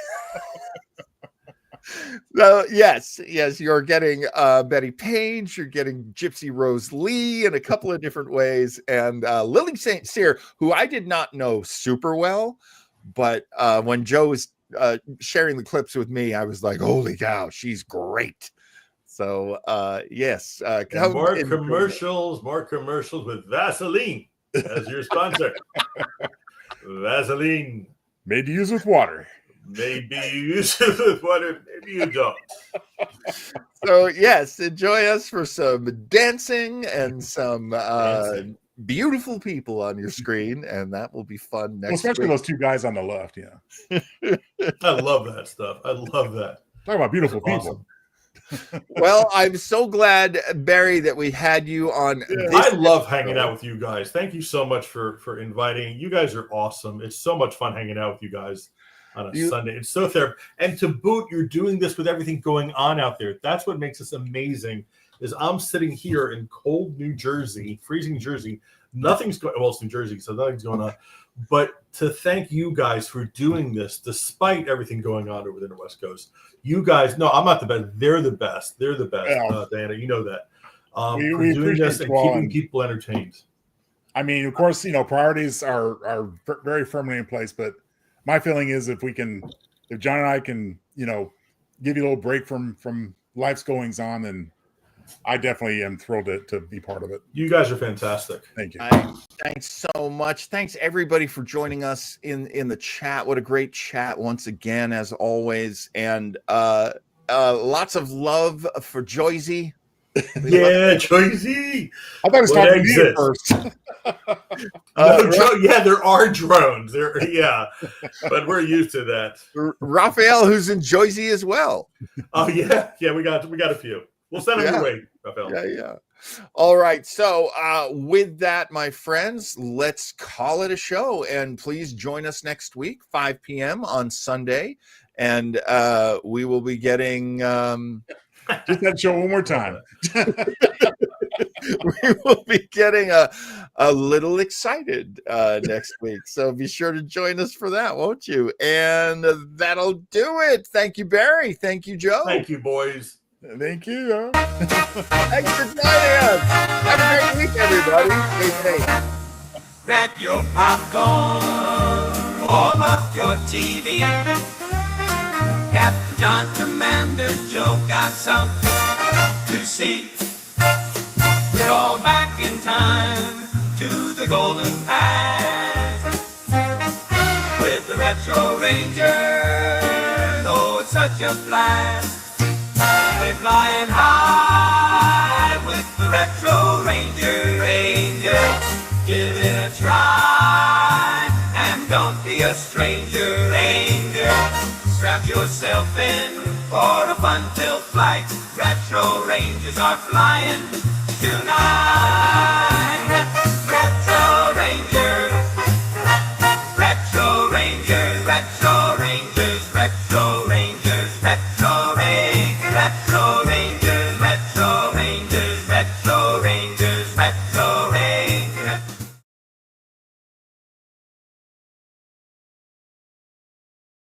So, yes, you're getting Betty Page, you're getting Gypsy Rose Lee in a couple of different ways, and Lily St. Cyr, who I did not know super well, but when Joe was sharing the clips with me, I was like, holy cow, she's great. So, yes. And more commercials with Vaseline as your sponsor. Vaseline. Made to use with water. Maybe you use it with water, maybe you don't. So, yes, enjoy us for some dancing and some beautiful people on your screen, and that will be fun next Especially week. those two guys on the left, yeah. I love that stuff. I love that. Talk about beautiful That's people. Well, I'm so glad, Barry, that we had you on. I love hanging out with you guys. Thank you so much for inviting. You guys are awesome. It's so much fun hanging out with you guys on a Sunday. It's so therapeutic. And to boot, you're doing this with everything going on out there. That's what makes this amazing. Is I'm sitting here in cold New Jersey, freezing Jersey. Nothing's going. Well, it's New Jersey, so nothing's going on. But to thank you guys for doing this, despite everything going on over there in the West Coast. You guys, no, I'm not the best. They're the best. They're the best, Yeah. Diana. You know that. We For doing this appreciate and you all, keeping and- people entertained. I mean, of course, priorities are very firmly in place, but my feeling is if John and I can, give you a little break from life's goings on, then I definitely am thrilled to be part of it. You guys are fantastic. Thank you. Thanks so much. Thanks everybody for joining us in the chat. What a great chat once again, as always. And lots of love for Joyzy. Yeah, Joyzy. I thought it was What talking to you exit? first. Yeah, there are drones. But we're used to that. Raphael, who's in Joyzy as well. Oh yeah, we got a few. We'll send them your way, Raphael. Yeah. All right. So with that, my friends, let's call it a show. And please join us next week, 5 p.m. on Sunday. And we will be getting... Just that show one more time. We will be getting a little excited next week. So be sure to join us for that, won't you? And that'll do it. Thank you, Barry. Thank you, Joe. Thank you, boys. Thank you. Thanks for joining us. Have a great week, everybody. Stay safe. Grab your popcorn, warm up your TV. Captain John, Commander Joe got something to see. We're all back in time to the golden past with the Retro Rangers. Oh, it's such a blast. We're flying high with the Retro Ranger. Give it a try and don't be a stranger, Ranger. Strap yourself in for a fun-filled flight. Retro Rangers are flying tonight. Retro Go Rangers.